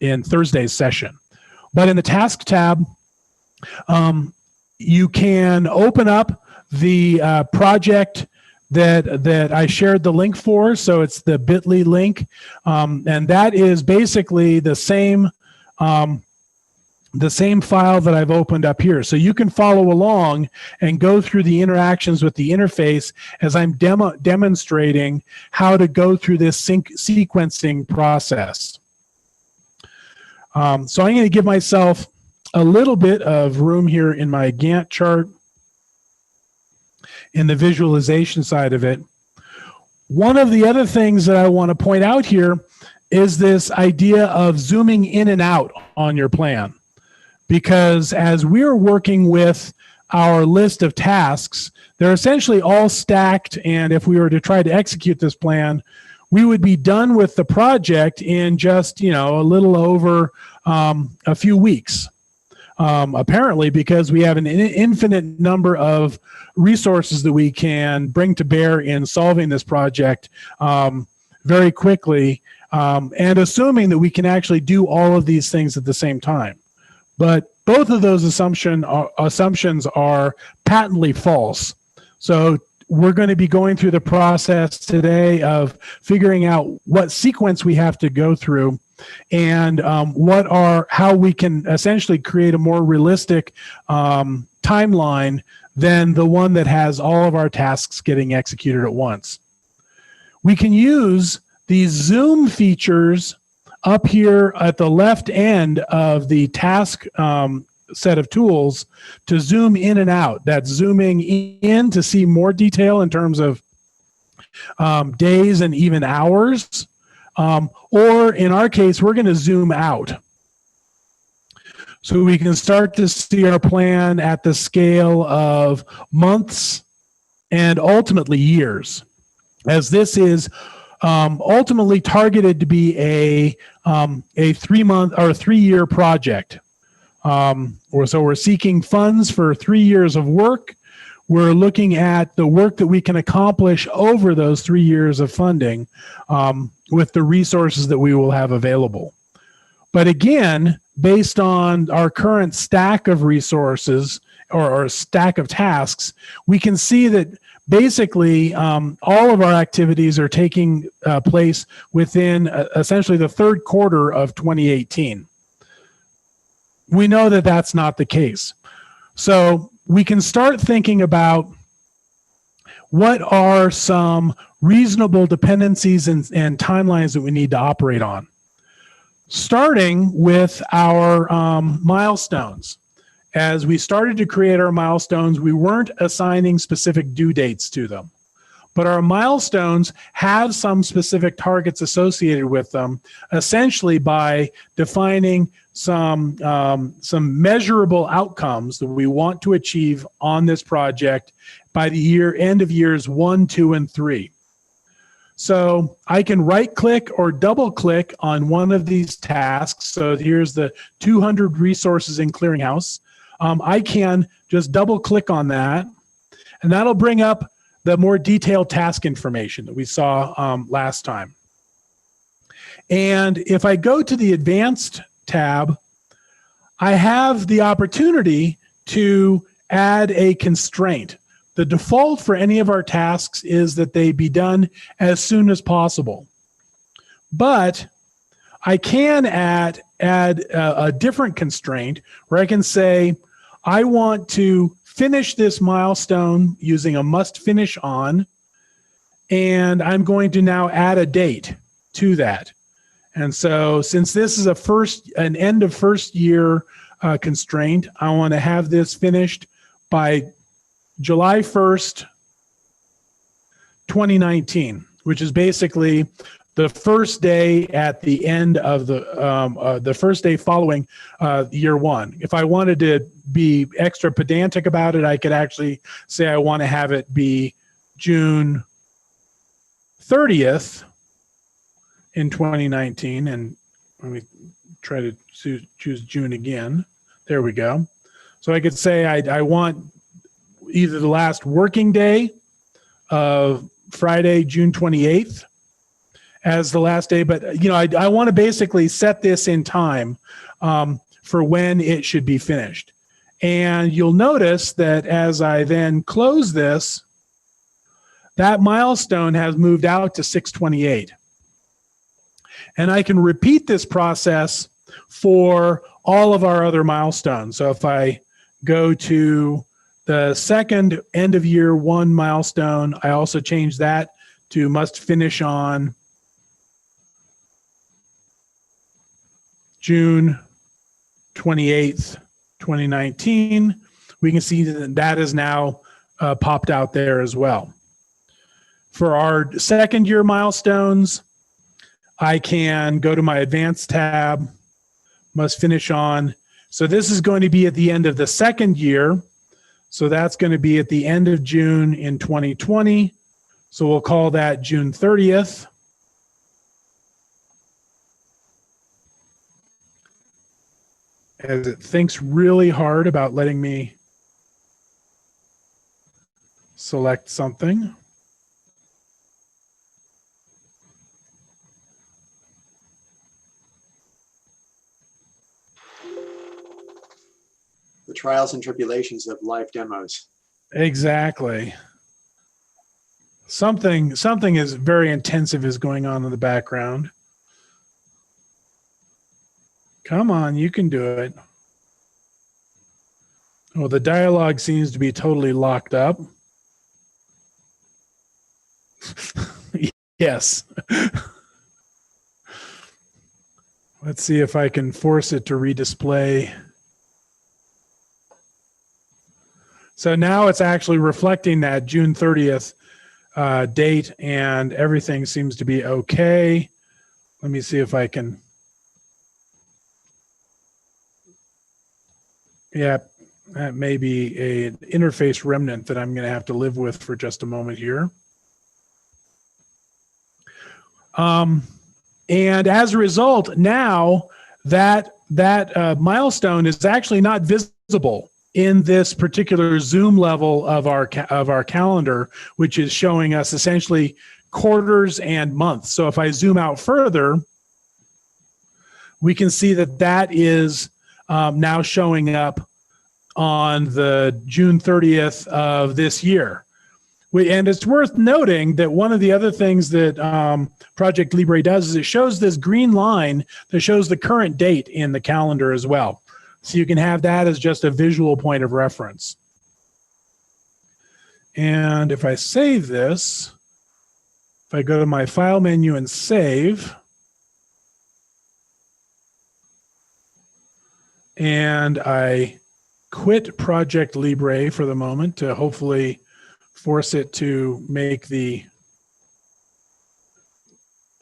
Thursday's session. But in the task tab, you can open up the project that I shared the link for. So it's the bit.ly link. And that is basically the same file that I've opened up here. So you can follow along and go through the interactions with the interface as I'm demonstrating how to go through this sequencing process. So I'm going to give myself a little bit of room here in my Gantt chart. in the visualization side of it. One of the other things that I want to point out here is this idea of zooming in and out on your plan. Because as we're working with our list of tasks, they're essentially all stacked. And if we were to try to execute this plan, we would be done with the project in just, a little over a few weeks. Apparently, because we have an infinite number of resources that we can bring to bear in solving this project very quickly, and assuming that we can actually do all of these things at the same time. But both of those assumptions are patently false. So we're going to be going through the process today of figuring out what sequence we have to go through and how we can essentially create a more realistic timeline than the one that has all of our tasks getting executed at once. We can use these zoom features up here at the left end of the task set of tools to zoom in and out. That's zooming in to see more detail in terms of days and even hours. Or in our case, we're going to zoom out. So we can start to see our plan at the scale of months and ultimately years, as this is ultimately targeted to be a 3-month or a 3-year project. So we're seeking funds for 3 years of work. We're looking at the work that we can accomplish over those 3 years of funding with the resources that we will have available. But again, based on our current stack of resources or stack of tasks, we can see that basically all of our activities are taking place within essentially the third quarter of 2018. We know that that's not the case. So we can start thinking about what are some reasonable dependencies and timelines that we need to operate on. Starting with our milestones. As we started to create our milestones, we weren't assigning specific due dates to them. But our milestones have some specific targets associated with them, essentially by defining some measurable outcomes that we want to achieve on this project by the end of years 1, 2, and 3. So I can right-click or double-click on one of these tasks. So here's the 200 resources in Clearinghouse. I can just double-click on that, and that'll bring up the more detailed task information that we saw last time. And if I go to the Advanced tab, I have the opportunity to add a constraint. The default for any of our tasks is that they be done as soon as possible. But I can add a different constraint where I can say, I want to finish this milestone using a must finish on, and I'm going to now add a date to that. And so since this is an end of first year constraint, I want to have this finished by July 1st, 2019, which is basically the first day at the end of the first day following year 1. If I wanted to be extra pedantic about it, I could actually say I want to have it be June 30th in 2019. And let me try to choose June again. There we go. So I could say I want either the last working day of Friday, June 28th, as the last day, but I want to basically set this in time for when it should be finished. And you'll notice that as I then close this, that milestone has moved out to 6/28. And I can repeat this process for all of our other milestones. So if I go to the second end of year 1 milestone, I also change that to must finish on June 28th, 2019. We can see that is now popped out there as well. For our second year milestones, I can go to my advanced tab, must finish on. So this is going to be at the end of the second year. So that's going to be at the end of June in 2020. So we'll call that June 30th. As it thinks really hard about letting me select something. The trials and tribulations of live demos. Exactly. Something is very intensive is going on in the background. Come on, you can do it. Oh, the dialogue seems to be totally locked up. Yes. Let's see if I can force it to redisplay. So now it's actually reflecting that June 30th date, and everything seems to be okay. Let me see if I can. Yeah, that may be an interface remnant that I'm going to have to live with for just a moment here. And as a result, now that milestone is actually not visible in this particular zoom level of our calendar, which is showing us essentially quarters and months. So if I zoom out further, we can see that that is now showing up on the June 30th of this year. And it's worth noting that one of the other things that Project Libre does is it shows this green line that shows the current date in the calendar as well. So you can have that as just a visual point of reference. And if I save this, if I go to my file menu and save, and I quit Project Libre for the moment to hopefully force it to make the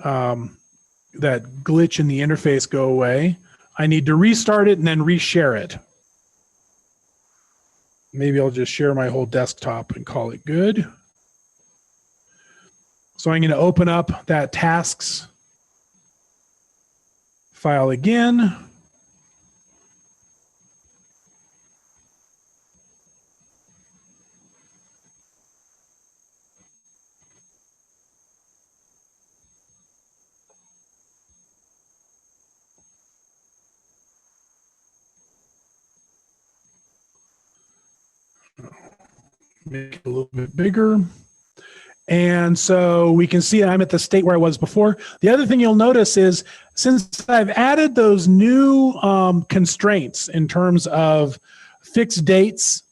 that glitch in the interface go away. I need to restart it and then reshare it. Maybe I'll just share my whole desktop and call it good. So I'm going to open up that tasks file again. Make it a little bit bigger. And so we can see I'm at the state where I was before. The other thing you'll notice is since I've added those new constraints in terms of fixed dates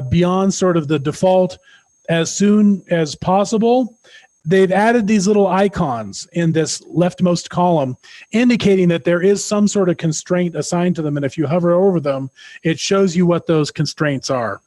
beyond sort of the default as soon as possible, they've added these little icons in this leftmost column indicating that there is some sort of constraint assigned to them. And if you hover over them, it shows you what those constraints are.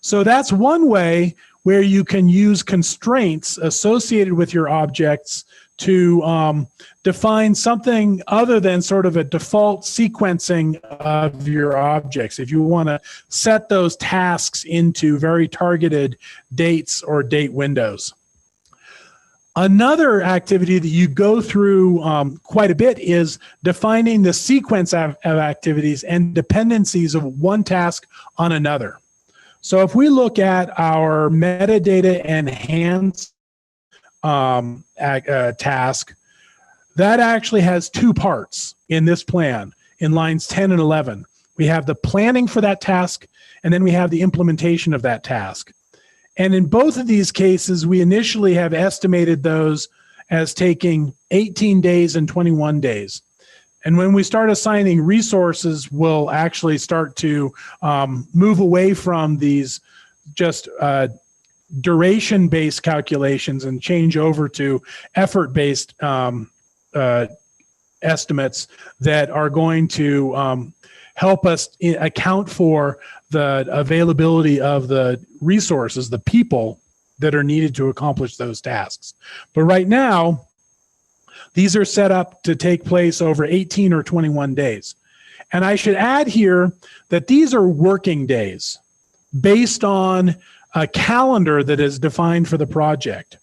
So that's one way where you can use constraints associated with your objects to define something other than sort of a default sequencing of your objects. If you want to set those tasks into very targeted dates or date windows. Another activity that you go through quite a bit is defining the sequence of activities and dependencies of one task on another. So if we look at our metadata enhanced task, that actually has two parts in this plan in lines 10 and 11. We have the planning for that task, and then we have the implementation of that task. And in both of these cases, we initially have estimated those as taking 18 days and 21 days. And when we start assigning resources, we'll actually start to move away from these just duration-based calculations and change over to effort-based estimates that are going to help us account for the availability of the resources, the people that are needed to accomplish those tasks. But right now, these are set up to take place over 18 or 21 days. And I should add here that these are working days based on a calendar that is defined for the project.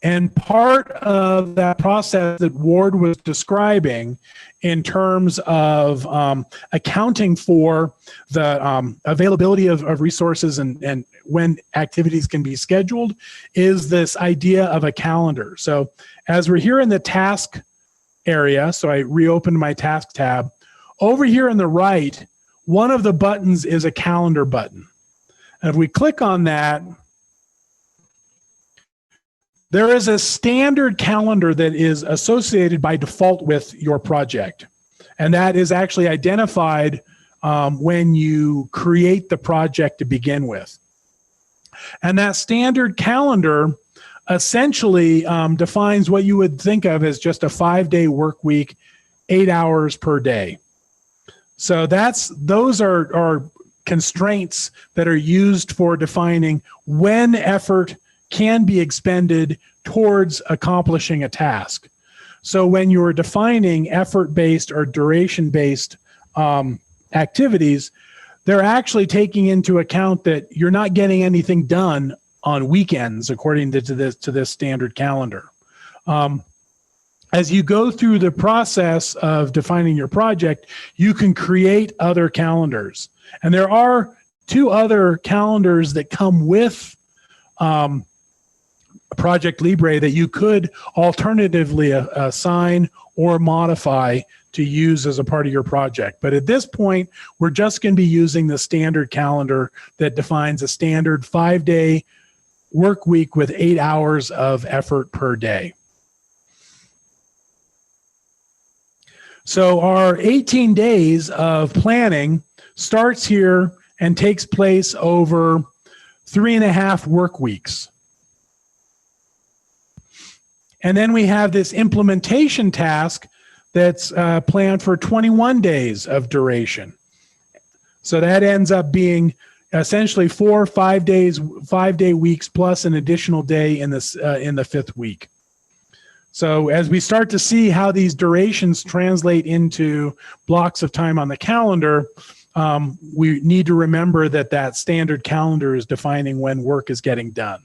And part of that process that Ward was describing in terms of accounting for the availability of resources and when activities can be scheduled is this idea of a calendar. So as we're here in the task area, so I reopened my task tab, over here on the right, one of the buttons is a calendar button. And if we click on that, there is a standard calendar that is associated by default with your project. And that is actually identified when you create the project to begin with. And that standard calendar essentially defines what you would think of as just a 5-day work week, 8 hours per day. So those are constraints that are used for defining when effort can be expended towards accomplishing a task. So when you're defining effort-based or duration-based activities, they're actually taking into account that you're not getting anything done on weekends according to this standard calendar. As you go through the process of defining your project, you can create other calendars. And there are 2 other calendars that come with Project Libre that you could alternatively assign or modify to use as a part of your project. But at this point, we're just going to be using the standard calendar that defines a standard 5-day work week with 8 hours of effort per day. So our 18 days of planning starts here and takes place over 3.5 work weeks. And then we have this implementation task that's planned for 21 days of duration. So that ends up being essentially 4 5-day weeks plus an additional day in the 5th week. So as we start to see how these durations translate into blocks of time on the calendar, we need to remember that standard calendar is defining when work is getting done.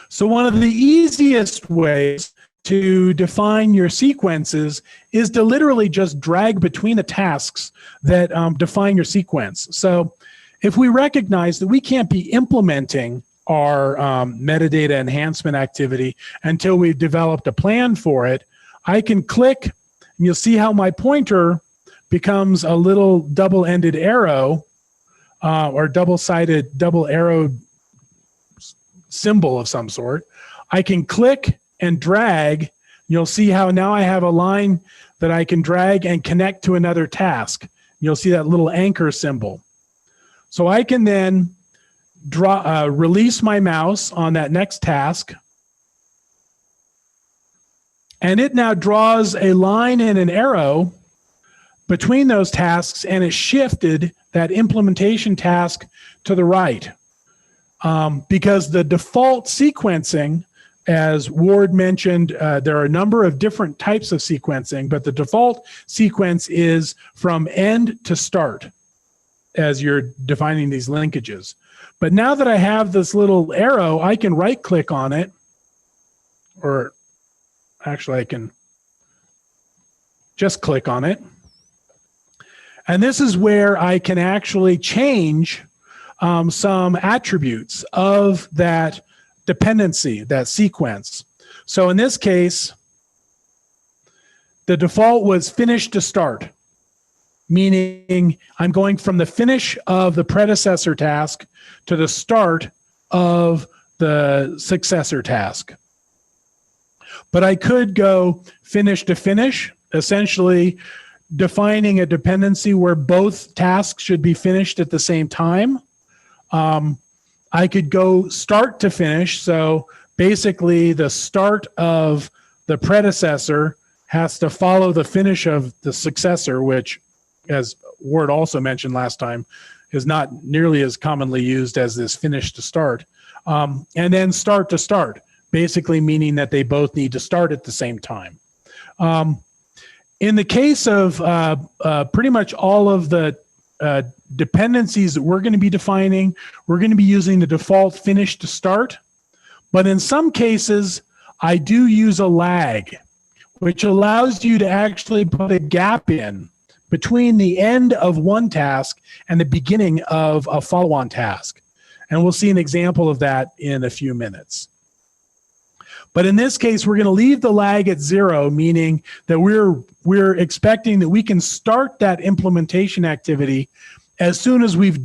So one of the easiest ways to define your sequences is to literally just drag between the tasks that define your sequence. So if we recognize that we can't be implementing our metadata enhancement activity until we've developed a plan for it, I can click and you'll see how my pointer becomes a little double-ended arrow or double-sided, double-arrowed symbol of some sort. I can click and drag. You'll see how now I have a line that I can drag and connect to another task. You'll see that little anchor symbol. So I can then release my mouse on that next task. And it now draws a line and an arrow between those tasks, and it shifted that implementation task to the right. Because the default sequencing, as Ward mentioned, there are a number of different types of sequencing, but the default sequence is from end to start as you're defining these linkages. But now that I have this little arrow, I can right-click on it, or actually I can just click on it. And this is where I can actually change some attributes of that dependency, that sequence. So in this case, the default was finish to start, meaning I'm going from the finish of the predecessor task to the start of the successor task. But I could go finish to finish, essentially defining a dependency where both tasks should be finished at the same time. I could go start to finish. So basically the start of the predecessor has to follow the finish of the successor, which as Ward also mentioned last time, is not nearly as commonly used as this finish to start. And then start to start, basically meaning that they both need to start at the same time. In the case of pretty much all of the dependencies that we're going to be defining, we're going to be using the default finish to start. But in some cases, I do use a lag, which allows you to actually put a gap in between the end of one task and the beginning of a follow-on task. And we'll see an example of that in a few minutes. But in this case, we're going to leave the lag at 0, meaning that we're expecting that we can start that implementation activity as soon as we've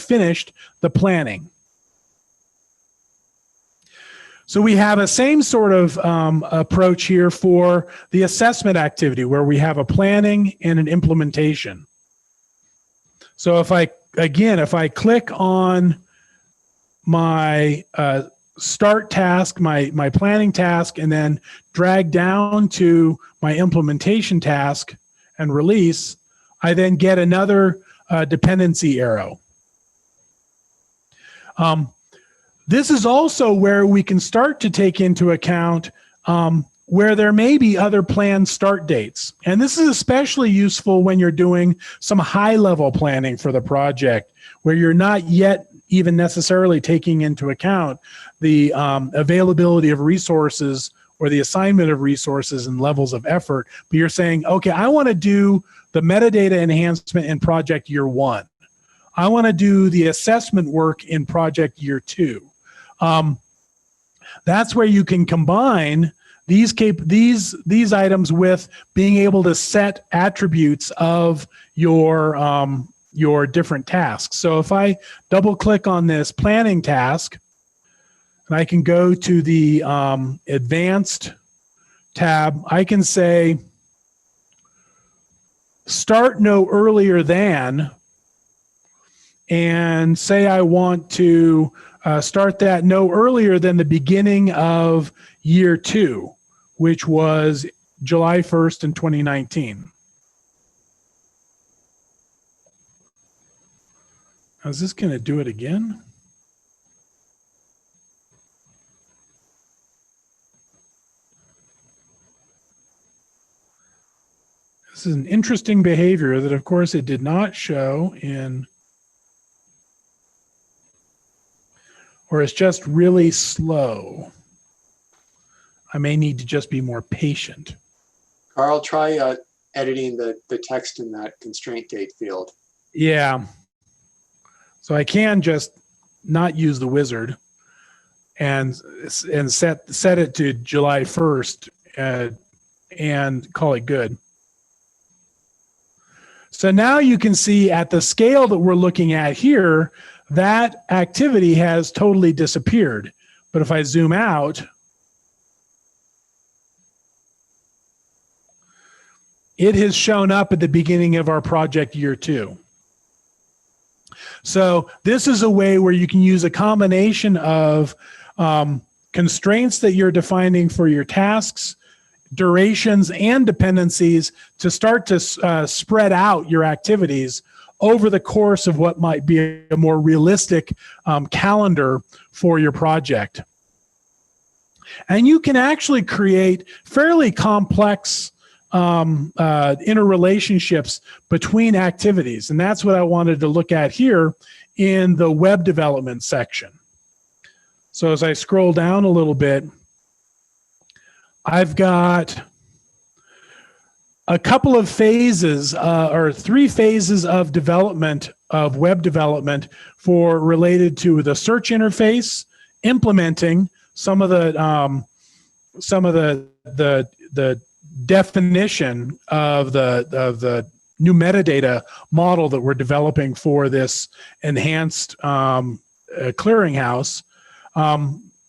finished the planning. So we have a same sort of approach here for the assessment activity, where we have a planning and an implementation. So if I click on my start task, my planning task, and then drag down to my implementation task and release, I then get another dependency arrow. This is also where we can start to take into account where there may be other planned start dates. And this is especially useful when you're doing some high-level planning for the project, where you're not yet even necessarily taking into account the availability of resources or the assignment of resources and levels of effort. But you're saying, okay, I want to do the metadata enhancement in project year 1. I want to do the assessment work in project year 2. That's where you can combine these items with being able to set attributes of your different tasks. So if I double click on this planning task, and I can go to the advanced tab, I can say start no earlier than, and say I want to start that no earlier than the beginning of year 2, which was July 1st in 2019. Is this going to do it again? This is an interesting behavior that, of course, it did not show in, or it's just really slow. I may need to just be more patient. Carl, try editing the text in that constraint date field. Yeah. So I can just not use the wizard and set it to July 1st and call it good. So now you can see at the scale that we're looking at here, that activity has totally disappeared. But if I zoom out, it has shown up at the beginning of our project year 2. So this is a way where you can use a combination of constraints that you're defining for your tasks, durations, and dependencies to start to spread out your activities over the course of what might be a more realistic calendar for your project. And you can actually create fairly complex interrelationships between activities. And that's what I wanted to look at here in the web development section. So as I scroll down a little bit, I've got a couple of phases or 3 phases of development, of web development, for related to the search interface, implementing some of the definition of the new metadata model that we're developing for this enhanced clearinghouse.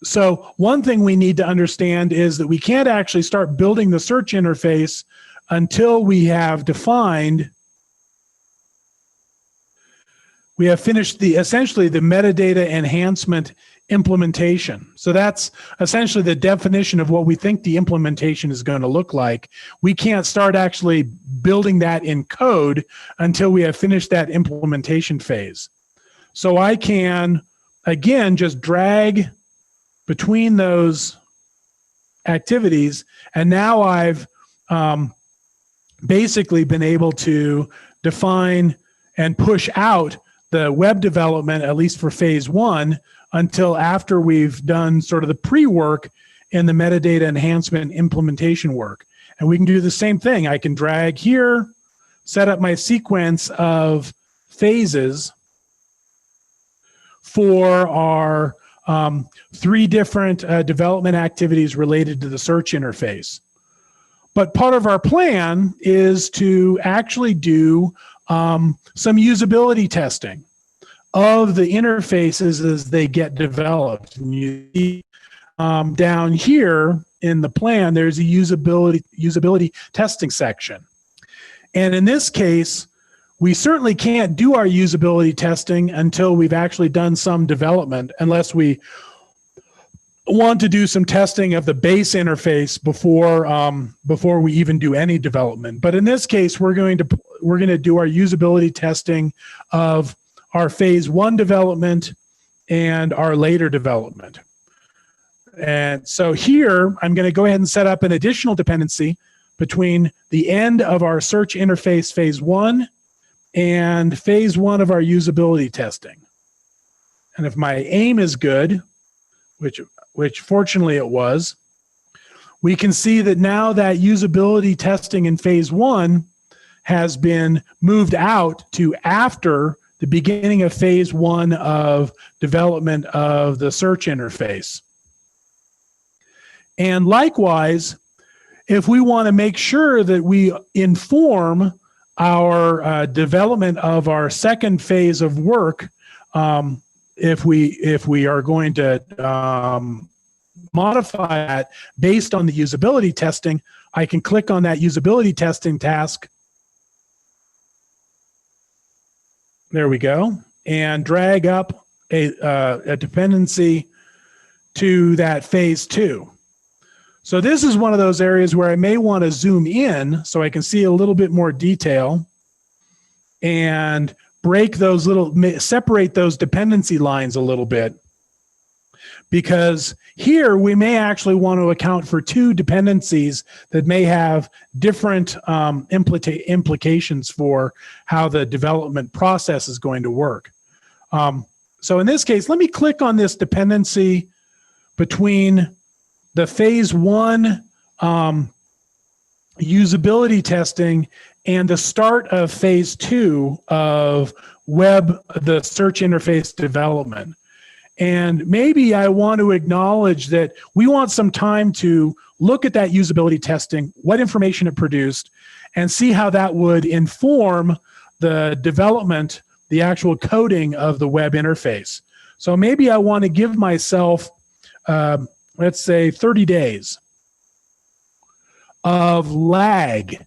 So one thing we need to understand is that we can't actually start building the search interface until we have defined we have finished essentially the metadata enhancement implementation. So that's essentially the definition of what we think the implementation is going to look like. We can't start actually building that in code until we have finished that implementation phase. So I can, again, just drag between those activities, and now I've basically been able to define and push out the web development, at least for phase one, until after we've done sort of the pre-work in the metadata enhancement implementation work. And we can do the same thing. I can drag here, set up my sequence of phases for our 3 different development activities related to the search interface. But part of our plan is to actually do some usability testing of the interfaces as they get developed. And you see down here in the plan, there's a usability testing section. And in this case, we certainly can't do our usability testing until we've actually done some development, unless we want to do some testing of the base interface before we even do any development. But in this case, we're going to do our usability testing of our phase 1 development and our later development. And so here, I'm going to go ahead and set up an additional dependency between the end of our search interface phase 1 and phase 1 of our usability testing. And if my aim is good, which fortunately it was, we can see that now that usability testing in phase 1 has been moved out to after the beginning of phase 1 of development of the search interface. And likewise, if we want to make sure that we inform our development of our second phase of work, if we are going to modify that based on the usability testing, I can click on that usability testing task. There we go, and drag up a dependency to that phase 2. So this is one of those areas where I may want to zoom in so I can see a little bit more detail and separate those dependency lines a little bit, because here we may actually want to account for 2 dependencies that may have different implications for how the development process is going to work. So in this case, let me click on this dependency between the phase 1 usability testing and the start of phase 2 of the search interface development. And maybe I want to acknowledge that we want some time to look at that usability testing, what information it produced, and see how that would inform the development, the actual coding of the web interface. So maybe I want to give myself, let's say 30 days of lag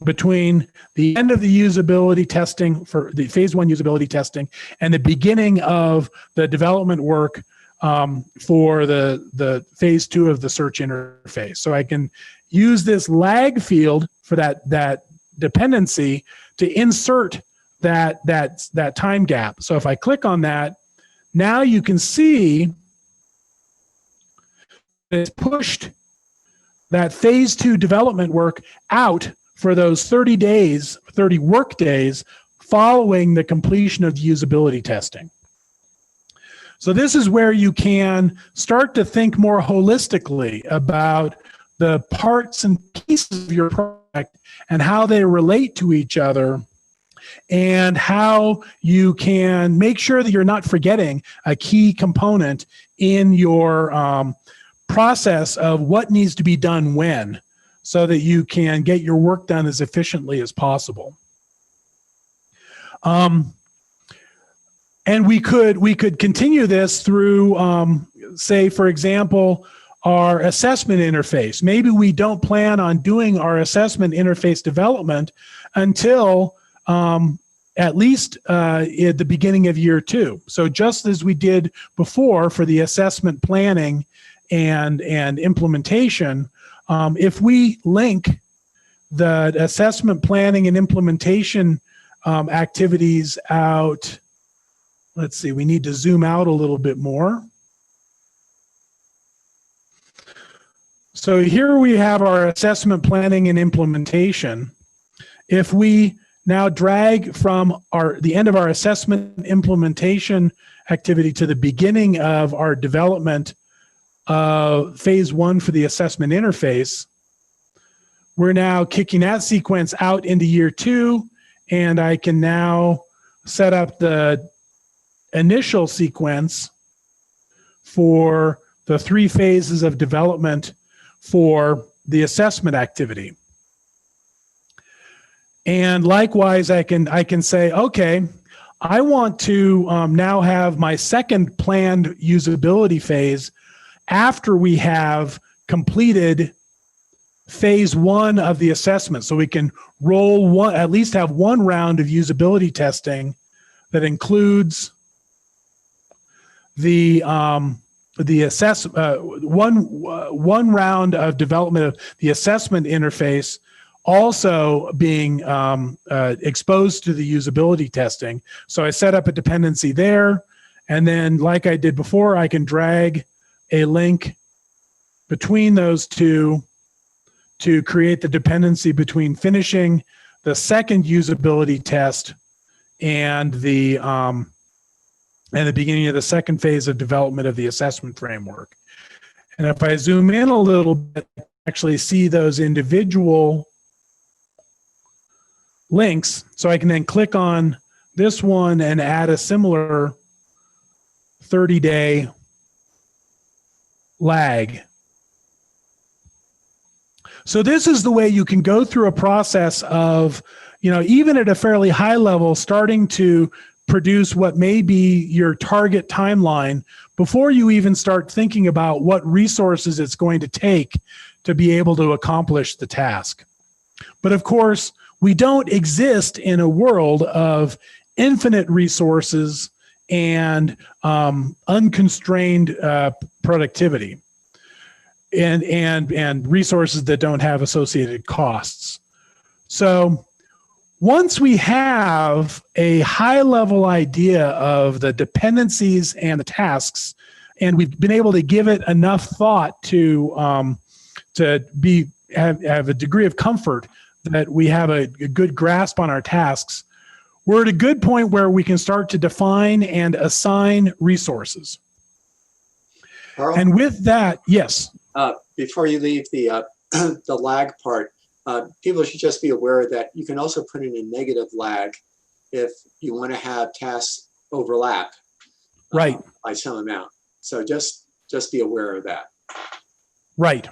between the end of the usability testing for the phase 1 usability testing and the beginning of the development work for the phase 2 of the search interface. So I can use this lag field for that dependency to insert that time gap. So if I click on that, now you can see it's pushed that phase 2 development work out for those 30 days, 30 work days following the completion of the usability testing. So this is where you can start to think more holistically about the parts and pieces of your product and how they relate to each other, and how you can make sure that you're not forgetting a key component in your process of what needs to be done when, so that you can get your work done as efficiently as possible. And we could continue this through, say, for example, our assessment interface. Maybe we don't plan on doing our assessment interface development until at least at the beginning of year 2. So just as we did before for the assessment planning and implementation, if we link the assessment planning and implementation activities out, let's see, we need to zoom out a little bit more. So here we have our assessment planning and implementation. If we now drag from the end of our assessment implementation activity to the beginning of our development of phase 1 for the assessment interface, we're now kicking that sequence out into year 2, and I can now set up the initial sequence for the 3 phases of development for the assessment activity. And likewise, I can say, okay, I want to now have my second planned usability phase after we have completed phase 1 of the assessment. So we can roll at least have 1 round of usability testing that includes the one round of development of the assessment interface, also being exposed to the usability testing. So I set up a dependency there, and then like I did before, I can drag a link between those two to create the dependency between finishing the second usability test and the beginning of the second phase of development of the assessment framework. And if I zoom in a little bit, actually see those individual links. So I can then click on this one and add a similar 30-day lag. So this is the way you can go through a process of, even at a fairly high level, starting to produce what may be your target timeline before you even start thinking about what resources it's going to take to be able to accomplish the task. But of course, we don't exist in a world of infinite resources and unconstrained productivity and resources that don't have associated costs. So once we have a high-level idea of the dependencies and the tasks, and we've been able to give it enough thought to have a degree of comfort that we have a good grasp on our tasks, we're at a good point where we can start to define and assign resources. Carl? And with that, yes. Before you leave the the lag part, people should just be aware that you can also put in a negative lag if you want to have tasks overlap, right, by some amount. So just be aware of that. Right.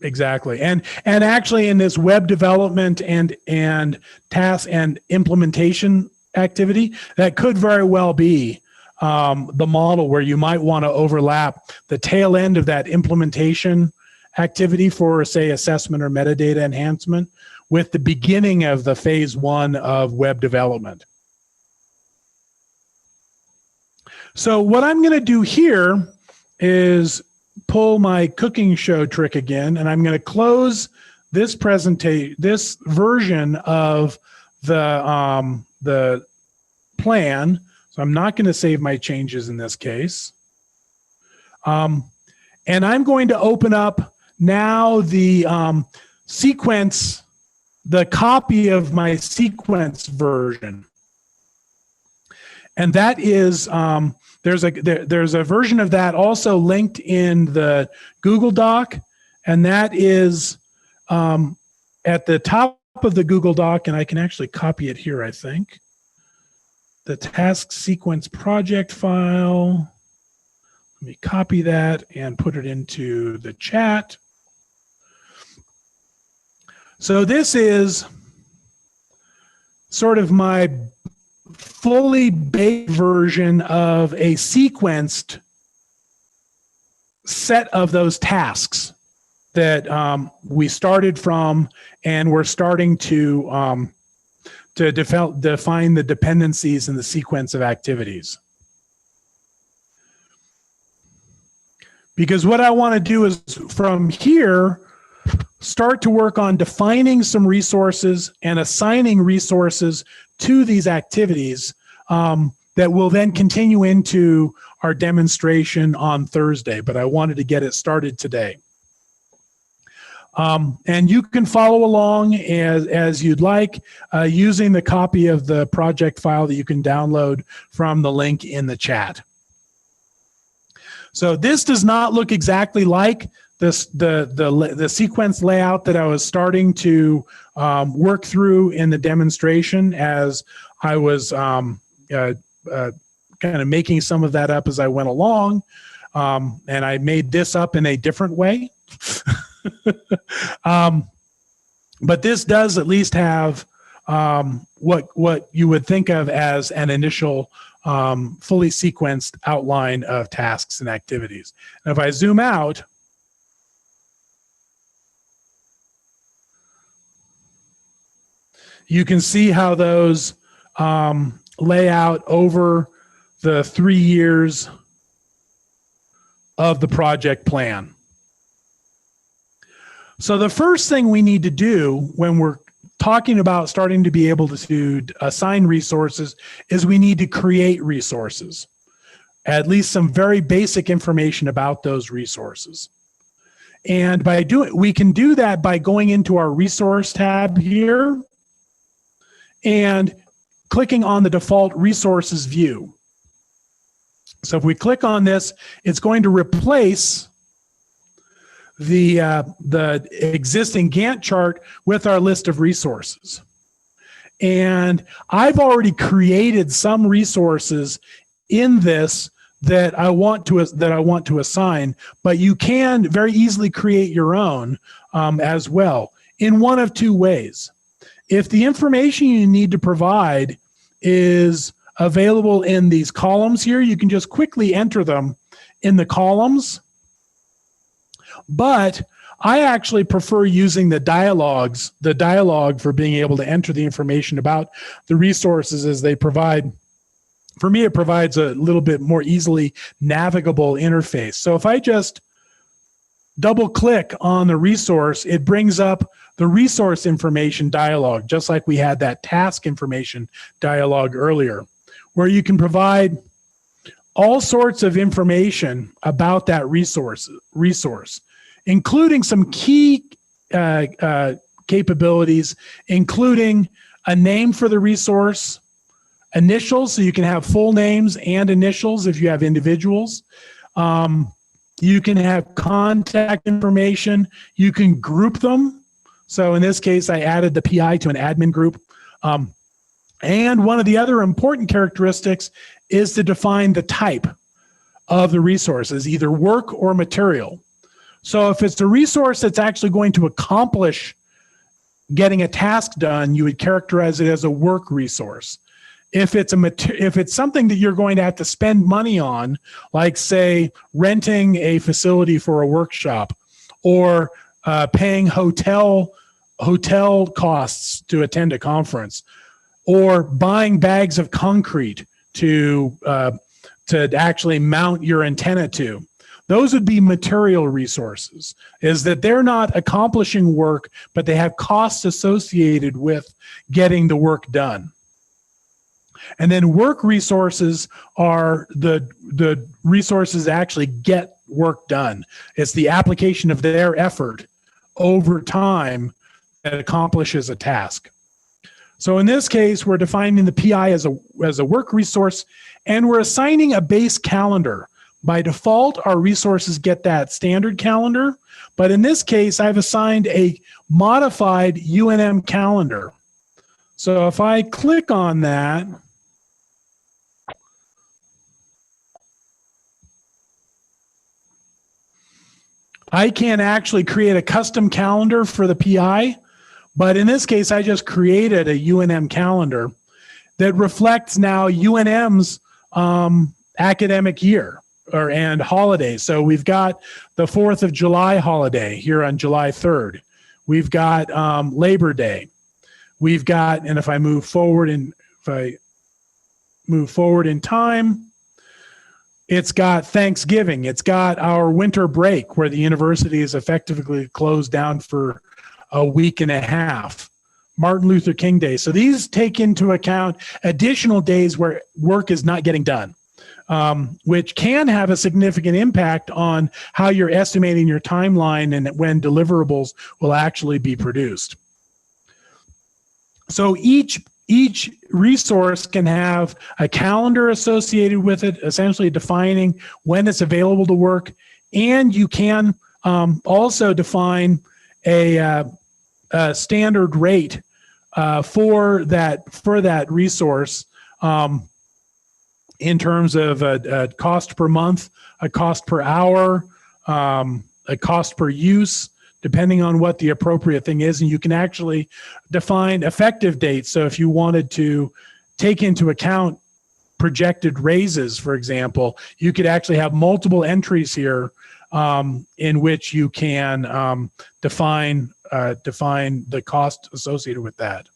Exactly. And actually in this web development and task and implementation activity, that could very well be the model where you might want to overlap the tail end of that implementation activity for, say, assessment or metadata enhancement with the beginning of the phase 1 of web development. So what I'm going to do here is pull my cooking show trick again, and I'm going to close this this version of the plan. So I'm not going to save my changes in this case. And I'm going to open up now the sequence, the copy of my sequence version. And that is, there's a version of that also linked in the Google Doc, and that is at the top of the Google Doc, and I can actually copy it here, I think. The task sequence project file. Let me copy that and put it into the chat. So this is sort of my fully baked version of a sequenced set of those tasks that we started from, and we're starting to to define the dependencies and the sequence of activities. Because what I want to do is from here, start to work on defining some resources and assigning resources to these activities that will then continue into our demonstration on Thursday. But I wanted to get it started today. And you can follow along as you'd like using the copy of the project file that you can download from the link in the chat. So this does not look exactly like the sequence layout that I was starting to work through in the demonstration as I was kind of making some of that up as I went along. And I made this up in a different way. But this does at least have what you would think of as an initial fully sequenced outline of tasks and activities. And if I zoom out, you can see how those lay out over the 3 years of the project plan. So the first thing we need to do when we're talking about starting to be able to assign resources is we need to create resources, at least some very basic information about those resources. And we can do that by going into our resource tab here and clicking on the default resources view. So if we click on this, it's going to replace the existing Gantt chart with our list of resources. And I've already created some resources in this that I want to assign, but you can very easily create your own as well in one of two ways. If the information you need to provide is available in these columns here, you can just quickly enter them in the columns. But I actually prefer using the dialogue for being able to enter the information about the resources as they provide. For me, it provides a little bit more easily navigable interface. So if I just double click on the resource, it brings up the resource information dialog, just like we had that task information dialog earlier, where you can provide all sorts of information about that resource, including some key capabilities, including a name for the resource, initials, so you can have full names and initials if you have individuals. You can have contact information. You can group them. So in this case, I added the PI to an admin group. And one of the other important characteristics is to define the type of the resources, either work or material. So if it's a resource that's actually going to accomplish getting a task done, you would characterize it as a work resource. If it's something that you're going to have to spend money on, like say renting a facility for a workshop or paying hotel costs to attend a conference, or buying bags of concrete to actually mount your antenna to. Those would be material resources, is that they're not accomplishing work, but they have costs associated with getting the work done. And then work resources are the resources that actually get work done. It's the application of their effort over time that accomplishes a task. So in this case, we're defining the PI as a work resource, and we're assigning a base calendar. By default, our resources get that standard calendar, but in this case, I've assigned a modified UNM calendar. So if I click on that, I can actually create a custom calendar for the PI, but in this case, I just created a UNM calendar that reflects now UNM's academic year and holidays. So we've got the 4th of July holiday here on July 3rd. We've got Labor Day. we've got, and if I move forward in time, it's got Thanksgiving. It's got our winter break where the university is effectively closed down for a week and a half. Martin Luther King Day. So these take into account additional days where work is not getting done, which can have a significant impact on how you're estimating your timeline and when deliverables will actually be produced. So each resource can have a calendar associated with it, essentially defining when it's available to work. And you can also define a standard rate for that resource in terms of a cost per month, a cost per hour, a cost per use, depending on what the appropriate thing is. And you can actually define effective dates. So if you wanted to take into account projected raises, for example, you could actually have multiple entries here in which you can define the cost associated with that.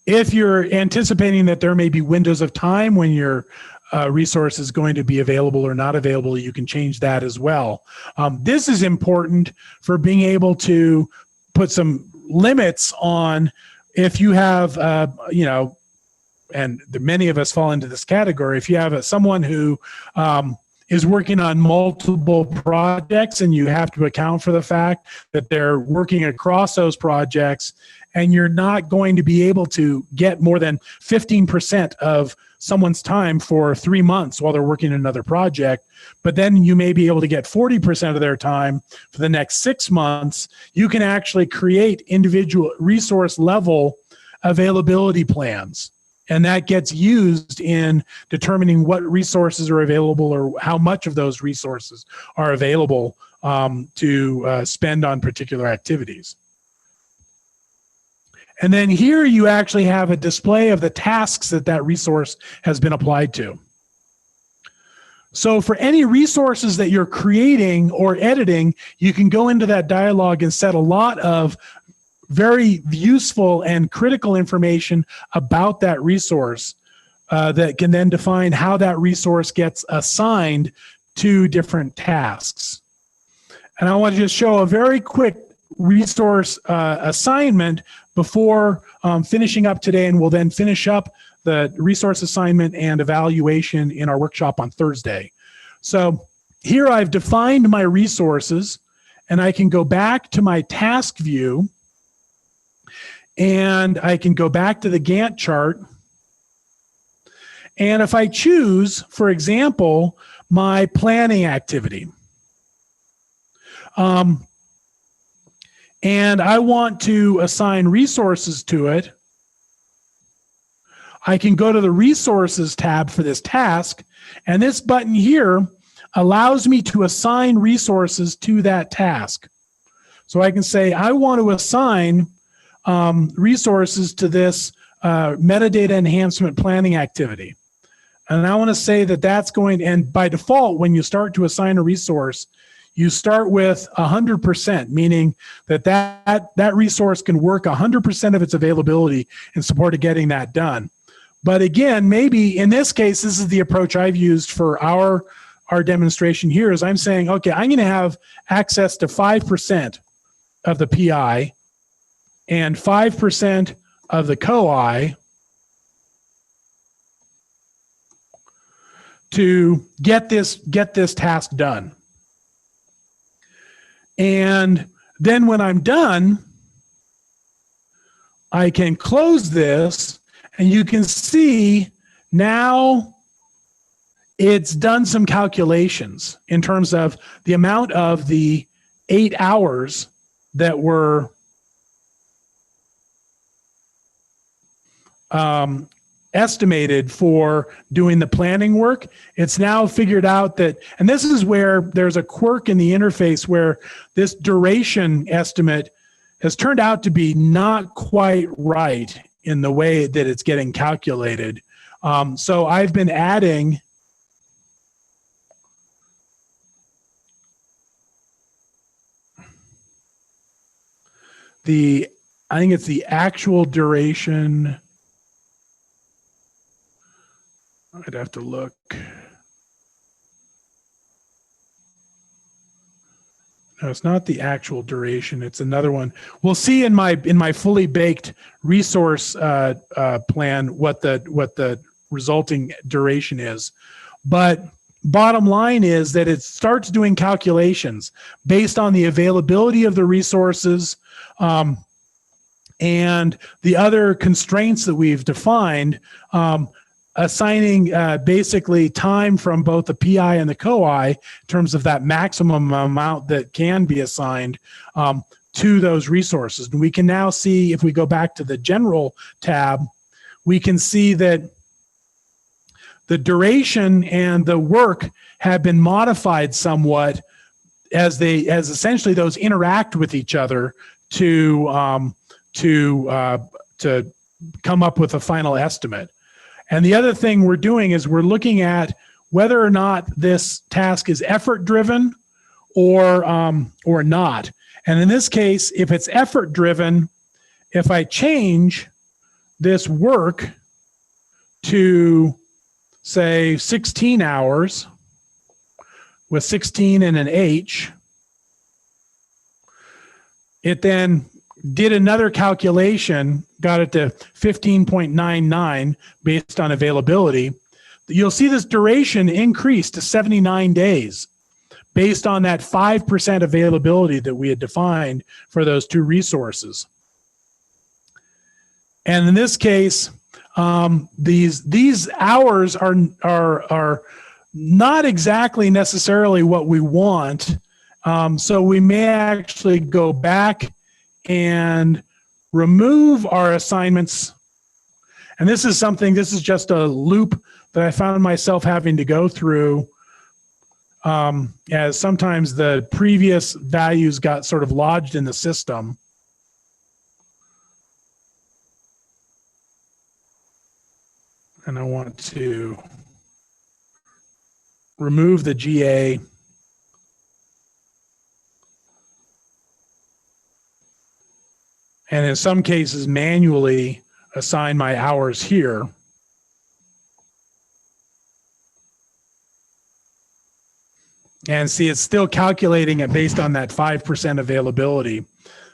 If you're anticipating that there may be windows of time when your resource is going to be available or not available, you can change that as well. This is important for being able to put some limits on if you have, and many of us fall into this category. If you have someone who is working on multiple projects and you have to account for the fact that they're working across those projects, and you're not going to be able to get more than 15% of someone's time for 3 months while they're working on another project, but then you may be able to get 40% of their time for the next 6 months, you can actually create individual resource level availability plans. And that gets used in determining what resources are available or how much of those resources are available to spend on particular activities. And then here you actually have a display of the tasks that resource has been applied to. So for any resources that you're creating or editing, you can go into that dialog and set a lot of very useful and critical information about that resource that can then define how that resource gets assigned to different tasks. And I want to just show a very quick resource assignment before finishing up today, and we'll then finish up the resource assignment and evaluation in our workshop on Thursday. So here I've defined my resources, and I can go back to my task view, and I can go back to the Gantt chart. And if I choose, for example, my planning activity, and I want to assign resources to it, I can go to the Resources tab for this task, and this button here allows me to assign resources to that task. So I can say, I want to assign resources to this metadata enhancement planning activity. And I want to say that that's going, and by default, when you start to assign a resource, you start with 100%, meaning that resource can work 100% of its availability in support of getting that done. But again, maybe in this case, this is the approach I've used for our demonstration here, is I'm saying, okay, I'm going to have access to 5% of the PI and 5% of the COI to get this task done. And then when I'm done, I can close this, and you can see now it's done some calculations in terms of the amount of the 8 hours that were estimated for doing the planning work. It's now figured out that, and this is where there's a quirk in the interface where this duration estimate has turned out to be not quite right in the way that it's getting calculated. So I've been adding I think it's the actual duration. I'd have to look. No, it's not the actual duration. It's another one. We'll see in my fully baked resource plan what the resulting duration is. But bottom line is that it starts doing calculations based on the availability of the resources and the other constraints that we've defined, assigning basically time from both the PI and the COI in terms of that maximum amount that can be assigned to those resources. And we can now see, if we go back to the general tab, we can see that the duration and the work have been modified somewhat as essentially those interact with each other to come up with a final estimate. And the other thing we're doing is we're looking at whether or not this task is effort driven or not. And in this case, if it's effort driven, if I change this work to say 16 hours with 16 and an H, it then did another calculation, got it to 15.99 based on availability. You'll see this duration increase to 79 days based on that 5% availability that we had defined for those two resources. And in this case, these hours are not exactly necessarily what we want. So we may actually go back and remove our assignments. And this is just a loop that I found myself having to go through, as sometimes the previous values got sort of lodged in the system. And I want to remove the GA. And in some cases, manually assign my hours here. And see, it's still calculating it based on that 5% availability.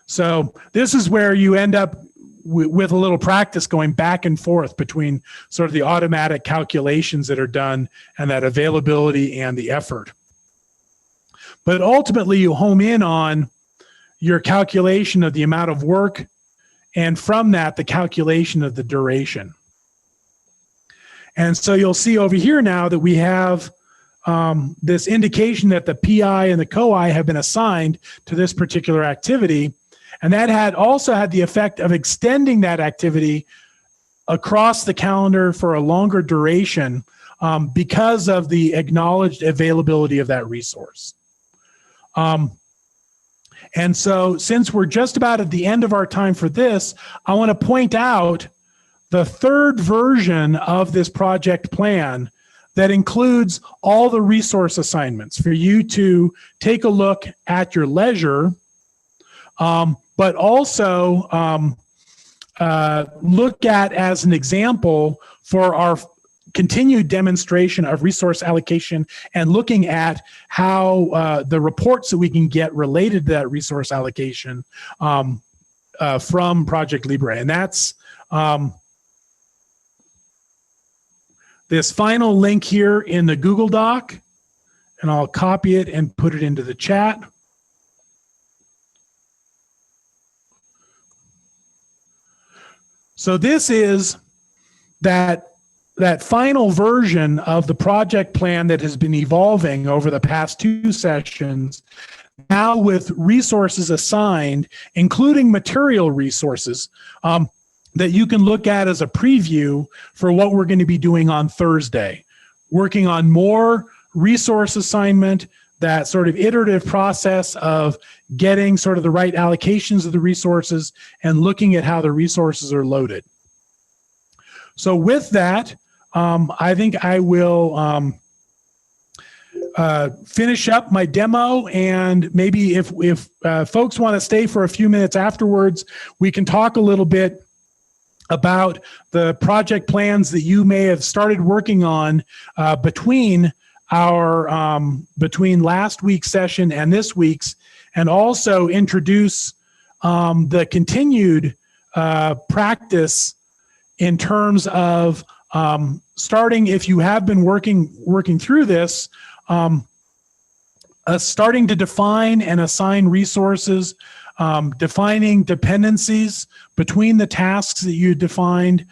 So this is where you end up with a little practice going back and forth between sort of the automatic calculations that are done and that availability and the effort. But ultimately, you home in on your calculation of the amount of work, and from that, the calculation of the duration. And so you'll see over here now that we have this indication that the PI and the COI have been assigned to this particular activity. And that also had the effect of extending that activity across the calendar for a longer duration because of the acknowledged availability of that resource. And so since we're just about at the end of our time for this, I want to point out the third version of this project plan that includes all the resource assignments for you to take a look at your leisure, but also look at as an example for our continued demonstration of resource allocation and looking at how the reports that we can get related to that resource allocation from Project Libre. And that's this final link here in the Google Doc, and I'll copy it and put it into the chat. So this is that final version of the project plan that has been evolving over the past 2 sessions, now with resources assigned, including material resources that you can look at as a preview for what we're going to be doing on Thursday, working on more resource assignment, that sort of iterative process of getting sort of the right allocations of the resources and looking at how the resources are loaded. So with that, I think I will finish up my demo, and maybe if folks want to stay for a few minutes afterwards, we can talk a little bit about the project plans that you may have started working on between last week's session and this week's, and also introduce the continued practice in terms of starting, if you have been working through this, starting to define and assign resources, defining dependencies between the tasks that you defined,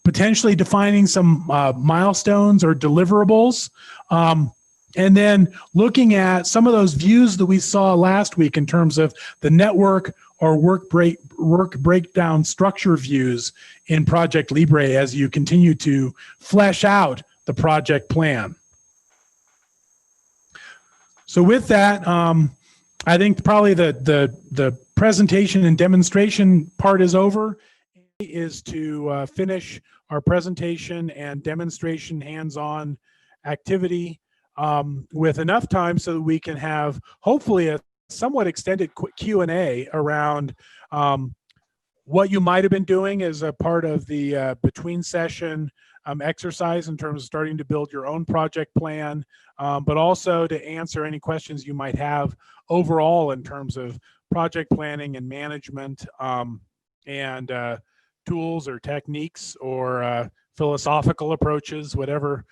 potentially defining some milestones or deliverables, and then looking at some of those views that we saw last week in terms of the network or work breakdown structure views in Project Libre as you continue to flesh out the project plan. So with that, I think probably the presentation and demonstration part is over. Is to finish our presentation and demonstration hands-on activity with enough time so that we can have hopefully a somewhat extended Q&A around what you might have been doing as a part of the between session exercise in terms of starting to build your own project plan, but also to answer any questions you might have overall in terms of project planning and management, and tools or techniques or philosophical approaches, whatever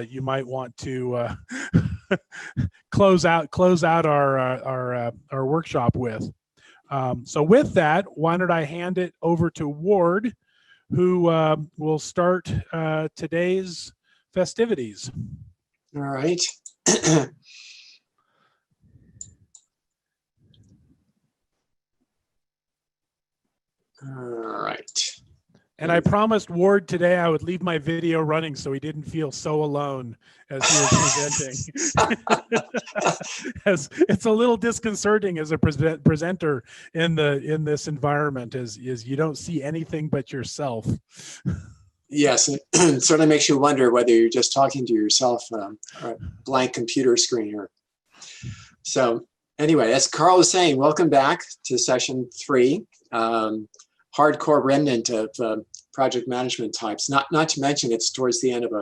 you might want to close out our workshop with. So with that, why don't I hand it over to Ward, who will start today's festivities. All right. All right. And I promised Ward today I would leave my video running so he didn't feel so alone as he was presenting. As it's a little disconcerting as a presenter in this environment, as you don't see anything but yourself. Yes, it certainly makes you wonder whether you're just talking to yourself or a blank computer screen here. So anyway, as Carl was saying, welcome back to session 3. Hardcore remnant of project management types. Not to mention it's towards the end of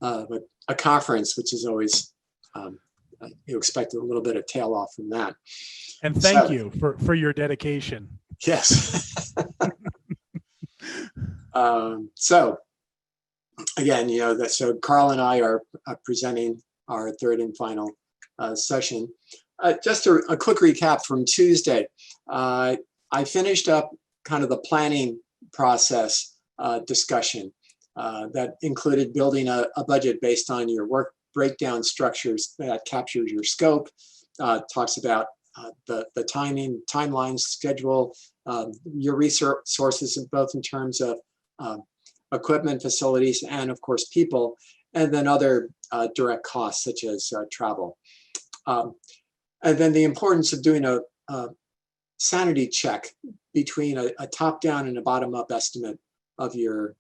a conference, which is always you expect a little bit of tail off from that. And thank you for your dedication. Yes. So again, so Carl and I are presenting our third and final session. Just a quick recap from Tuesday. I finished up kind of the planning process discussion that included building a budget based on your work breakdown structures that captures your scope, talks about the timing, timeline, schedule, your resources, both in terms of equipment, facilities, and of course people, and then other direct costs such as travel. And then the importance of doing a sanity check between a top-down and a bottom-up estimate of your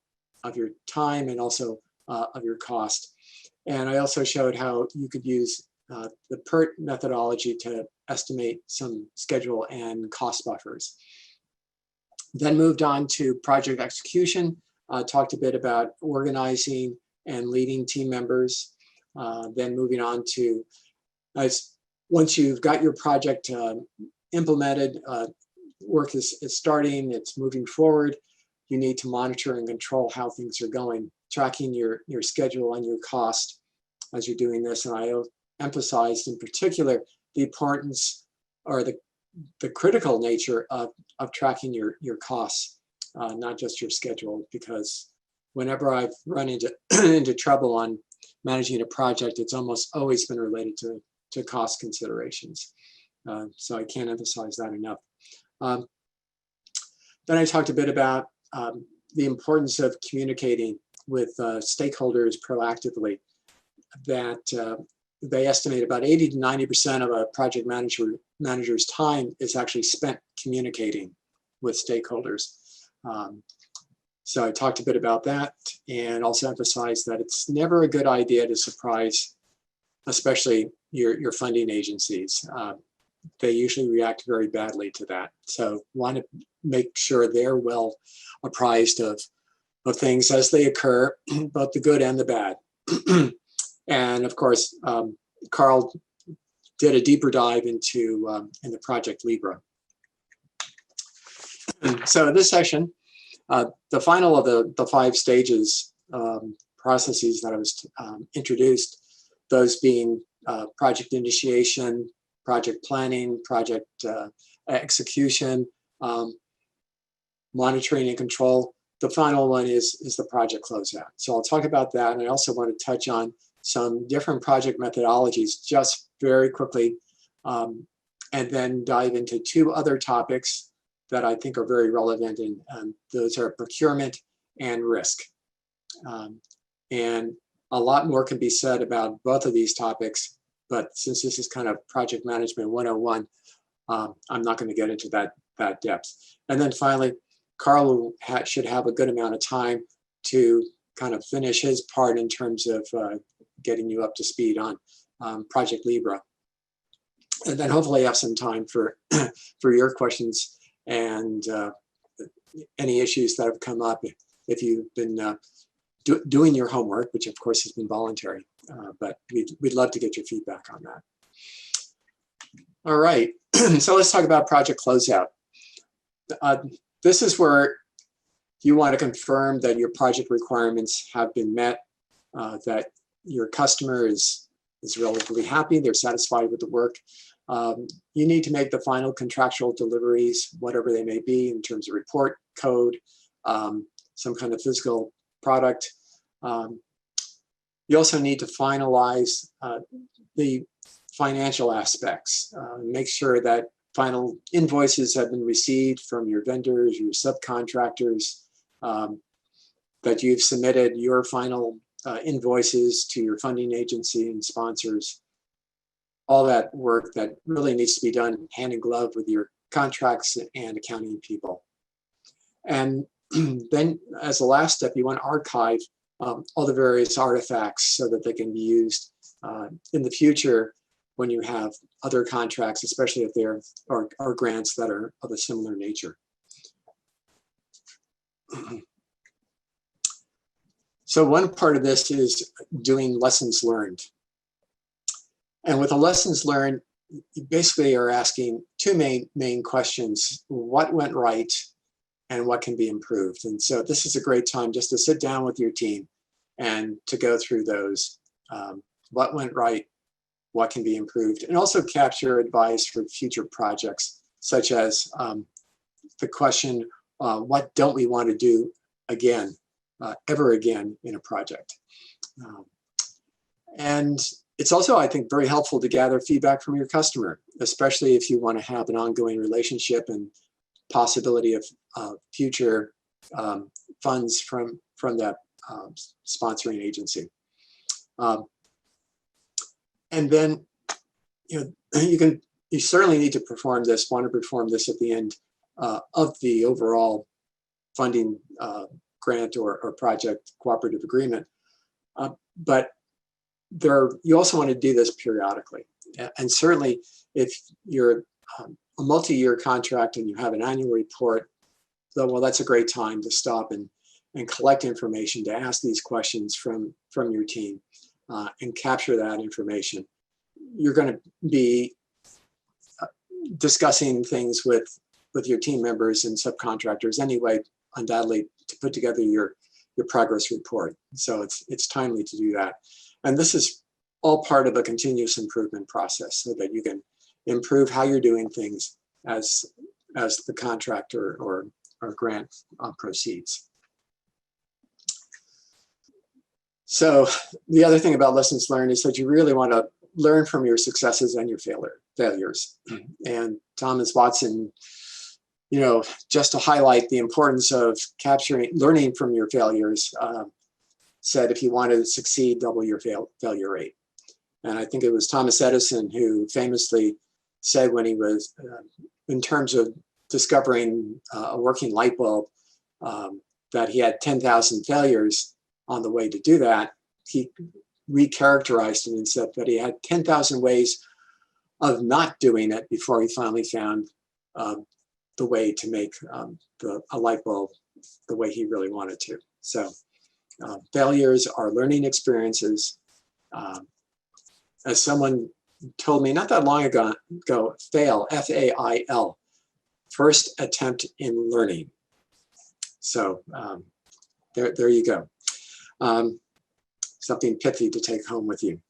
time and also of your cost. And I also showed how you could use the PERT methodology to estimate some schedule and cost buffers. Then moved on to project execution, talked a bit about organizing and leading team members. Then moving on to, once you've got your project implemented, work is starting, it's moving forward, you need to monitor and control how things are going, tracking your schedule and your cost as you're doing this. And I emphasized in particular the importance or the critical nature of tracking your costs, not just your schedule, because whenever I've run into trouble on managing a project, it's almost always been related to cost considerations. So I can't emphasize that enough. Then I talked a bit about the importance of communicating with stakeholders proactively, that they estimate about 80 to 90% of a project manager's time is actually spent communicating with stakeholders. So I talked a bit about that and also emphasized that it's never a good idea to surprise, especially your funding agencies. They usually react very badly to that. So want to make sure they're well apprised of things as they occur, both the good and the bad. And of course, Carl did a deeper dive into in the Project Libra. So this session, the final of the 5 stages processes that I was introduced, those being project initiation, project planning, project execution, monitoring and control. The final one is the project closeout. So I'll talk about that. And I also want to touch on some different project methodologies just very quickly, and then dive into 2 other topics that I think are very relevant, and those are procurement and risk. And a lot more can be said about both of these topics, but since this is kind of project management 101, I'm not going to get into that depth. And then finally, Carl should have a good amount of time to kind of finish his part in terms of getting you up to speed on Project Libra. And then hopefully have some time for your questions and any issues that have come up if you've been doing your homework, which of course has been voluntary, but we'd love to get your feedback on that. All right, so let's talk about project closeout. This is where you want to confirm that your project requirements have been met, that your customer is relatively happy, they're satisfied with the work. You need to make the final contractual deliveries, whatever they may be, in terms of report, code, some kind of physical product. You also need to finalize the financial aspects. Make sure that final invoices have been received from your vendors, your subcontractors, that you've submitted your final invoices to your funding agency and sponsors. All that work that really needs to be done hand in glove with your contracts and accounting people. And then as the last step, you want to archive all the various artifacts so that they can be used in the future when you have other contracts, especially if there are grants that are of a similar nature. So one part of this is doing lessons learned. And with the lessons learned, you basically are asking 2 main questions: what went right and what can be improved? And so this is a great time just to sit down with your team and to go through those. What went right, what can be improved, and also capture advice for future projects, such as the question, what don't we want to do again, ever again in a project? And it's also, I think, very helpful to gather feedback from your customer, especially if you want to have an ongoing relationship and possibility of future funds from that sponsoring agency. And then, you certainly need to want to perform this at the end of the overall funding grant or project cooperative agreement. But you also want to do this periodically. And certainly if you're a multi-year contract and you have an annual report, well, that's a great time to stop and collect information, to ask these questions from your team and capture that information. You're going to be discussing things with your team members and subcontractors anyway, undoubtedly, to put together your progress report. So it's timely to do that. And this is all part of a continuous improvement process so that you can improve how you're doing things as the contractor or grant proceeds. So the other thing about lessons learned is that you really want to learn from your successes and your failures. And Thomas Watson, just to highlight the importance of learning from your failures, said if you want to succeed, double your failure rate. And I think it was Thomas Edison who famously said when he was, in terms of discovering a working light bulb, that he had 10,000 failures on the way to do that, he recharacterized it and said that he had 10,000 ways of not doing it before he finally found the way to make a light bulb the way he really wanted to. So failures are learning experiences. As someone told me not that long ago, fail, F-A-I-L, first attempt in learning. So there you go. Something pithy to take home with you.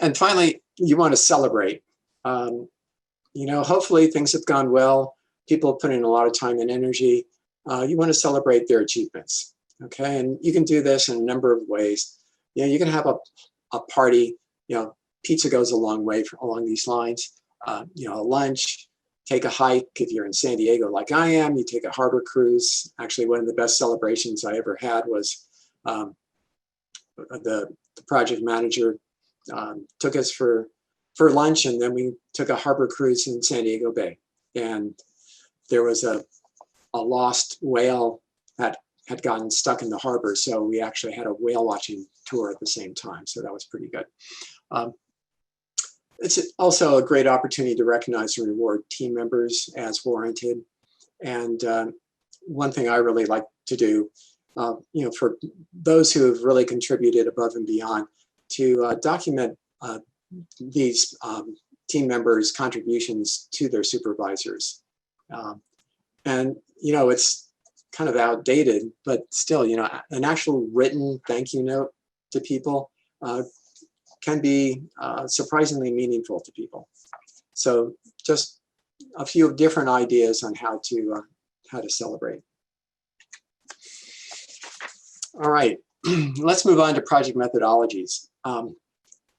And finally, you want to celebrate. You know, hopefully things have gone well. People put in a lot of time and energy. You want to celebrate their achievements, okay? And you can do this in a number of ways. You know, you can have a party. You know, pizza goes a long way along these lines. You know, a lunch, take a hike. If you're in San Diego like I am, you take a harbor cruise. Actually, one of the best celebrations I ever had was the project manager took us for lunch, and then we took a harbor cruise in San Diego Bay. And there was a lost whale that had gotten stuck in the harbor. So we actually had a whale watching tour at the same time. So that was pretty good. It's also a great opportunity to recognize and reward team members as warranted. And one thing I really like to do, you know, for those who have really contributed above and beyond, to document these team members' contributions to their supervisors. And, you know, it's kind of outdated, but still, you know, an actual written thank you note to people can be surprisingly meaningful to people. So just a few different ideas on how to celebrate. All right, let's move on to project methodologies.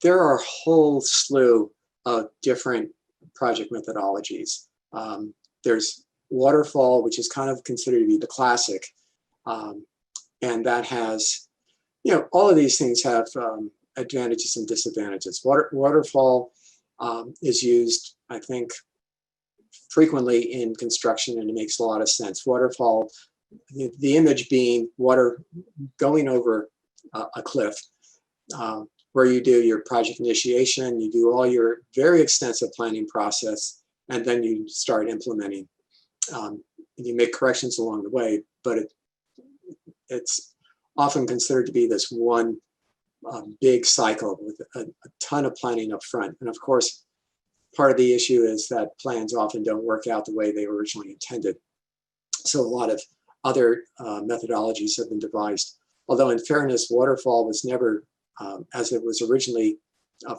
There are a whole slew of different project methodologies. There's waterfall, which is kind of considered to be the classic. And that has, you know, all of these things have advantages and disadvantages. Waterfall is used, I think, frequently in construction, and it makes a lot of sense. Waterfall, the image being water going over a cliff, where you do your project initiation, you do all your very extensive planning process, and then you start implementing. You make corrections along the way, but it's often considered to be this one big cycle with a ton of planning up front. And of course, part of the issue is that plans often don't work out the way they were originally intended. So a lot of other methodologies have been devised. Although in fairness, waterfall was never, as it was originally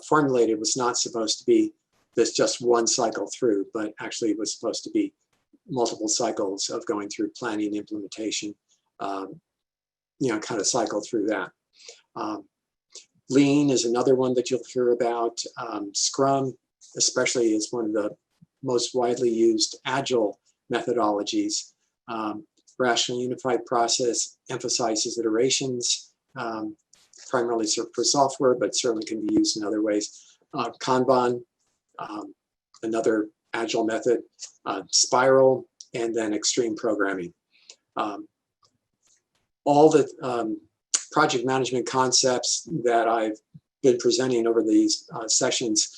formulated, was not supposed to be this just one cycle through, but actually it was supposed to be multiple cycles of going through planning, implementation, you know, kind of cycle through that. Lean is another one that you'll hear about. Scrum, especially, is one of the most widely used agile methodologies. Rational Unified Process emphasizes iterations, primarily for software, but certainly can be used in other ways. Kanban, another agile method, Spiral, and then extreme programming. All the project management concepts that I've been presenting over these sessions,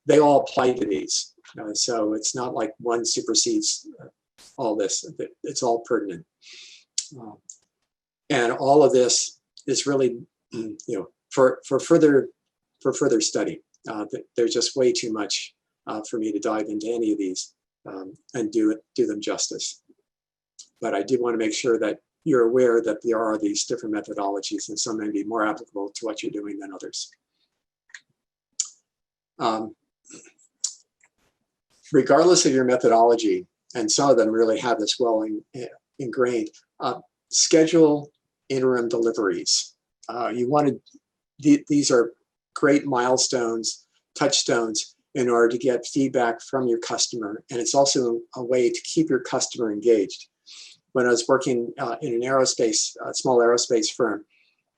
they all apply to these. So it's not like one supersedes all this, it's all pertinent. And all of this is really, you know, for further study. There's just way too much for me to dive into any of these and do them justice. But I do want to make sure that you're aware that there are these different methodologies, and some may be more applicable to what you're doing than others. Regardless of your methodology, and some of them really have this well ingrained, schedule interim deliveries. You want to, these are great milestones, touchstones, in order to get feedback from your customer. And it's also a way to keep your customer engaged. When I was working in an aerospace, small aerospace firm,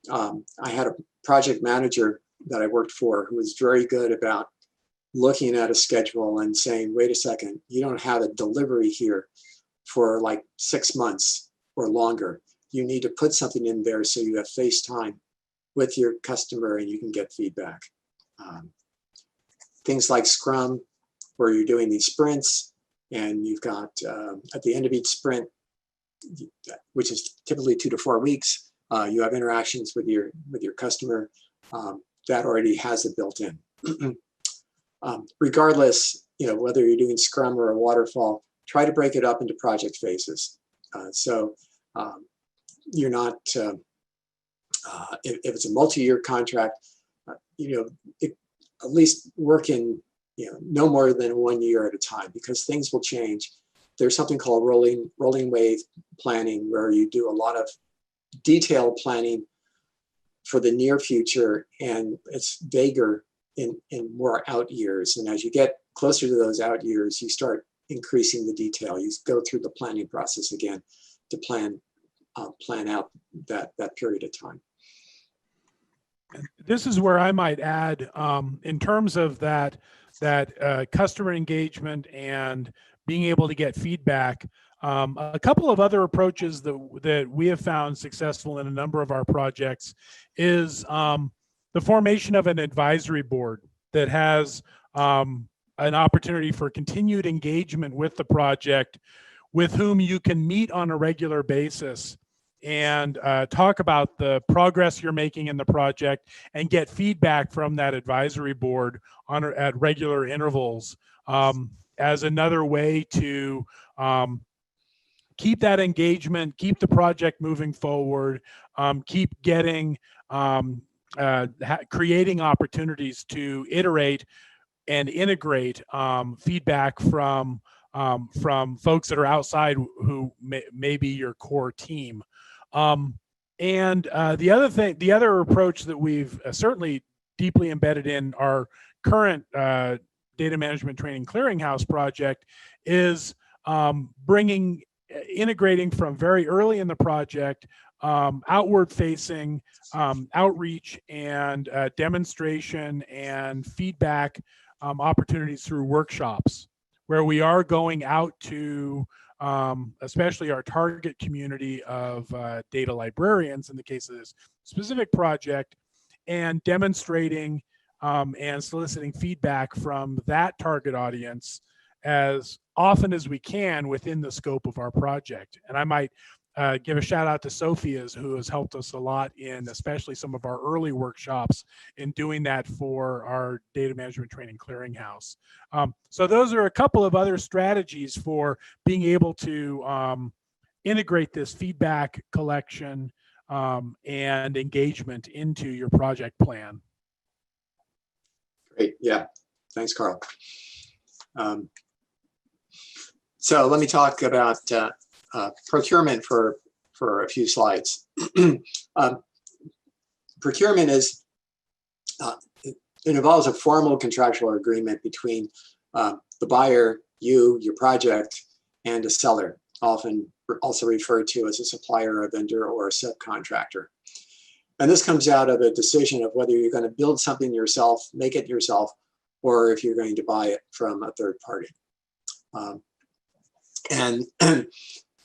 I had a project manager that I worked for who was very good about looking at a schedule and saying, wait a second, you don't have a delivery here for like 6 months. or longer. You need to put something in there so you have face time with your customer and you can get feedback. Things like Scrum, where you're doing these sprints and you've got at the end of each sprint, which is typically 2 to 4 weeks, you have interactions with your customer. That already has it built in. Regardless, whether you're doing Scrum or a waterfall, try to break it up into project phases. So you're not, if it's a multi-year contract, at least work in no more than 1 year at a time, because things will change. There's something called rolling wave planning, where you do a lot of detailed planning for the near future, and it's vaguer in more out years. And as you get closer to those out years, you start increasing the detail. You go through the planning process again to plan out that period of time. This is where I might add, in terms of that customer engagement and being able to get feedback. A couple of other approaches that we have found successful in a number of our projects is the formation of an advisory board that has an opportunity for continued engagement with the project, with whom you can meet on a regular basis and talk about the progress you're making in the project and get feedback from that advisory board at regular intervals, as another way to keep that engagement, keep the project moving forward, keep getting, creating opportunities to iterate and integrate feedback from folks that are outside who may be your core team. And the other approach that we've certainly deeply embedded in our current data management training clearinghouse project is integrating from very early in the project, outward facing outreach and demonstration and feedback opportunities through workshops, where we are going out to especially our target community of data librarians in the case of this specific project, and demonstrating and soliciting feedback from that target audience as often as we can within the scope of our project. And I might give a shout out to Sophia's, who has helped us a lot in especially some of our early workshops in doing that for our data management training clearinghouse. So those are a couple of other strategies for being able to integrate this feedback collection and engagement into your project plan. Great, yeah, thanks, Carl. So let me talk about procurement for a few slides. Procurement is, it involves a formal contractual agreement between the buyer, your project, and a seller, often also referred to as a supplier, a vendor, or a subcontractor. And this comes out of a decision of whether you're going to build something yourself, make it yourself, or if you're going to buy it from a third party.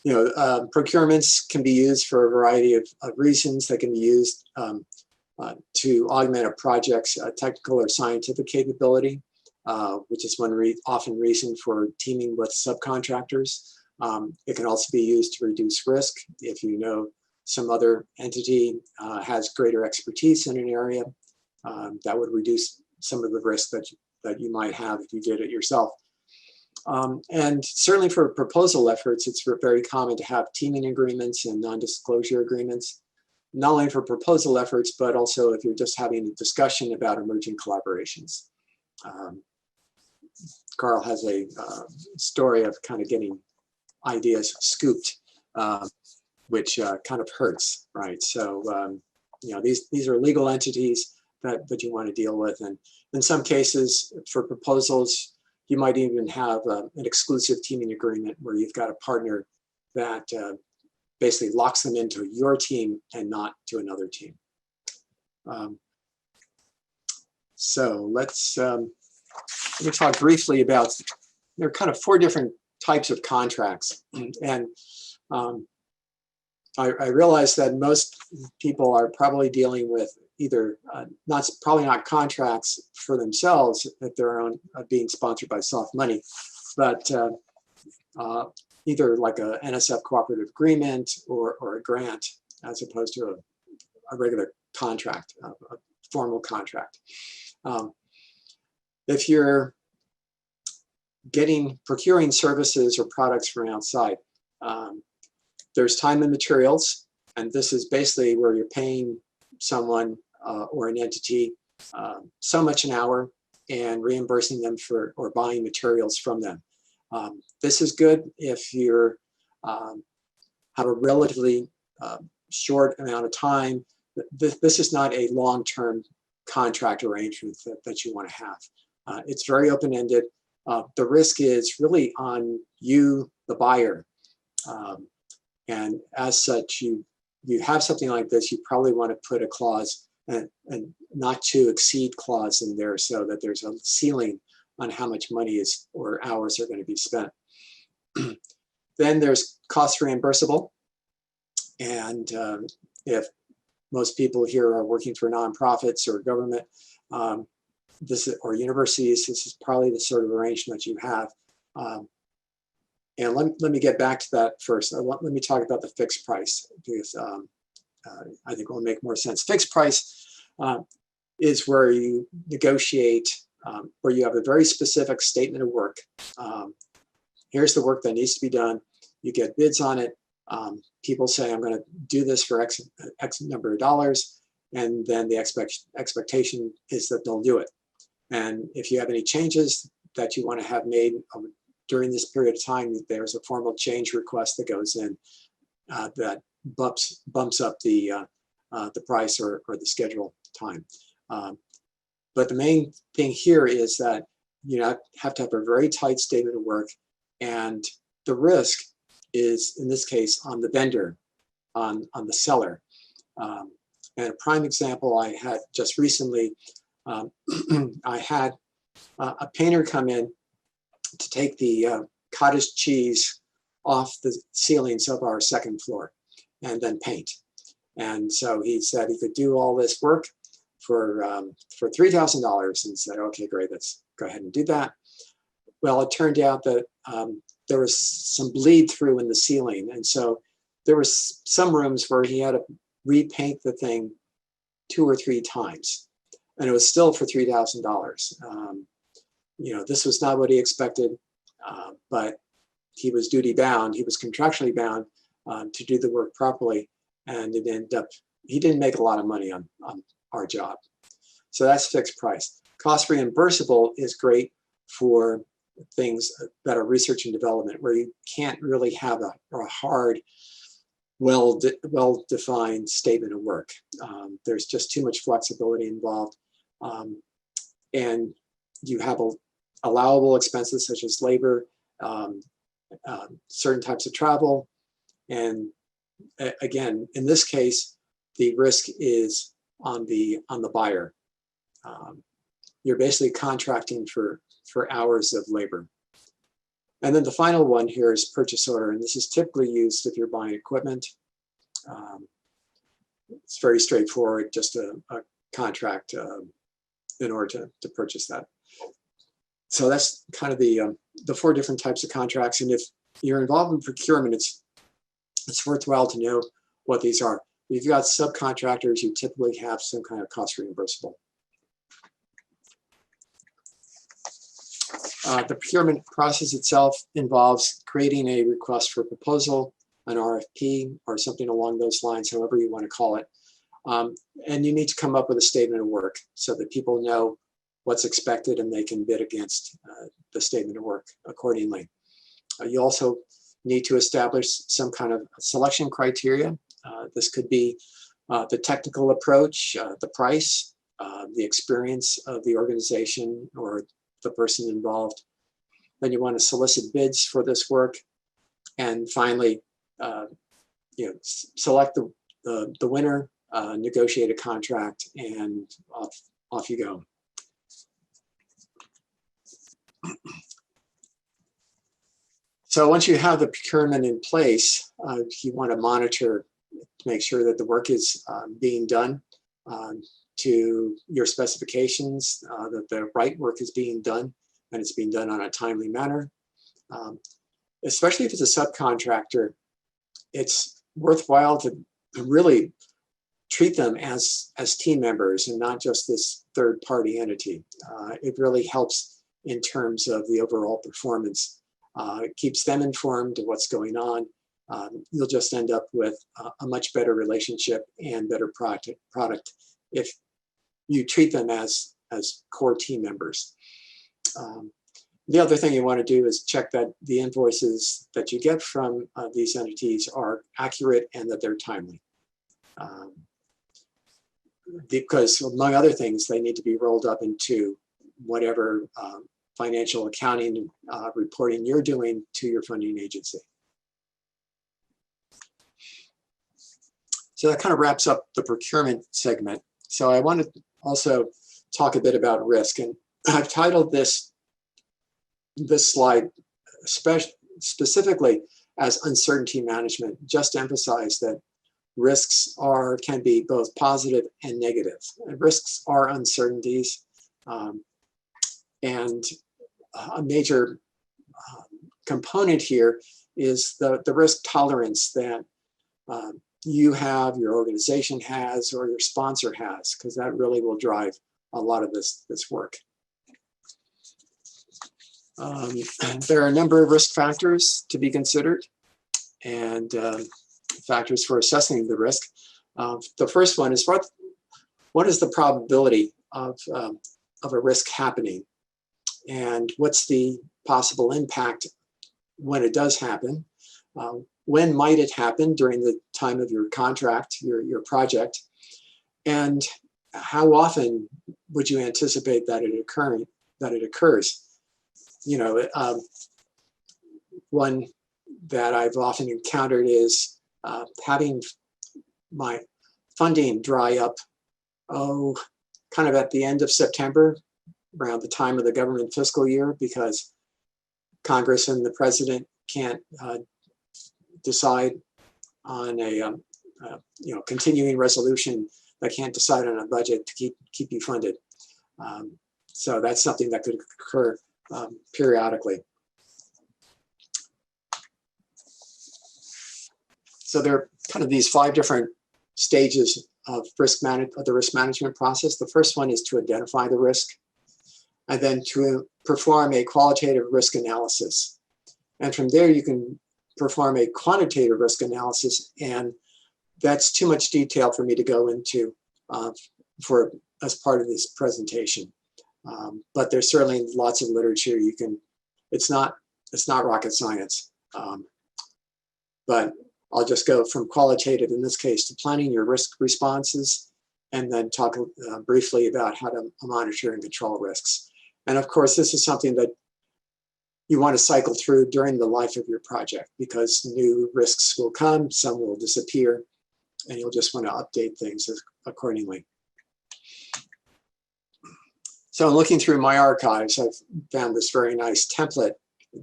Procurements can be used for a variety of reasons. They can be used to augment a project's technical or scientific capability, which is one often reason for teaming with subcontractors. It can also be used to reduce risk. If you know some other entity has greater expertise in an area, that would reduce some of the risk that you might have if you did it yourself. And certainly for proposal efforts, it's very common to have teaming agreements and non-disclosure agreements, not only for proposal efforts, but also if you're just having a discussion about emerging collaborations. Carl has a story of kind of getting ideas scooped, which kind of hurts, right? So, these are legal entities that you want to deal with. And in some cases, for proposals, you might even have an exclusive teaming agreement where you've got a partner that basically locks them into your team and not to another team. So let me talk briefly about, there are kind of 4 different types of contracts. And I realize that most people are probably dealing with either probably not contracts for themselves at their own being sponsored by soft money, but either like a NSF cooperative agreement or a grant as opposed to a regular contract, a formal contract. If you're procuring services or products from outside, there's time and materials, and this is basically where you're paying someone or an entity so much an hour and reimbursing them for or buying materials from them. This is good if you're have a relatively short amount of time. This is not a long-term contract arrangement that you want to have. It's very open-ended. The risk is really on you, the buyer. And as such, you have something like this, you probably want to put a clause and not to exceed clause in there so that there's a ceiling on how much money is or hours are going to be spent. Then there's cost reimbursable. And if most people here are working for nonprofits or government or universities, this is probably the sort of arrangement you have. And let me get back to that first. Let me talk about the fixed price because I think it will make more sense. Fixed price is where you negotiate, where you have a very specific statement of work. Here's the work that needs to be done. You get bids on it. People say, I'm going to do this for X number of dollars. And then the expectation is that they'll do it. And if you have any changes that you want to have made during this period of time, there's a formal change request that goes in that bumps up the price or the schedule time. But the main thing here is that you have to have a very tight statement of work, and the risk is, in this case, on the vendor, on the seller. And a prime example I had just recently, I had a painter come in to take the cottage cheese off the ceilings of our second floor and then paint. And so he said he could do all this work for $3,000 and said, okay, great, let's go ahead and do that. Well, it turned out that there was some bleed through in the ceiling. And so there was some rooms where he had to repaint the thing 2 or 3 times. And it was still for $3,000. This was not what he expected, but he was duty bound. He was contractually bound to do the work properly. And it ended up, he didn't make a lot of money on our job. So that's fixed price. Cost reimbursable is great for things that are research and development, where you can't really have a hard, well-defined statement of work. There's just too much flexibility involved. And you have allowable expenses such as labor, certain types of travel. And again, in this case, the risk is on the buyer. You're basically contracting for hours of labor. And then the final one here is purchase order. And this is typically used if you're buying equipment. It's very straightforward, just a contract in order to purchase that. So that's kind of the 4 different types of contracts. And if you're involved in procurement, it's worthwhile to know what these are. If you've got subcontractors, you typically have some kind of cost reimbursable. The procurement process itself involves creating a request for proposal, an RFP, or something along those lines, however you want to call it. And you need to come up with a statement of work so that people know what's expected and they can bid against the statement of work accordingly. You also need to establish some kind of selection criteria. This could be the technical approach, the price, the experience of the organization or the person involved. Then you want to solicit bids for this work. And finally, select the winner, negotiate a contract, and off you go. So once you have the procurement in place, you want to monitor to make sure that the work is being done to your specifications, that the right work is being done and it's being done on a timely manner. Especially if it's a subcontractor, it's worthwhile to really treat them as team members and not just this third-party entity. It really helps in terms of the overall performance. It keeps them informed of what's going on. You'll just end up with a much better relationship and better product if you treat them as core team members. The other thing you want to do is check that the invoices that you get from these entities are accurate and that they're timely. Because among other things, they need to be rolled up into whatever financial accounting reporting you're doing to your funding agency. So that kind of wraps up the procurement segment. So I want to also talk a bit about risk, and I've titled this slide specifically as uncertainty management, just to emphasize that risks can be both positive and negative. Risks are uncertainties, and a major component here is the risk tolerance that you have, your organization has, or your sponsor has, because that really will drive a lot of this work. There are a number of risk factors to be considered and factors for assessing the risk. The first one is what is the probability of a risk happening, and what's the possible impact when it does happen? When might it happen during the time of your contract, your project, and how often would you anticipate that it occurs? You know, one that I've often encountered is having my funding dry up, kind of at the end of September, around the time of the government fiscal year, because Congress and the president can't decide on a continuing resolution. That can't decide on a budget to keep you funded. So that's something that could occur periodically. So there are kind of these 5 different stages of the risk management process. The first one is to identify the risk, and then to perform a qualitative risk analysis. And from there, you can perform a quantitative risk analysis, and that's too much detail for me to go into as part of this presentation. But there's certainly lots of literature you can. It's not rocket science, but I'll just go from qualitative in this case to planning your risk responses, and then talk briefly about how to monitor and control risks. And of course, this is something that you want to cycle through during the life of your project, because new risks will come, some will disappear, and you'll just want to update things accordingly. So looking through my archives, I've found this very nice template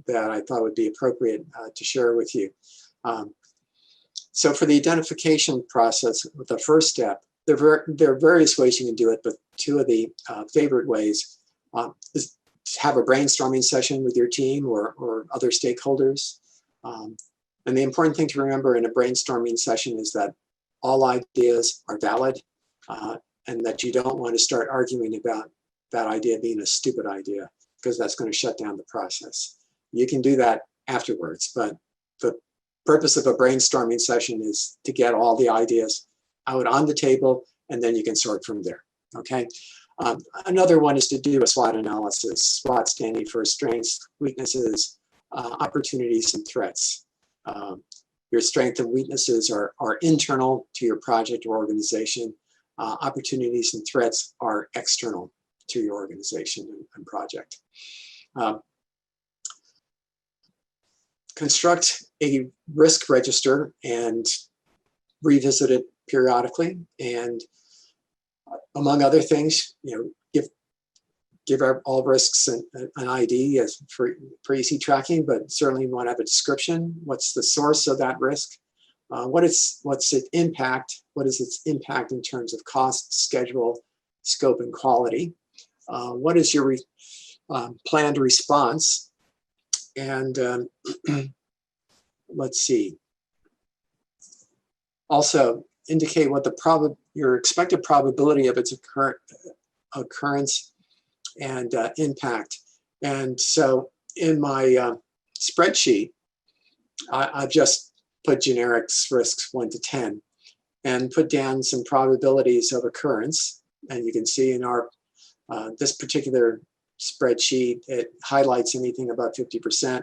that I thought would be appropriate to share with you. So for the identification process, the first step, there are various ways you can do it, but 2 of the favorite ways is to have a brainstorming session with your team or other stakeholders. And the important thing to remember in a brainstorming session is that all ideas are valid, and that you don't want to start arguing about that idea being a stupid idea, because that's going to shut down the process. You can do that afterwards, but the purpose of a brainstorming session is to get all the ideas out on the table, and then you can sort from there, okay? Another one is to do a SWOT analysis, SWOT standing for strengths, weaknesses, opportunities, and threats. Your strengths and weaknesses are internal to your project or organization. Opportunities and threats are external to your organization and project. Construct a risk register and revisit it periodically. And among other things, give all risks an ID for easy tracking, but certainly you want to have a description. What's the source of that risk? What's its impact? What is its impact in terms of cost, schedule, scope, and quality? What is your planned response? And let's see. Also, indicate what your expected probability of its occurrence and impact. And so in my spreadsheet, I've just put generics risks 1 to 10 and put down some probabilities of occurrence. And you can see in our this particular spreadsheet, it highlights anything about 50%.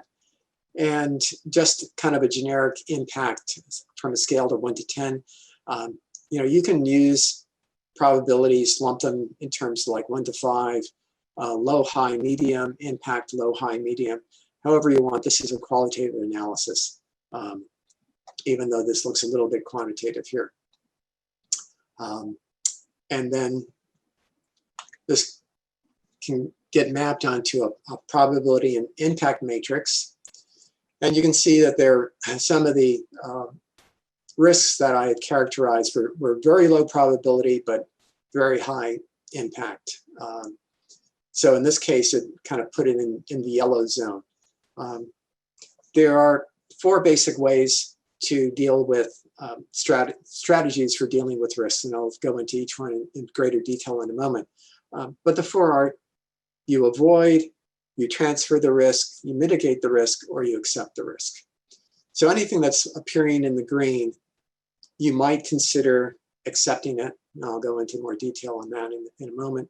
And just kind of a generic impact from a scale of 1 to 10. You can use probabilities, lump them in terms of like 1 to 5, low, high, medium, impact, low, high, medium, however you want. This is a qualitative analysis, even though this looks a little bit quantitative here. And then this can get mapped onto a probability and impact matrix. And you can see that there some of the risks that I had characterized were very low probability, but very high impact. So in this case, it kind of put it in the yellow zone. There are 4 basic ways to deal with strategies for dealing with risks, and I'll go into each one in greater detail in a moment. But the 4 are: you avoid, you transfer the risk, you mitigate the risk, or you accept the risk. So anything that's appearing in the green, you might consider accepting it. And I'll go into more detail on that in a moment.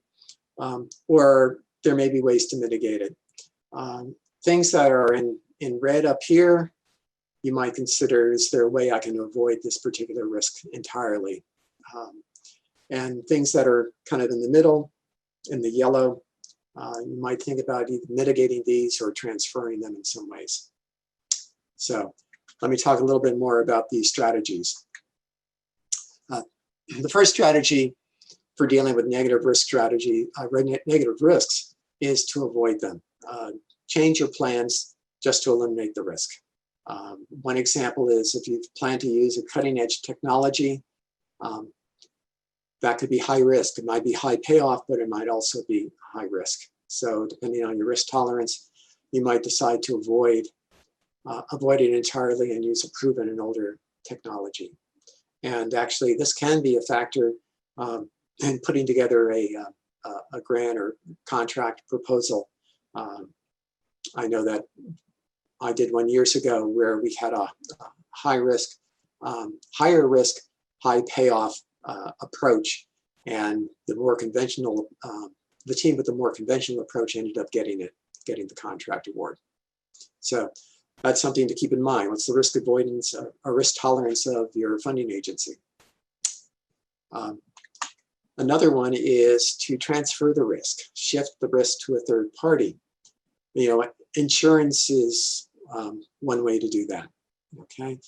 Or there may be ways to mitigate it. Things that are in red up here, you might consider, is there a way I can avoid this particular risk entirely? And things that are kind of in the middle, in the yellow, you might think about either mitigating these or transferring them in some ways. So let me talk a little bit more about these strategies. The first strategy for dealing with negative risks is to avoid them. Change your plans just to eliminate the risk. One example is if you plan to use a cutting edge technology, that could be high risk. It might be high payoff, but it might also be high risk. So depending on your risk tolerance, you might decide to avoid it entirely and use a proven and older technology. And actually, this can be a factor in putting together a grant or contract proposal. I know that I did one years ago where we had a higher risk, high payoff approach, and the team with the more conventional approach ended up getting the contract award. So that's something to keep in mind. What's the risk avoidance or risk tolerance of your funding agency? Another one is to transfer the risk, shift the risk to a third party. Insurance is one way to do that. Okay.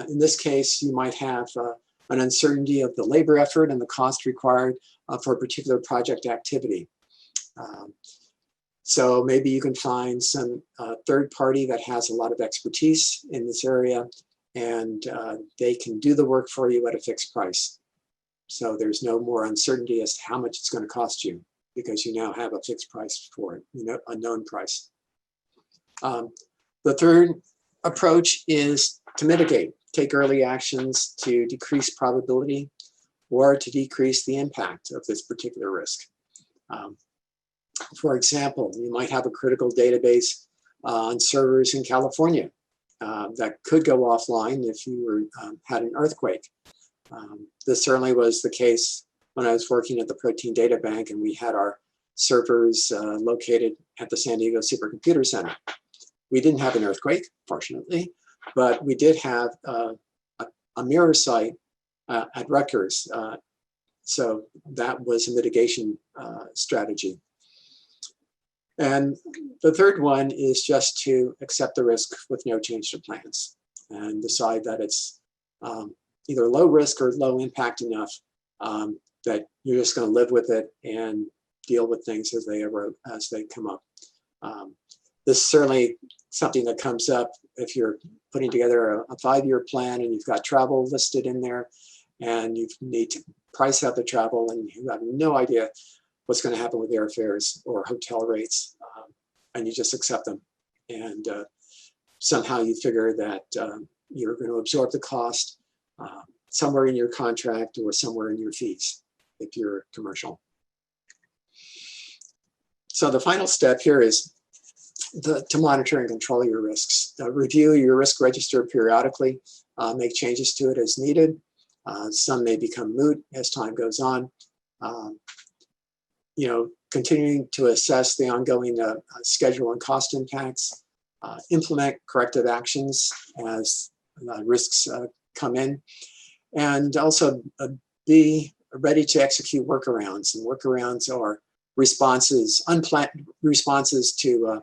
In this case, you might have an uncertainty of the labor effort and the cost required for a particular project activity. So maybe you can find some third party that has a lot of expertise in this area, and they can do the work for you at a fixed price. So there's no more uncertainty as to how much it's going to cost you, because you now have a fixed price for it, a known price. The third approach is to mitigate, take early actions to decrease probability or to decrease the impact of this particular risk. For example, you might have a critical database on servers in California that could go offline if you had an earthquake. This certainly was the case when I was working at the Protein Data Bank, and we had our servers located at the San Diego Supercomputer Center. We didn't have an earthquake, fortunately, but we did have a mirror site at Rutgers. So that was a mitigation strategy. And the third one is just to accept the risk with no change to plans and decide that it's either low risk or low impact enough that you're just going to live with it and deal with things as they come up. This certainly something that comes up if you're putting together a 5-year plan and you've got travel listed in there and you need to price out the travel and you have no idea what's going to happen with airfares or hotel rates, and you just accept them. And somehow you figure that you're going to absorb the cost somewhere in your contract or somewhere in your fees if you're commercial. So the final step here is to monitor and control your risks. Review your risk register periodically, make changes to it as needed. Some may become moot as time goes on. Continuing to assess the ongoing schedule and cost impacts, implement corrective actions as risks come in, and also be ready to execute workarounds. And workarounds are responses, unplanned responses to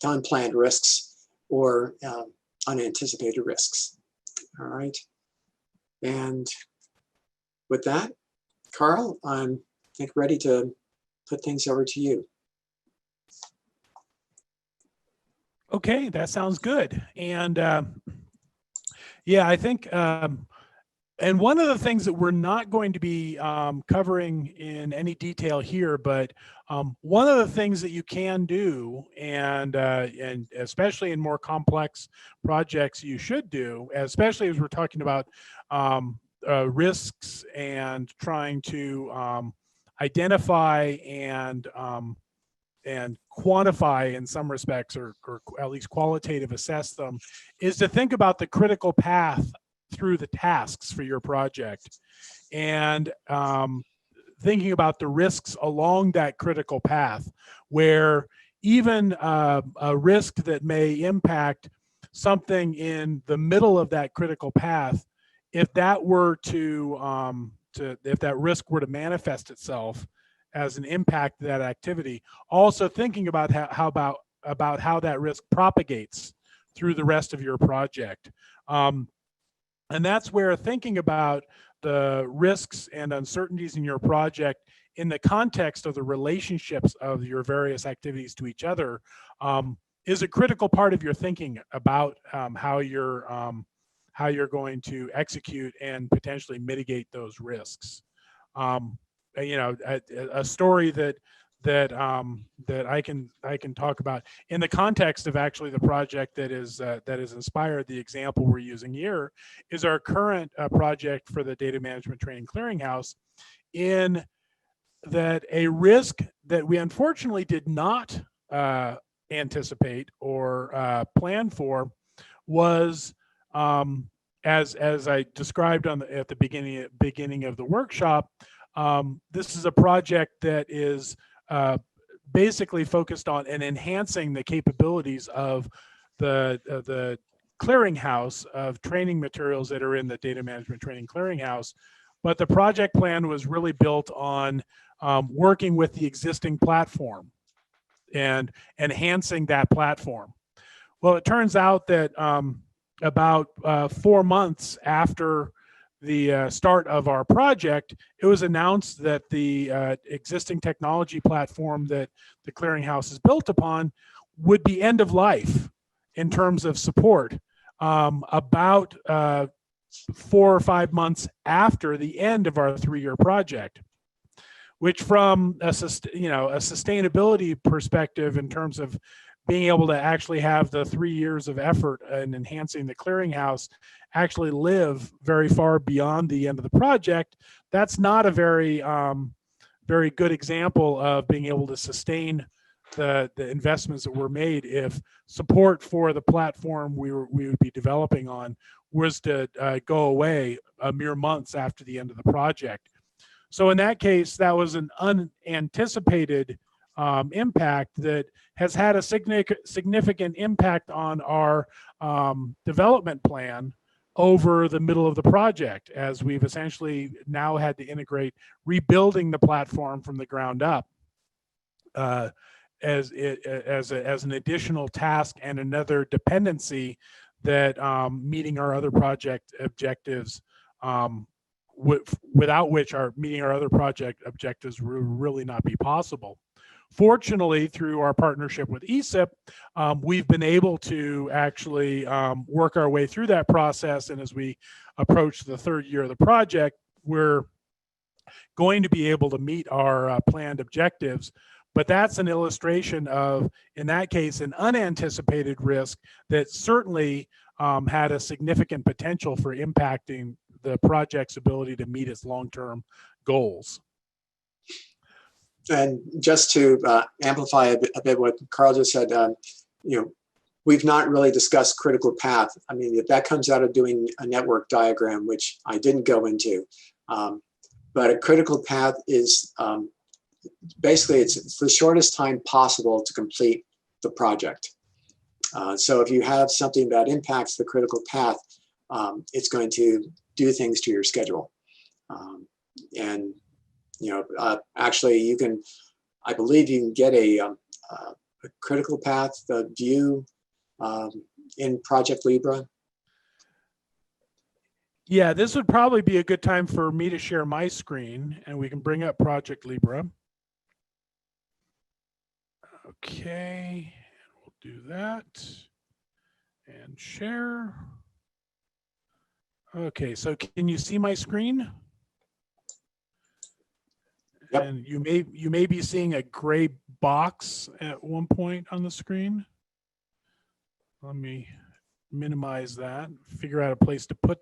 unplanned risks or unanticipated risks. All right. And with that, Carl, I'm ready to put things over to you. Okay, that sounds good. And yeah, I think, and one of the things that we're not going to be covering in any detail here, but one of the things that you can do, and especially in more complex projects, you should do, especially as we're talking about risks and trying to identify and quantify in some respects, or at least qualitative assess them, is to think about the critical path through the tasks for your project, and thinking about the risks along that critical path, where even a risk that may impact something in the middle of that critical path, if that were if that risk were to manifest itself as an impact to that activity, also thinking about how that risk propagates through the rest of your project. And that's where thinking about the risks and uncertainties in your project in the context of the relationships of your various activities to each other is a critical part of your thinking about how you're going to execute and potentially mitigate those risks. A story that I can talk about in the context of actually the project that is inspired the example we're using here is our current project for the Data Management Training Clearinghouse, in that a risk that we unfortunately did not anticipate or plan for was, as I described at the beginning of the workshop, this is a project that is basically focused on and enhancing the capabilities of the clearinghouse of training materials that are in the Data Management Training Clearinghouse. But the project plan was really built on working with the existing platform and enhancing that platform. Well, it turns out that about 4 months after the start of our project, it was announced that the existing technology platform that the clearinghouse is built upon would be end of life in terms of support about 4 or 5 months after the end of our 3-year project, which from a sustainability perspective in terms of being able to actually have the 3 years of effort in enhancing the clearinghouse actually live very far beyond the end of the project, that's not a very good example of being able to sustain the investments that were made if support for the platform we would be developing on was to go away a mere months after the end of the project. So in that case, that was an unanticipated impact that has had a significant impact on our development plan over the middle of the project, as we've essentially now had to integrate rebuilding the platform from the ground up as an additional task and another dependency that meeting our other project objectives, without which meeting our other project objectives will really not be possible. fortunately, through our partnership with ESIP, we've been able to actually work our way through that process. And as we approach the third year of the project, we're going to be able to meet our planned objectives. But that's an illustration of, in that case, an unanticipated risk that certainly had a significant potential for impacting the project's ability to meet its long-term goals. And just to amplify a bit what Carl just said, we've not really discussed critical path. I mean, that comes out of doing a network diagram, which I didn't go into. But a critical path is basically it's the shortest time possible to complete the project. So if you have something that impacts the critical path, it's going to do things to your schedule. Actually, you can, I believe you can get a critical path view in Project Libra. Yeah, this would probably be a good time for me to share my screen, and we can bring up Project Libra. Okay, we'll do that and share. Okay, so can you see my screen? Yep. And you may be seeing a gray box at one point on the screen. Let me minimize that, figure out a place to put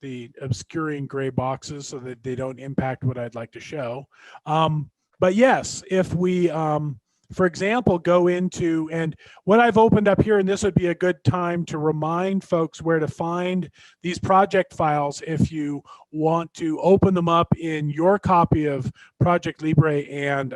the obscuring gray boxes so that they don't impact what I'd like to show. But yes, if we, for example, go into, and what I've opened up here, and this would be a good time to remind folks where to find these project files if you want to open them up in your copy of Project Libre and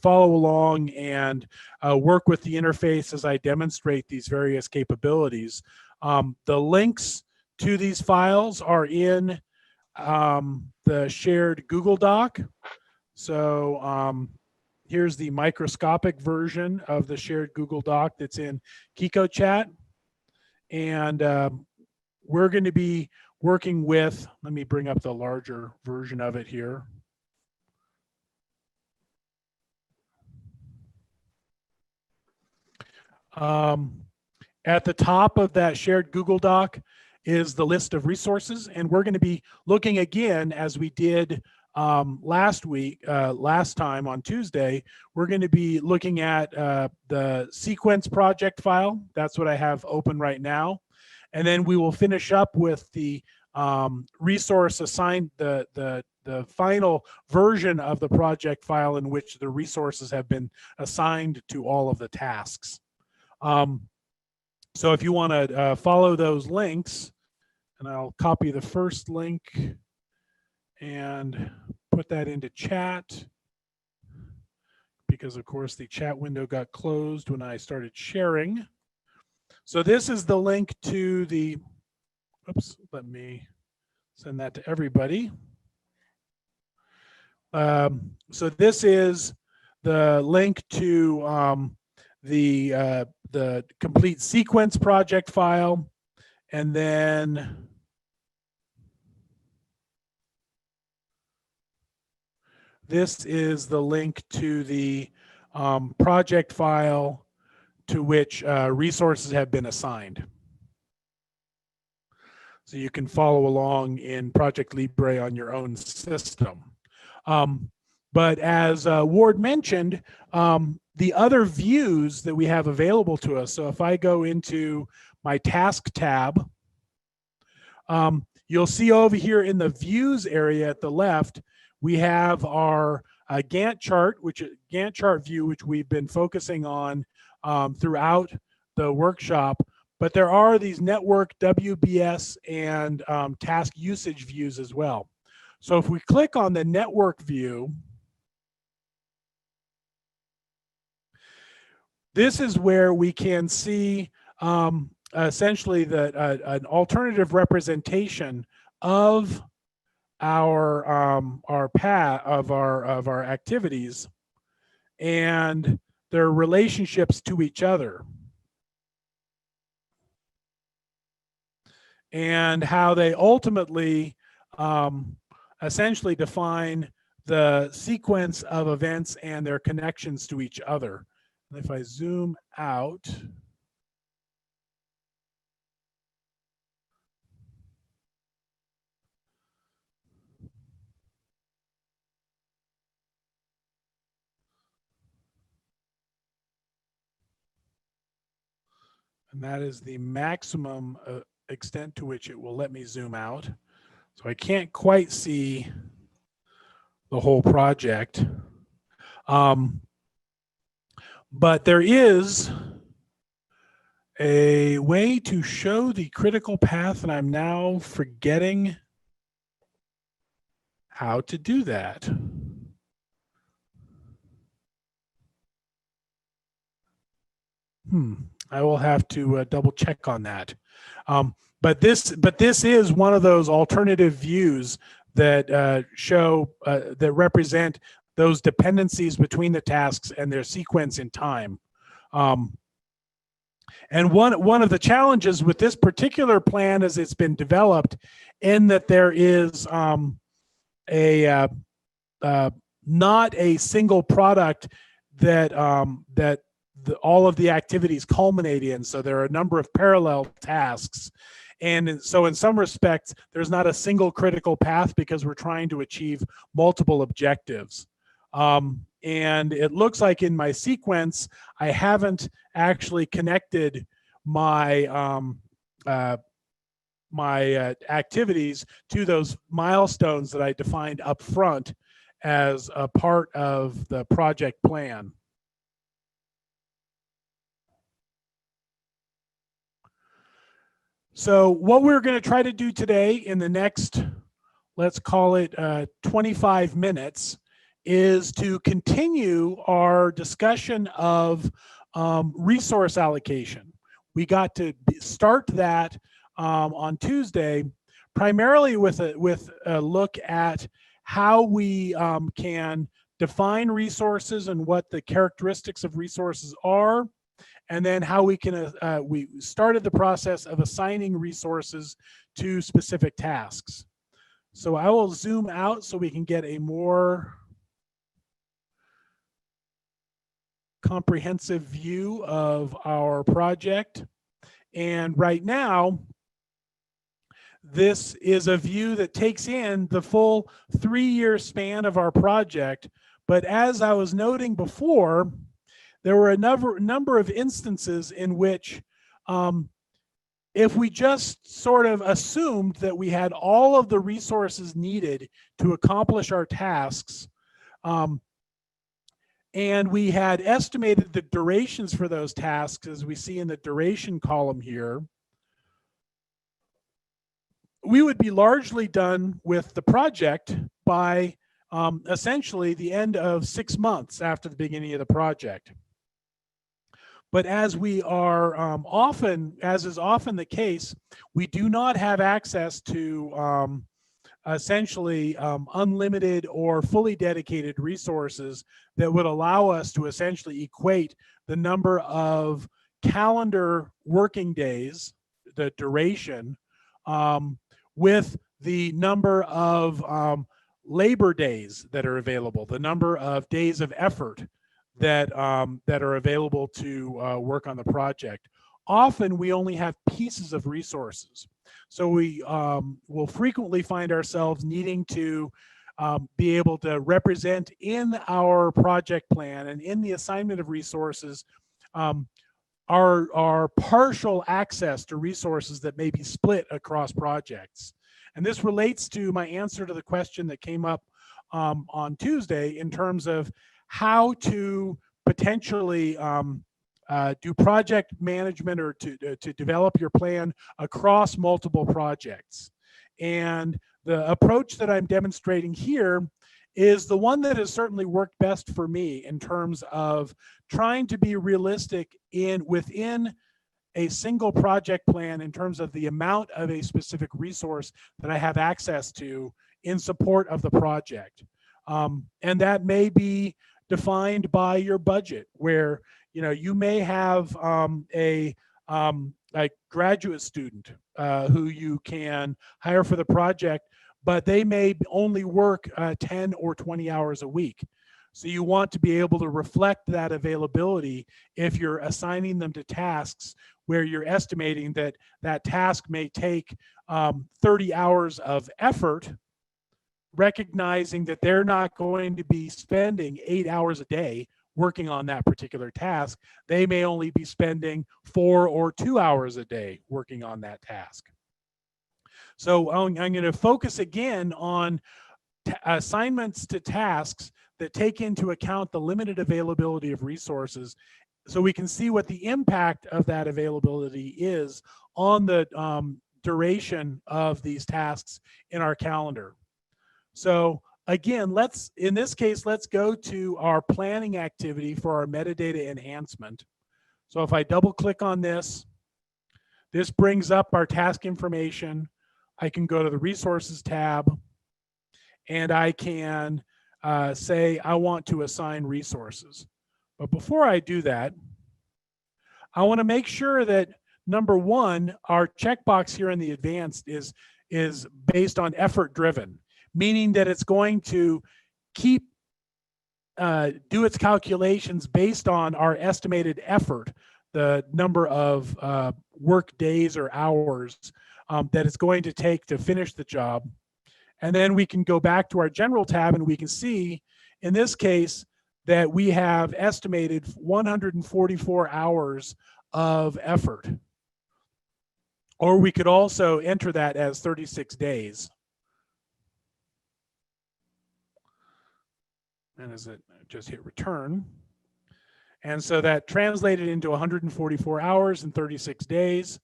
follow along and work with the interface as I demonstrate these various capabilities. The links to these files are in the shared Google Doc. So here's the microscopic version of the shared Google Doc that's in KikoChat. And we're going to be working with, let me bring up the larger version of it here. At the top of that shared Google Doc is the list of resources, and we're going to be looking again, as we did last time on Tuesday, we're going to be looking at the sequence project file. That's what I have open right now. And then we will finish up with the resource assigned, the final version of the project file in which the resources have been assigned to all of the tasks. So if you want to follow those links, and I'll copy the first link and put that into chat, because of course the chat window got closed when I started sharing. So this is the link to the, oops, let me send that to everybody. So this is the link to the complete sequence project file, and then this is the link to the project file to which resources have been assigned. So you can follow along in Project Libre on your own system. But as Ward mentioned, the other views that we have available to us, so if I go into my task tab, you'll see over here in the views area at the left, we have our Gantt chart, Gantt chart view, which we've been focusing on throughout the workshop. But there are these network WBS and task usage views as well. So if we click on the network view, this is where we can see essentially an alternative representation of our path of our activities and their relationships to each other, and how they ultimately essentially define the sequence of events and their connections to each other. And if I zoom out, and that is the maximum extent to which it will let me zoom out. So I can't quite see the whole project. But there is a way to show the critical path, and I'm now forgetting how to do that. I will have to double check on that. But this is one of those alternative views that show that represent those dependencies between the tasks and their sequence in time. And one of the challenges with this particular plan as it's been developed, in that there is not a single product that all of the activities culminate in. So there are a number of parallel tasks. And so in some respects, there's not a single critical path because we're trying to achieve multiple objectives. And it looks like in my sequence, I haven't actually connected my activities to those milestones that I defined up front as a part of the project plan. So what we're going to try to do today in the next, let's call it 25 minutes, is to continue our discussion of resource allocation. We got to start that on Tuesday, primarily with a look at how we can define resources and what the characteristics of resources are, and then how we can, we started the process of assigning resources to specific tasks. So I will zoom out so we can get a more comprehensive view of our project. And right now, this is a view that takes in the full 3-year span of our project. But as I was noting before, there were a number of instances in which if we just sort of assumed that we had all of the resources needed to accomplish our tasks, and we had estimated the durations for those tasks, as we see in the duration column here, we would be largely done with the project by essentially the end of 6 months after the beginning of the project. But as we are as is often the case, we do not have access to essentially unlimited or fully dedicated resources that would allow us to essentially equate the number of calendar working days, the duration, with the number of labor days that are available, the number of days of effort that are available to work on the project. Often we only have pieces of resources. So we will frequently find ourselves needing to be able to represent in our project plan and in the assignment of resources our partial access to resources that may be split across projects. And this relates to my answer to the question that came up on Tuesday in terms of how to potentially do project management or to develop your plan across multiple projects. And the approach that I'm demonstrating here is the one that has certainly worked best for me in terms of trying to be realistic within a single project plan in terms of the amount of a specific resource that I have access to in support of the project. And that may be defined by your budget, where you may have a graduate student who you can hire for the project, but they may only work 10 or 20 hours a week. So you want to be able to reflect that availability if you're assigning them to tasks where you're estimating that that task may take 30 hours of effort, recognizing that they're not going to be spending 8 hours a day working on that particular task. They may only be spending 4 or 2 hours a day working on that task. So I'm going to focus again on assignments to tasks that take into account the limited availability of resources, so we can see what the impact of that availability is on the duration of these tasks in our calendar. So again, in this case, let's go to our planning activity for our metadata enhancement. So if I double click on this, this brings up our task information. I can go to the resources tab, and I can say I want to assign resources. But before I do that, I want to make sure that number one, our checkbox here in the advanced is based on effort driven, meaning that it's going to do its calculations based on our estimated effort, the number of work days or hours that it's going to take to finish the job. And then we can go back to our general tab and we can see in this case that we have estimated 144 hours of effort. Or we could also enter that as 36 days. And as it just hit return. And so that translated into 144 hours and 36 days.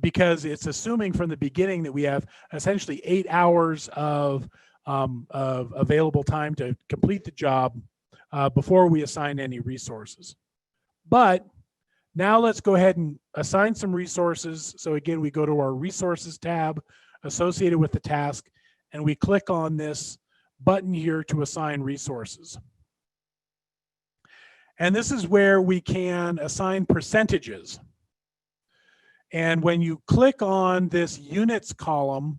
Because it's assuming from the beginning that we have essentially 8 hours of available time to complete the job before we assign any resources. But now let's go ahead and assign some resources. So again, we go to our resources tab associated with the task, and we click on this button here to assign resources. And this is where we can assign percentages. And when you click on this units column,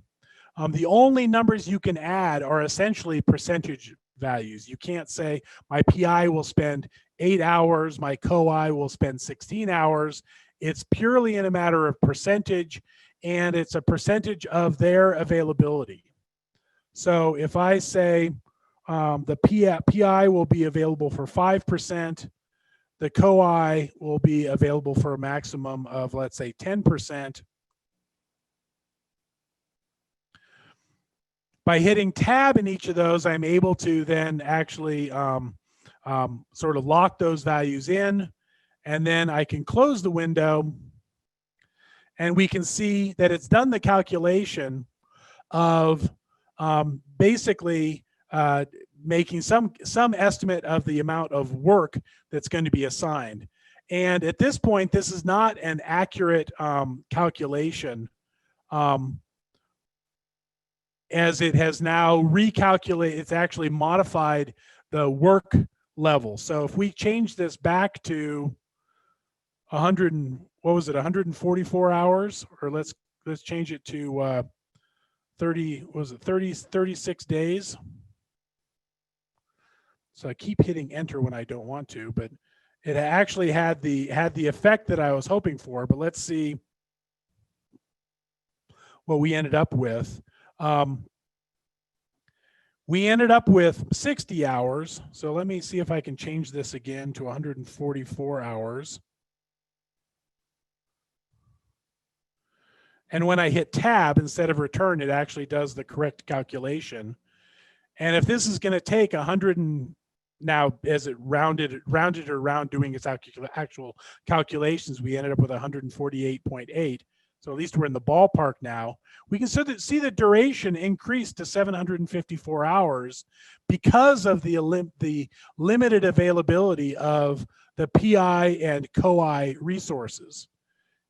the only numbers you can add are essentially percentage values. You can't say my PI will spend 8 hours, my COI will spend 16 hours. It's purely in a matter of percentage, and it's a percentage of their availability. So if I say the PI will be available for 5%, the COI will be available for a maximum of, let's say, 10%. By hitting tab in each of those, I'm able to then actually sort of lock those values in, and then I can close the window, and we can see that it's done the calculation of basically making some estimate of the amount of work that's going to be assigned. And at this point, this is not an accurate calculation, as it has now recalculated. It's actually modified the work level. So if we change this back to 144 hours, or let's change it to 36 days. So I keep hitting enter when I don't want to, but it actually had the effect that I was hoping for. But let's see what we ended up with. We ended up with 60 hours. So let me see if I can change this again to 144 hours. And when I hit tab instead of return, it actually does the correct calculation. And if this is going to take 100 and now, as it rounded around doing its actual calculations, we ended up with 148.8. So at least we're in the ballpark now. We can see the duration increased to 754 hours because of the limited availability of the PI and COI resources.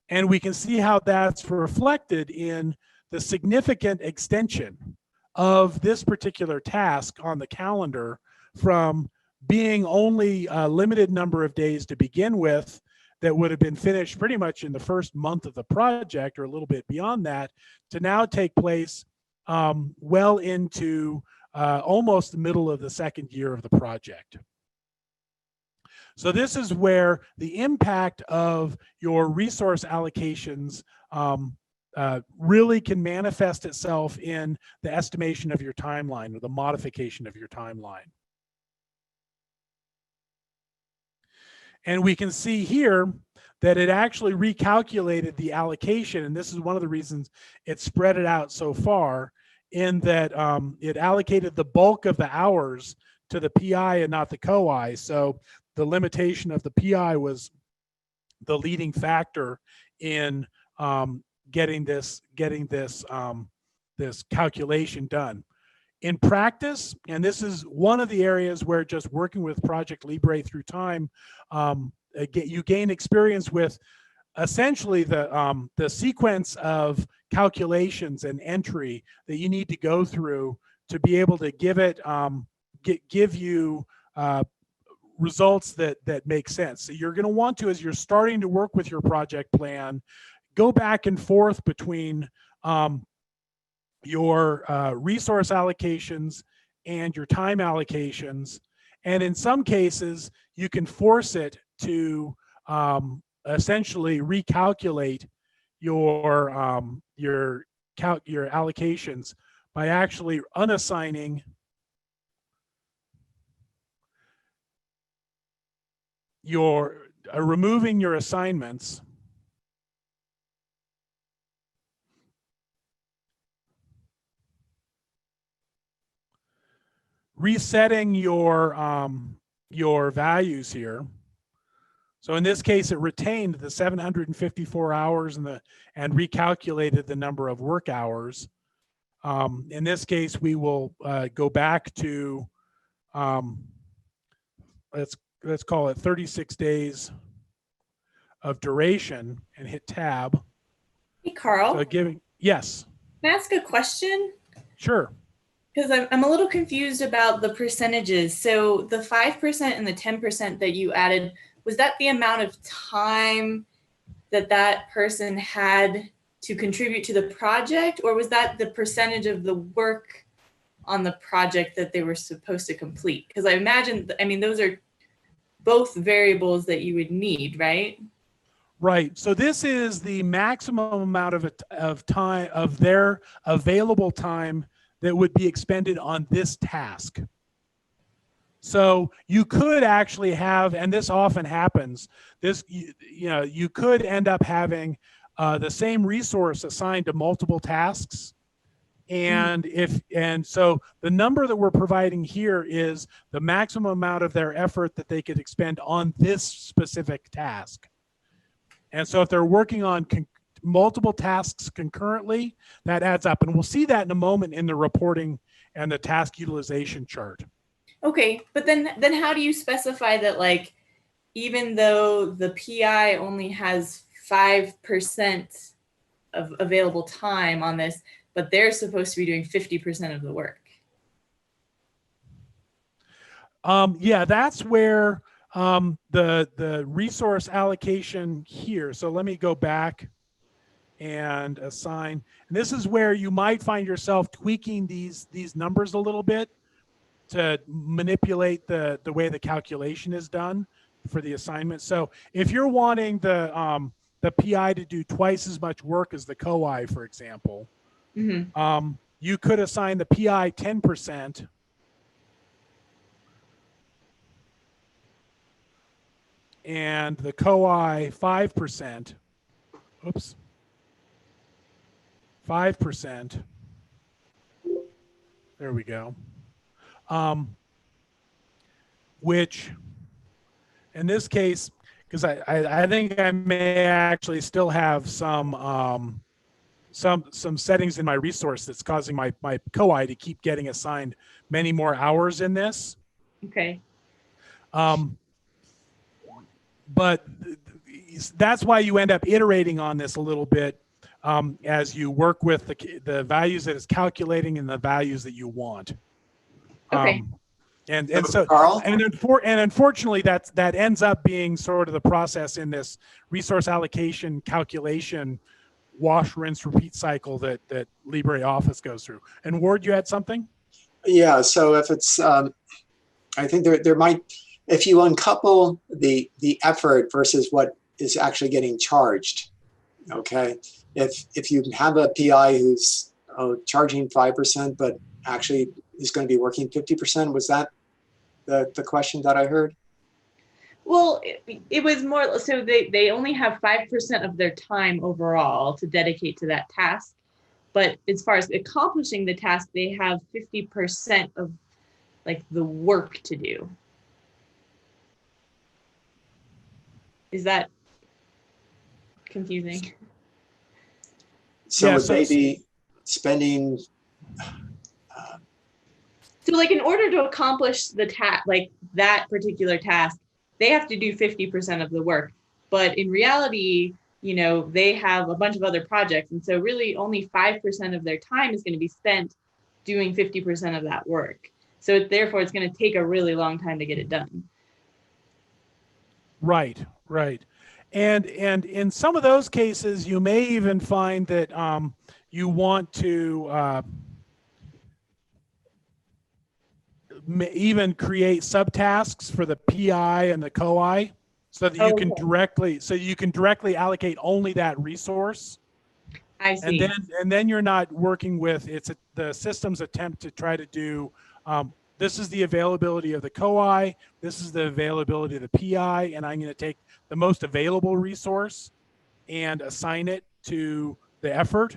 And we can see how that's reflected in the significant extension of this particular task on the calendar, from being only a limited number of days to begin with that would have been finished pretty much in the first month of the project or a little bit beyond that, to now take place well into almost the middle of the second year of the project. So this is where the impact of your resource allocations really can manifest itself in the estimation of your timeline or the modification of your timeline. And we can see here that it actually recalculated the allocation, and this is one of the reasons it spread it out so far, in that it allocated the bulk of the hours to the PI and not the COI. So the limitation of the PI was the leading factor in getting this calculation done. In practice, and this is one of the areas where just working with Project Libre through time, you gain experience with essentially the sequence of calculations and entry that you need to go through to be able to give you results that make sense. So you're going to want to, as you're starting to work with your project plan, go back and forth between your resource allocations and your time allocations. And in some cases, you can force it to essentially recalculate your allocations by actually unassigning removing your assignments, resetting your values here. So in this case, it retained the 754 hours and recalculated the number of work hours. In this case, we will go back to let's call it 36 days of duration and hit tab. Hey, Carl. So yes. Can I ask a question? Sure. Because I'm a little confused about the percentages. So the 5% and the 10% that you added, was that the amount of time that person had to contribute to the project, or was that the percentage of the work on the project that they were supposed to complete? Because I imagine, those are both variables that you would need, right? Right. So this is the maximum amount of time of their available time that would be expended on this task. So you could actually have, and this often happens, you could end up having the same resource assigned to multiple tasks. And so the number that we're providing here is the maximum amount of their effort that they could expend on this specific task. And so if they're working on multiple tasks concurrently, that adds up. And we'll see that in a moment in the reporting and the task utilization chart. Okay, but then how do you specify that, like, even though the PI only has 5% of available time on this, but they're supposed to be doing 50% of the work? Yeah, that's where the resource allocation here. So let me go back and assign. And this is where you might find yourself tweaking these numbers a little bit to manipulate the way the calculation is done for the assignment. So if you're wanting the PI to do twice as much work as the COI, for example, you could assign the PI 10% and the COI 5%. Oops. 5%. There we go. Which in this case, because I think I may actually still have some settings in my resource that's causing my COI to keep getting assigned many more hours in this. Okay. But that's why you end up iterating on this a little bit as you work with the values that it's calculating and the values that you want. Okay. And so Carl? and unfortunately that ends up being sort of the process in this resource allocation calculation wash, rinse, repeat cycle that LibreOffice goes through. And Ward, you had something? Yeah. So if it's, I think there might, if you uncouple the effort versus what is actually getting charged, okay. If you have a PI who's charging 5%, but actually is going to be working 50%, was that the question that I heard? Well, it was more, so they only have 5% of their time overall to dedicate to that task. But as far as accomplishing the task, they have 50% of like the work to do. Is that confusing? So Yeah, would they be spending? So like in order to accomplish the task, like that particular task, they have to do 50% of the work. But in reality, you know, they have a bunch of other projects. And so really only 5% of their time is going to be spent doing 50% of that work. So therefore it's going to take a really long time to get it done. Right, right. And in some of those cases, you may even find that you want to even create subtasks for the PI and the COI, so that you can directly allocate only that resource. I see. And then you're not working with the system's attempt to try to do this is the availability of the COI, this is the availability of the PI, and I'm going to take the most available resource and assign it to the effort.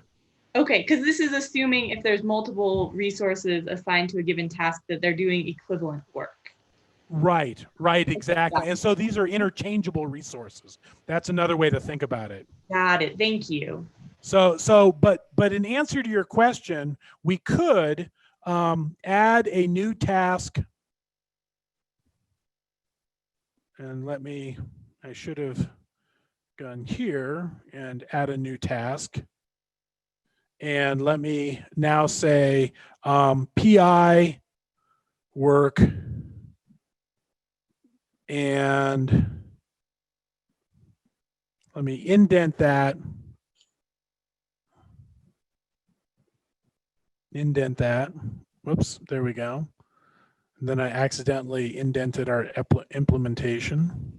Okay, because this is assuming if there's multiple resources assigned to a given task that they're doing equivalent work. Right, exactly. And so these are interchangeable resources. That's another way to think about it. Got it. Thank you. But in answer to your question, we could add a new task. And I should have gone here and add a new task. And let me now say PI work, and let me indent that. Whoops, there we go. And then I accidentally indented our implementation.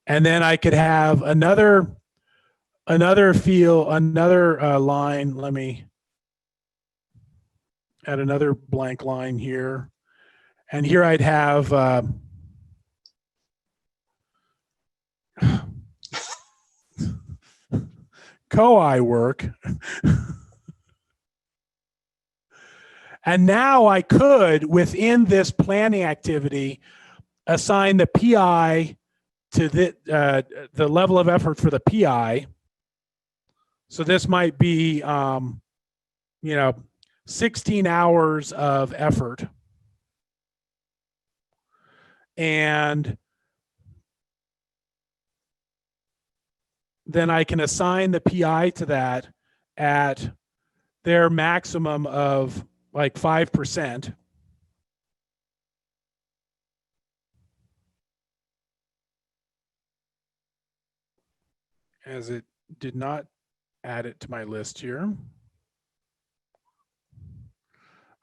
And then I could have another line. Let me add another blank line here. And here I'd have COI work. And now I could, within this planning activity, assign the PI to the level of effort for the PI. So this might be, 16 hours of effort. And then I can assign the PI to that at their maximum of like 5%. As it did not add it to my list here.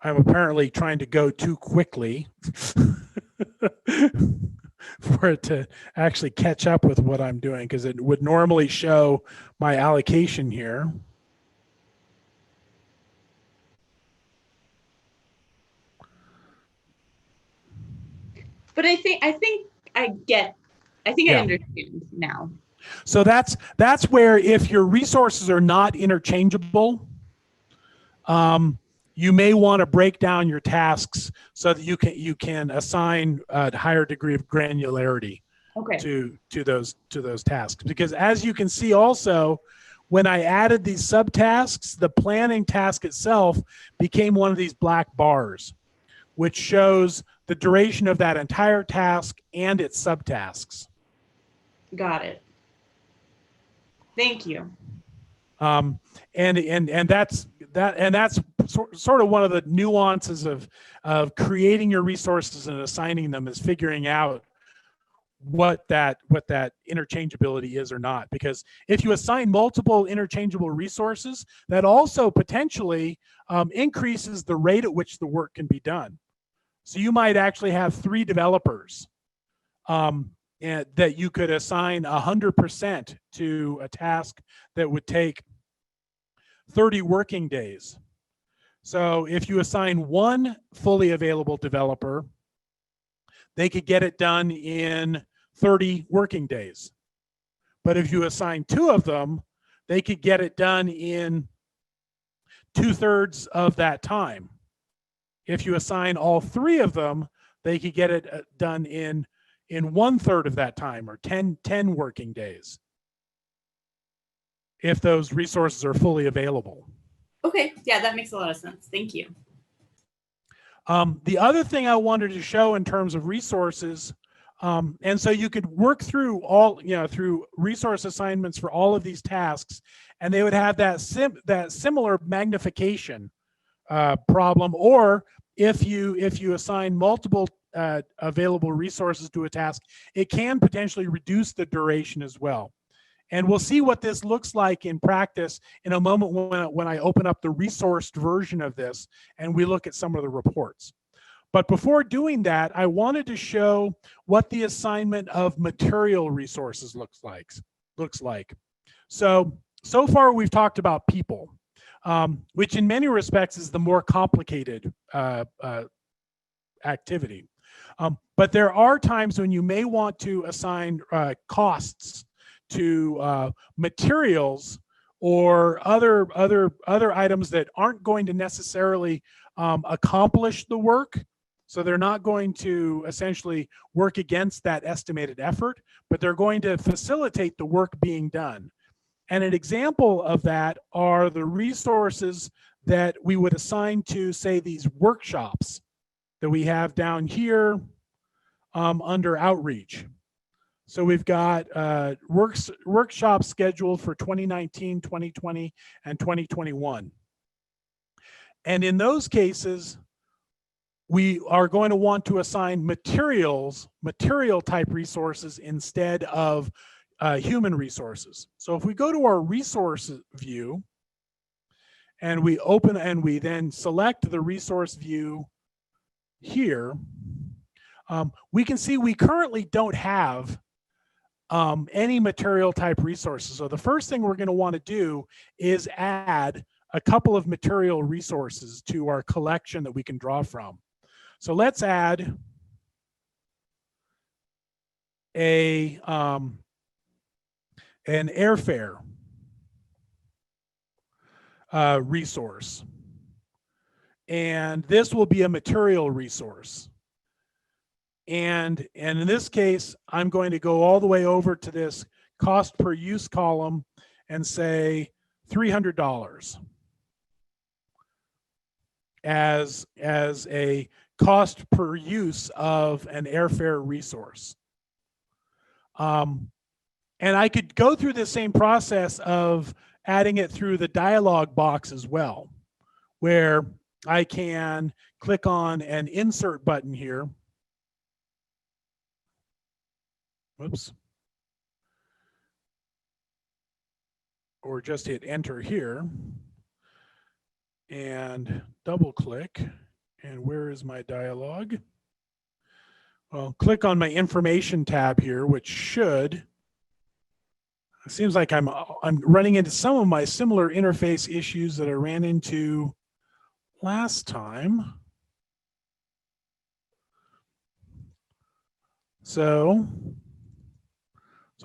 I'm apparently trying to go too quickly for it to actually catch up with what I'm doing, because it would normally show my allocation here. But I think I understand now. So that's where, if your resources are not interchangeable, you may want to break down your tasks so that you can assign a higher degree of granularity to those tasks. Because as you can see also, when I added these subtasks, the planning task itself became one of these black bars, which shows the duration of that entire task and its subtasks. Got it. Thank you. And that's sort of one of the nuances of creating your resources and assigning them, is figuring out what that interchangeability is or not. Because if you assign multiple interchangeable resources, that also potentially increases the rate at which the work can be done. So you might actually have 3 developers and that you could assign 100% to a task that would take 30 working days. So if you assign 1 fully available developer, they could get it done in 30 working days. But if you assign 2 of them, they could get it done in 2/3 of that time. If you assign all 3 of them, they could get it done in 1/3 of that time, or 10 working days, if those resources are fully available. Okay, yeah, that makes a lot of sense. Thank you. The other thing I wanted to show in terms of resources, and so you could work through through resource assignments for all of these tasks, and they would have that similar magnification problem. Or if you assign multiple available resources to a task, it can potentially reduce the duration as well. And we'll see what this looks like in practice in a moment when I open up the resourced version of this and we look at some of the reports. But before doing that, I wanted to show what the assignment of material resources looks like. So far we've talked about people, which in many respects is the more complicated activity. But there are times when you may want to assign costs to materials or other items that aren't going to necessarily accomplish the work. So they're not going to essentially work against that estimated effort, but they're going to facilitate the work being done. And an example of that are the resources that we would assign to, say, these workshops that we have down here under outreach. So we've got workshops scheduled for 2019, 2020, and 2021. And in those cases, we are going to want to assign material type resources instead of human resources. So if we go to our resource view and we open and we then select the resource view here, we can see we currently don't have any material type resources. So the first thing we're going to want to do is add a couple of material resources to our collection that we can draw from. So let's add an airfare resource. And this will be a material resource. And in this case, I'm going to go all the way over to this cost per use column and say $300 as a cost per use of an airfare resource. And I could go through the same process of adding it through the dialog box as well, where I can click on an insert button here. Whoops. Or just hit enter here and double click. And where is my dialog? Well, click on my information tab here, which should, it seems like I'm running into some of my similar interface issues that I ran into last time. So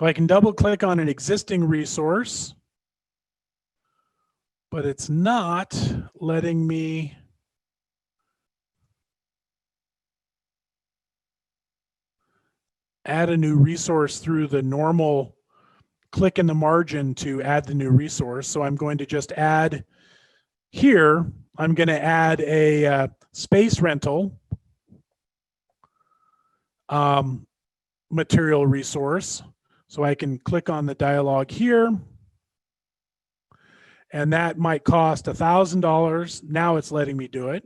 I can double click on an existing resource, but it's not letting me add a new resource through the normal click in the margin to add the new resource. So I'm going to just add here, I'm going to add a space rental material resource. So I can click on the dialog here, and that might cost $1,000. Now it's letting me do it.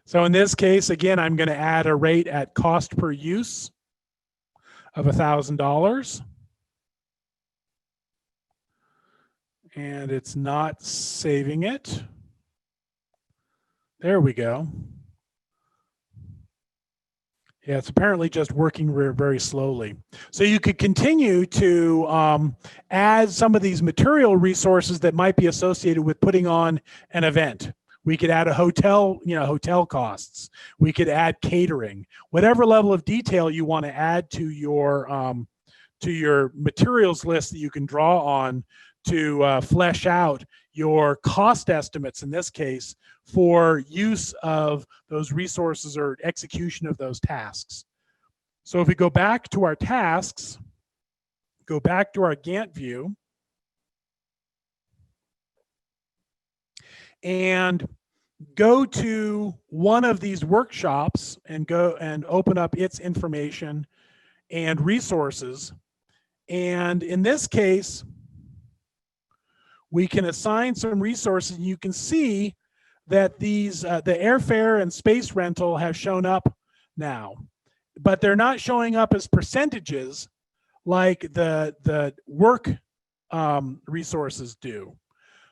So in this case, again, I'm going to add a rate at cost per use of $1,000. And it's not saving it. There we go. Yeah, it's apparently just working very slowly. So you could continue to add some of these material resources that might be associated with putting on an event. We could add a hotel, hotel costs. We could add catering, whatever level of detail you want to add to your materials list that you can draw on to flesh out your cost estimates in this case for use of those resources or execution of those tasks. So if we go back to our tasks, go back to our Gantt view, and go to one of these workshops and go and open up its information and resources. And in this case, we can assign some resources, and you can see that these the airfare and space rental have shown up now, but they're not showing up as percentages like the work resources do.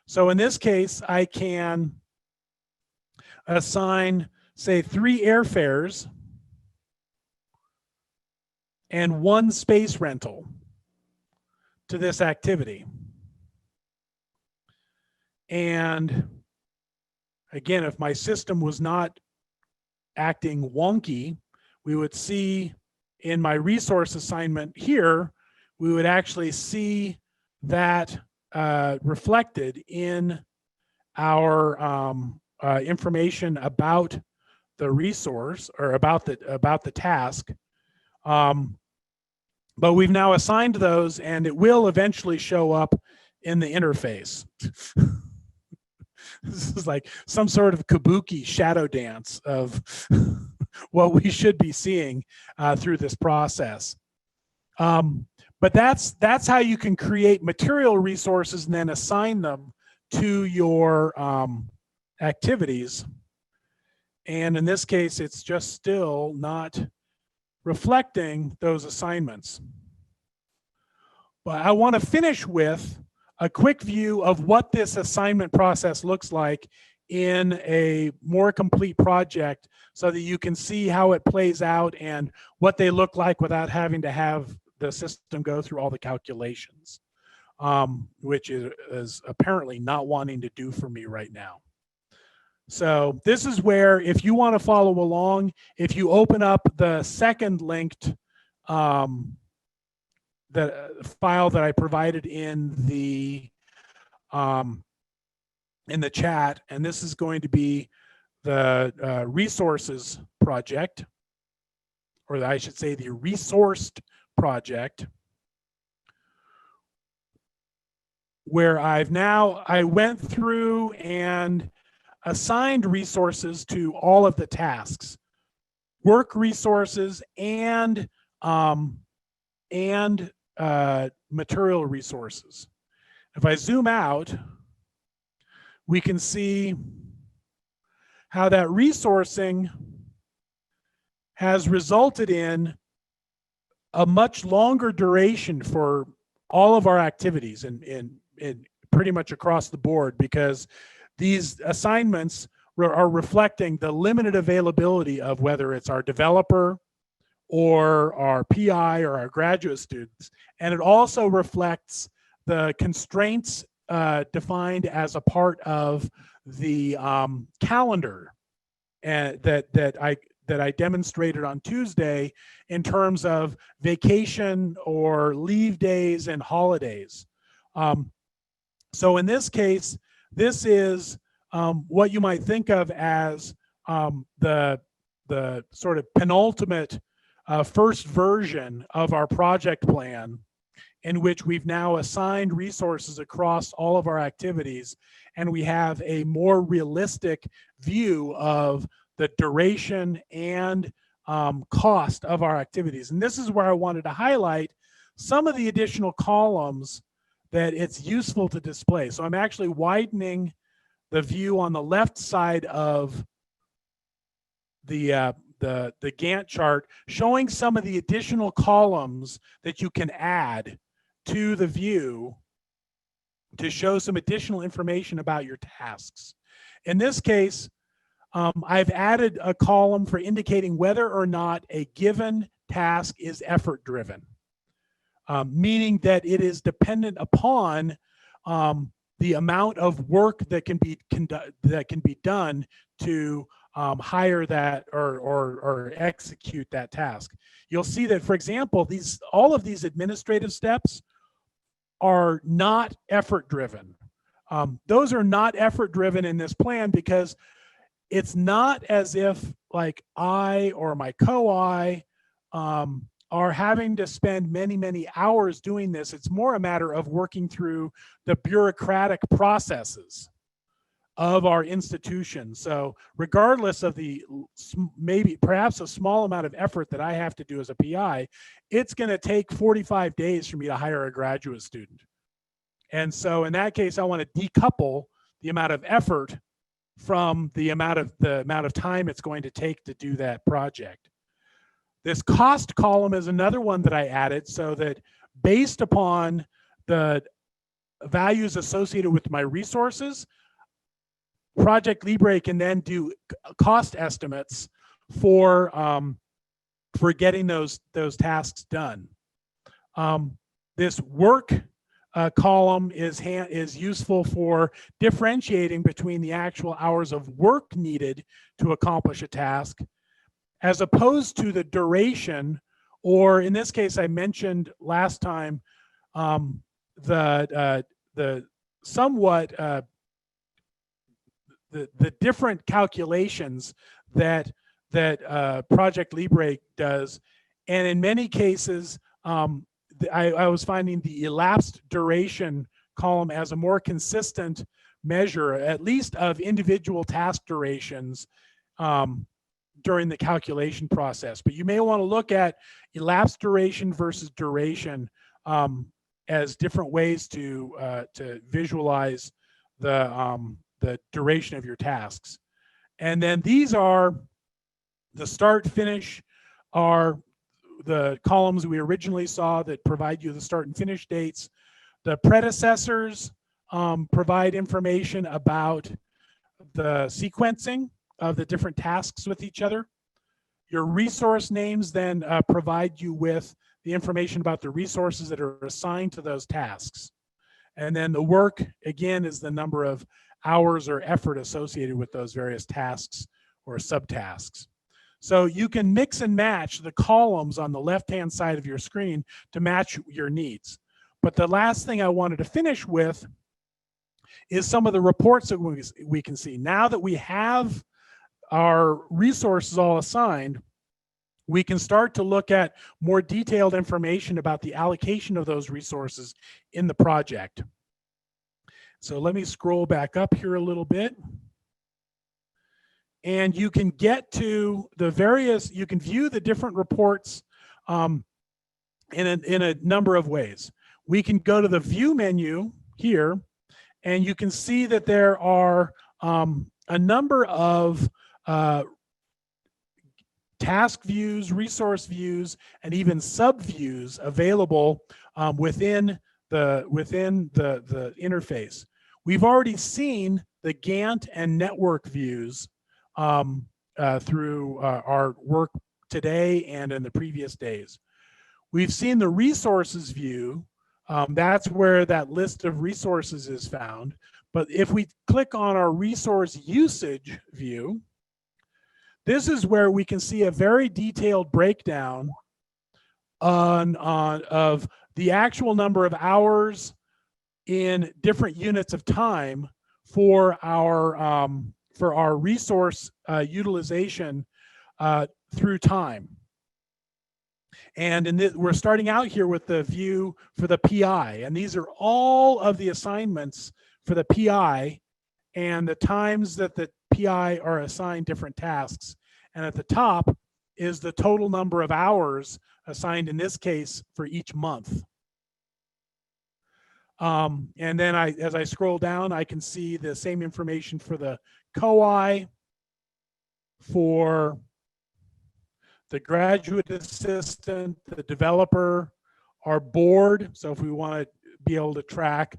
So in this case, I can assign, say, 3 airfares and 1 space rental to this activity. And again, if my system was not acting wonky, we would see in my resource assignment here, we would actually see that reflected in our information about the resource or about the task. But we've now assigned those, and it will eventually show up in the interface. This is like some sort of kabuki shadow dance of what we should be seeing through this process. But that's how you can create material resources and then assign them to your activities. And in this case, it's just still not reflecting those assignments. But I want to finish with a quick view of what this assignment process looks like in a more complete project so that you can see how it plays out and what they look like without having to have the system go through all the calculations, which is apparently not wanting to do for me right now. So this is where, if you want to follow along, if you open up the second linked the file that I provided in the chat, and this is going to be the resources project, or I should say the resourced project, where I went through and assigned resources to all of the tasks, work resources and material resources. If I zoom out, we can see how that resourcing has resulted in a much longer duration for all of our activities and pretty much across the board, because these assignments are reflecting the limited availability of whether it's our developer or our PI or our graduate students. And it also reflects the constraints defined as a part of the calendar that I demonstrated on Tuesday in terms of vacation or leave days and holidays. So in this case, this is what you might think of as the sort of penultimate first version of our project plan, in which we've now assigned resources across all of our activities, and we have a more realistic view of the duration and cost of our activities. And this is where I wanted to highlight some of the additional columns that it's useful to display. So I'm actually widening the view on the left side of the Gantt chart showing some of the additional columns that you can add to the view to show some additional information about your tasks. In this case, I've added a column for indicating whether or not a given task is effort driven, meaning that it is dependent upon the amount of work that can be done to hire that or execute that task. You'll see that, for example, all of these administrative steps are not effort driven. Those are not effort driven in this plan because it's not as if like I or my co-I are having to spend many hours doing this. It's more a matter of working through the bureaucratic processes of our institution. So regardless of the perhaps a small amount of effort that I have to do as a PI, it's going to take 45 days for me to hire a graduate student. And so in that case, I want to decouple the amount of effort from the amount of time it's going to take to do that project. This cost column is another one that I added so that based upon the values associated with my resources, Project Libre can then do cost estimates for getting those tasks done. This work column is useful for differentiating between the actual hours of work needed to accomplish a task, as opposed to the duration, or in this case, I mentioned last time the different calculations that Project Libre does, and in many cases, I was finding the elapsed duration column as a more consistent measure, at least of individual task durations during the calculation process. But you may want to look at elapsed duration versus duration as different ways to visualize the duration of your tasks. And then these are the start finish are the columns we originally saw that provide you the start and finish dates. The predecessors provide information about the sequencing of the different tasks with each other. Your resource names then provide you with the information about the resources that are assigned to those tasks. And then the work, again, is the number of hours or effort associated with those various tasks or subtasks. So you can mix and match the columns on the left-hand side of your screen to match your needs. But the last thing I wanted to finish with is some of the reports that we can see. Now that we have our resources all assigned, we can start to look at more detailed information about the allocation of those resources in the project. So let me scroll back up here a little bit. And you can get to the various, you can view the different reports in a number of ways. We can go to the view menu here, and you can see that there are a number of task views, resource views, and even sub-views available within the interface. We've already seen the Gantt and network views through our work today and in the previous days. We've seen the resources view. That's where that list of resources is found. But if we click on our resource usage view, this is where we can see a very detailed breakdown of the actual number of hours in different units of time for our resource utilization through time. And we're starting out here with the view for the PI, and these are all of the assignments for the PI and the times that the PI are assigned different tasks. And at the top is the total number of hours assigned in this case for each month. And then as I scroll down, I can see the same information for the COI, for the graduate assistant, the developer, our board. So if we want to be able to track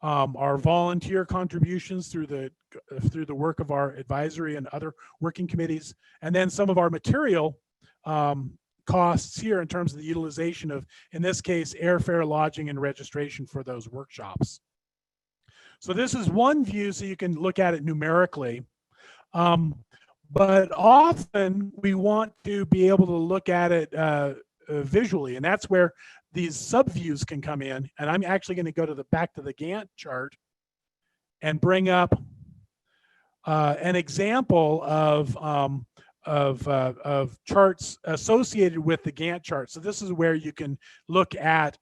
our volunteer contributions through the work of our advisory and other working committees, and then some of our material costs here in terms of the utilization of, in this case, airfare, lodging, and registration for those workshops. So this is one view, so you can look at it numerically. But often we want to be able to look at it visually, and that's where these subviews can come in. And I'm actually going to go to back to the Gantt chart and bring up an example of charts associated with the Gantt chart. So this is where you can look at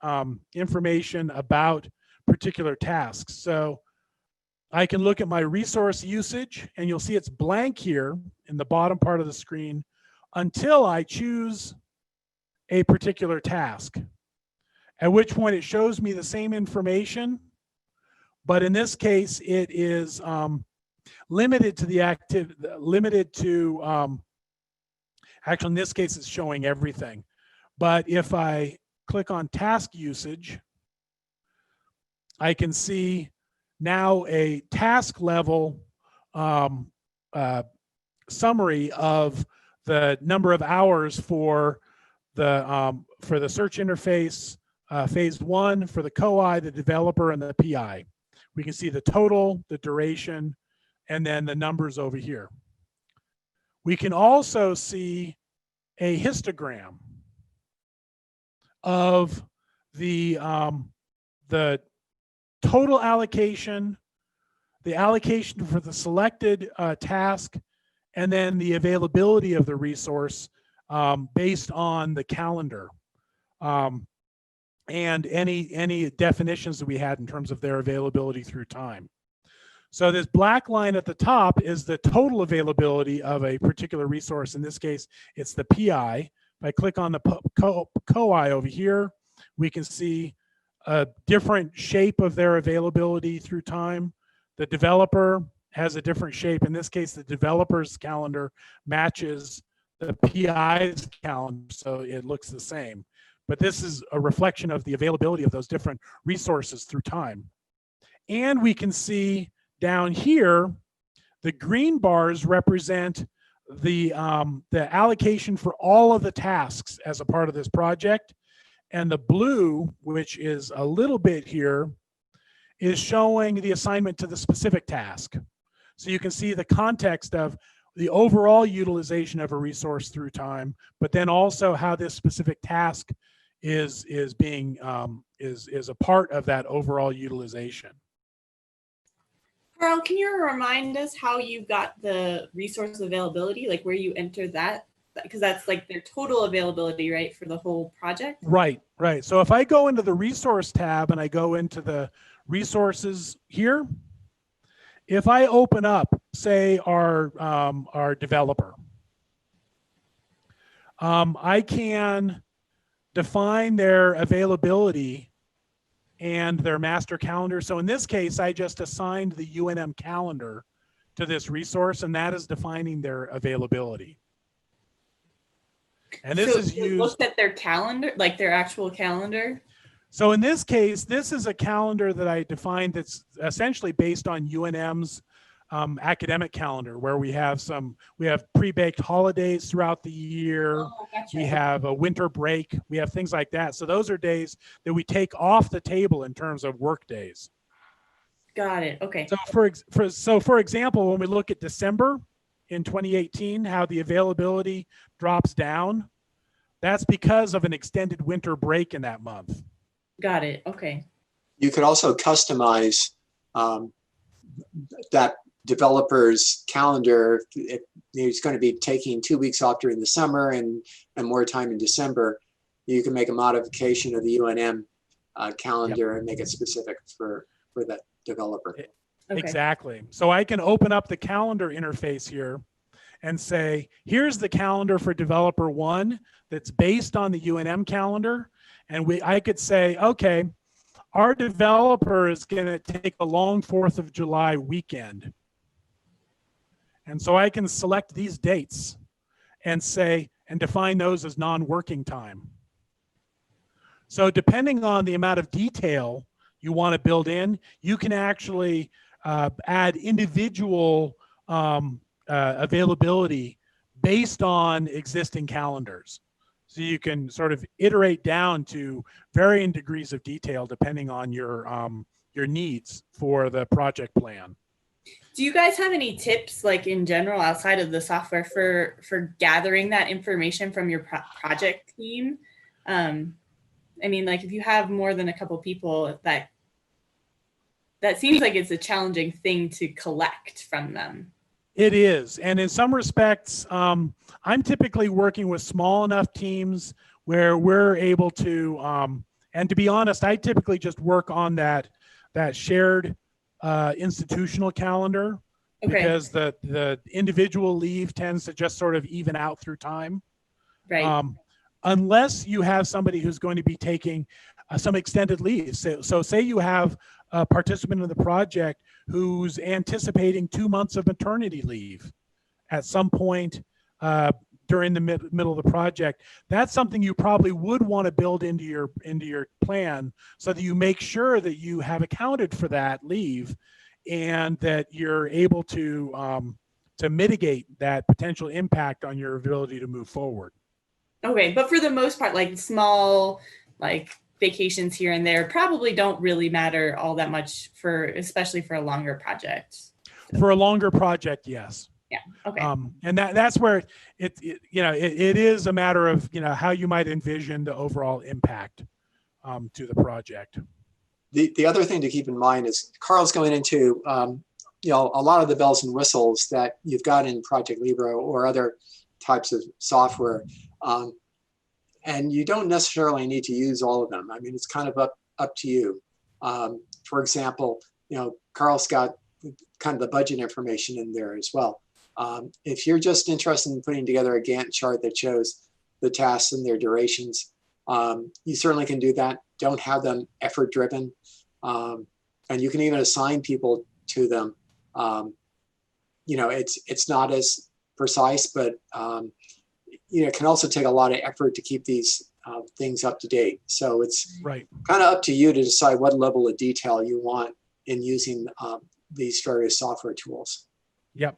information about particular tasks. So I can look at my resource usage, and you'll see it's blank here in the bottom part of the screen until I choose a particular task, at which point it shows me the same information, but in this case it is limited to the actually in this case it's showing everything. But if I click on task usage, I can see now a task level summary of the number of hours for the search interface, phase 1, for the COI, the developer, and the PI. We can see the total, the duration, and then the numbers over here. We can also see a histogram of the total allocation, the allocation for the selected task, and then the availability of the resource based on the calendar, and any definitions that we had in terms of their availability through time. So this black line at the top is the total availability of a particular resource. In this case, it's the PI. If I click on the COI over here, we can see a different shape of their availability through time. The developer has a different shape. In this case, the developer's calendar matches the PI's calendar, so it looks the same. But this is a reflection of the availability of those different resources through time. And we can see down here, the green bars represent the allocation for all of the tasks as a part of this project. And the blue, which is a little bit here, is showing the assignment to the specific task. So you can see the context of the overall utilization of a resource through time, but then also how this specific task is a part of that overall utilization. Carl, can you remind us how you got the resource availability, like where you enter that? Because that's like their total availability, right, for the whole project? Right. So if I go into the resource tab and I go into the resources here, if I open up, say, our developer, I can define their availability and their master calendar. So in this case, I just assigned the UNM calendar to this resource, and that is defining their availability. And this is used. Looked at their calendar, like their actual calendar. So in this case, this is a calendar that I defined that's essentially based on UNM's academic calendar, where we have pre-baked holidays throughout the year. Oh, gotcha. We have a winter break. We have things like that. So those are days that we take off the table in terms of work days. Got it. Okay. So for example, when we look at December in 2018, how the availability drops down, that's because of an extended winter break in that month. Got it. Okay. You could also customize that developer's calendar. If he's going to be taking 2 weeks off during the summer and more time in December, you can make a modification of the UNM calendar and make it specific for that developer. Okay. Exactly. So I can open up the calendar interface here and say, here's the calendar for developer 1 that's based on the UNM calendar. And I could say, okay, our developer is going to take a long 4th of July weekend. And so I can select these dates and say, and define those as non-working time. So depending on the amount of detail you want to build in, you can actually add individual availability based on existing calendars. So you can sort of iterate down to varying degrees of detail depending on your needs for the project plan. Do you guys have any tips, like in general, outside of the software for gathering that information from your project team? I mean, like if you have more than a couple people, that seems like it's a challenging thing to collect from them. It is. And in some respects, I'm typically working with small enough teams where we're able to, and to be honest, I typically just work on that shared institutional calendar, Okay. because the individual leave tends to just sort of even out through time. Right. Unless you have somebody who's going to be taking some extended leave. So say you have a participant in the project who's anticipating 2 months of maternity leave at some point during the middle of the project. That's something you probably would want to build into your plan so that you make sure that you have accounted for that leave and that you're able to mitigate that potential impact on your ability to move forward. Okay, but for the most part, like small, like vacations here and there probably don't really matter all that much especially for a longer project. For a longer project, yes. Yeah. Okay. And that's where it is a matter of, how you might envision the overall impact to the project. The other thing to keep in mind is Carl's going into, a lot of the bells and whistles that you've got in Project Libre or other types of software. And you don't necessarily need to use all of them. I mean, it's kind of up to you. For example, Carl's got kind of the budget information in there as well. If you're just interested in putting together a Gantt chart that shows the tasks and their durations, you certainly can do that. Don't have them effort driven. And you can even assign people to them. It's not as precise, but it can also take a lot of effort to keep these things up to date. So it's right, kind of up to you to decide what level of detail you want in using these various software tools. Yep.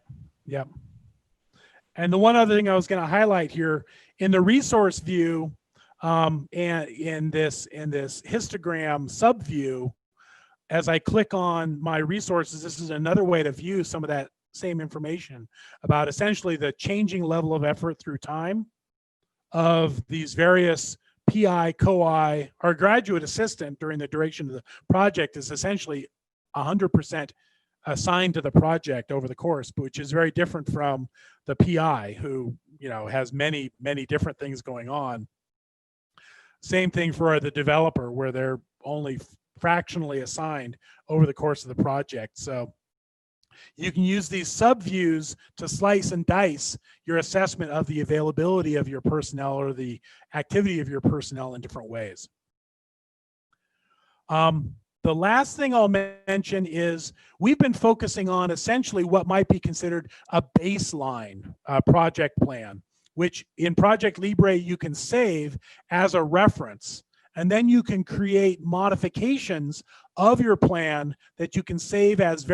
And the one other thing I was going to highlight here in the resource view, and in this histogram subview, as I click on my resources, this is another way to view some of that same information about essentially the changing level of effort through time of these various PI, COI. Our graduate assistant during the duration of the project is essentially 100% assigned to the project over the course, which is very different from the PI who, has many, many different things going on. Same thing for the developer where they're only fractionally assigned over the course of the project. So you can use these subviews to slice and dice your assessment of the availability of your personnel or the activity of your personnel in different ways. The last thing I'll mention is we've been focusing on essentially what might be considered a baseline project plan, which in Project Libre you can save as a reference. And then you can create modifications of your plan that you can save as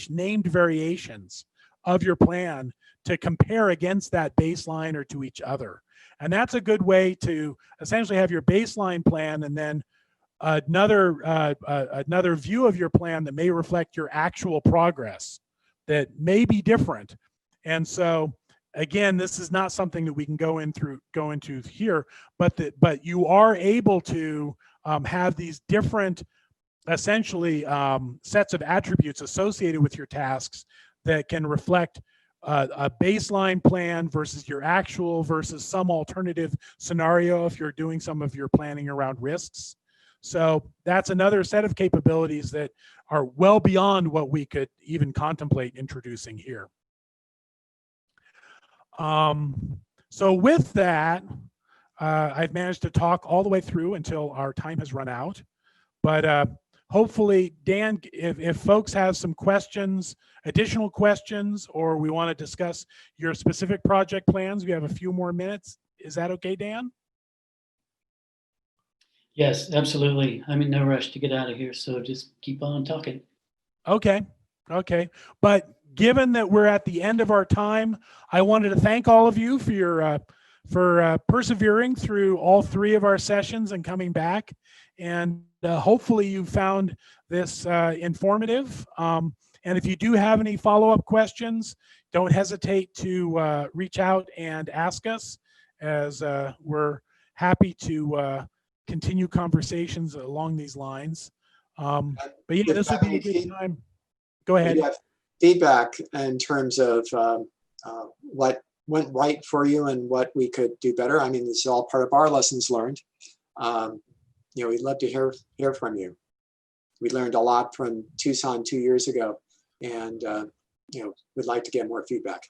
named variations of your plan to compare against that baseline or to each other. And that's a good way to essentially have your baseline plan and then another view of your plan that may reflect your actual progress that may be different. And so again, this is not something that we can go into here, but you are able to have these different, essentially, sets of attributes associated with your tasks that can reflect a baseline plan versus your actual versus some alternative scenario if you're doing some of your planning around risks. So that's another set of capabilities that are well beyond what we could even contemplate introducing here. So with that, I've managed to talk all the way through until our time has run out. But hopefully, Dan, if folks have some questions, additional questions, or we want to discuss your specific project plans, we have a few more minutes. Is that okay, Dan? Yes, absolutely. I'm in no rush to get out of here, so just keep on talking. Okay. Okay. But given that we're at the end of our time, I wanted to thank all of you for your persevering through all 3 of our sessions and coming back. And hopefully you found this informative. And if you do have any follow-up questions, don't hesitate to reach out and ask us, as we're happy to continue conversations along these lines. But yeah, If this would be a good time. Go If ahead. you have feedback in terms of what went right for you and what we could do better, I mean, this is all part of our lessons learned. We'd love to hear from you. We learned a lot from Tucson 2 years ago, and we'd like to get more feedback.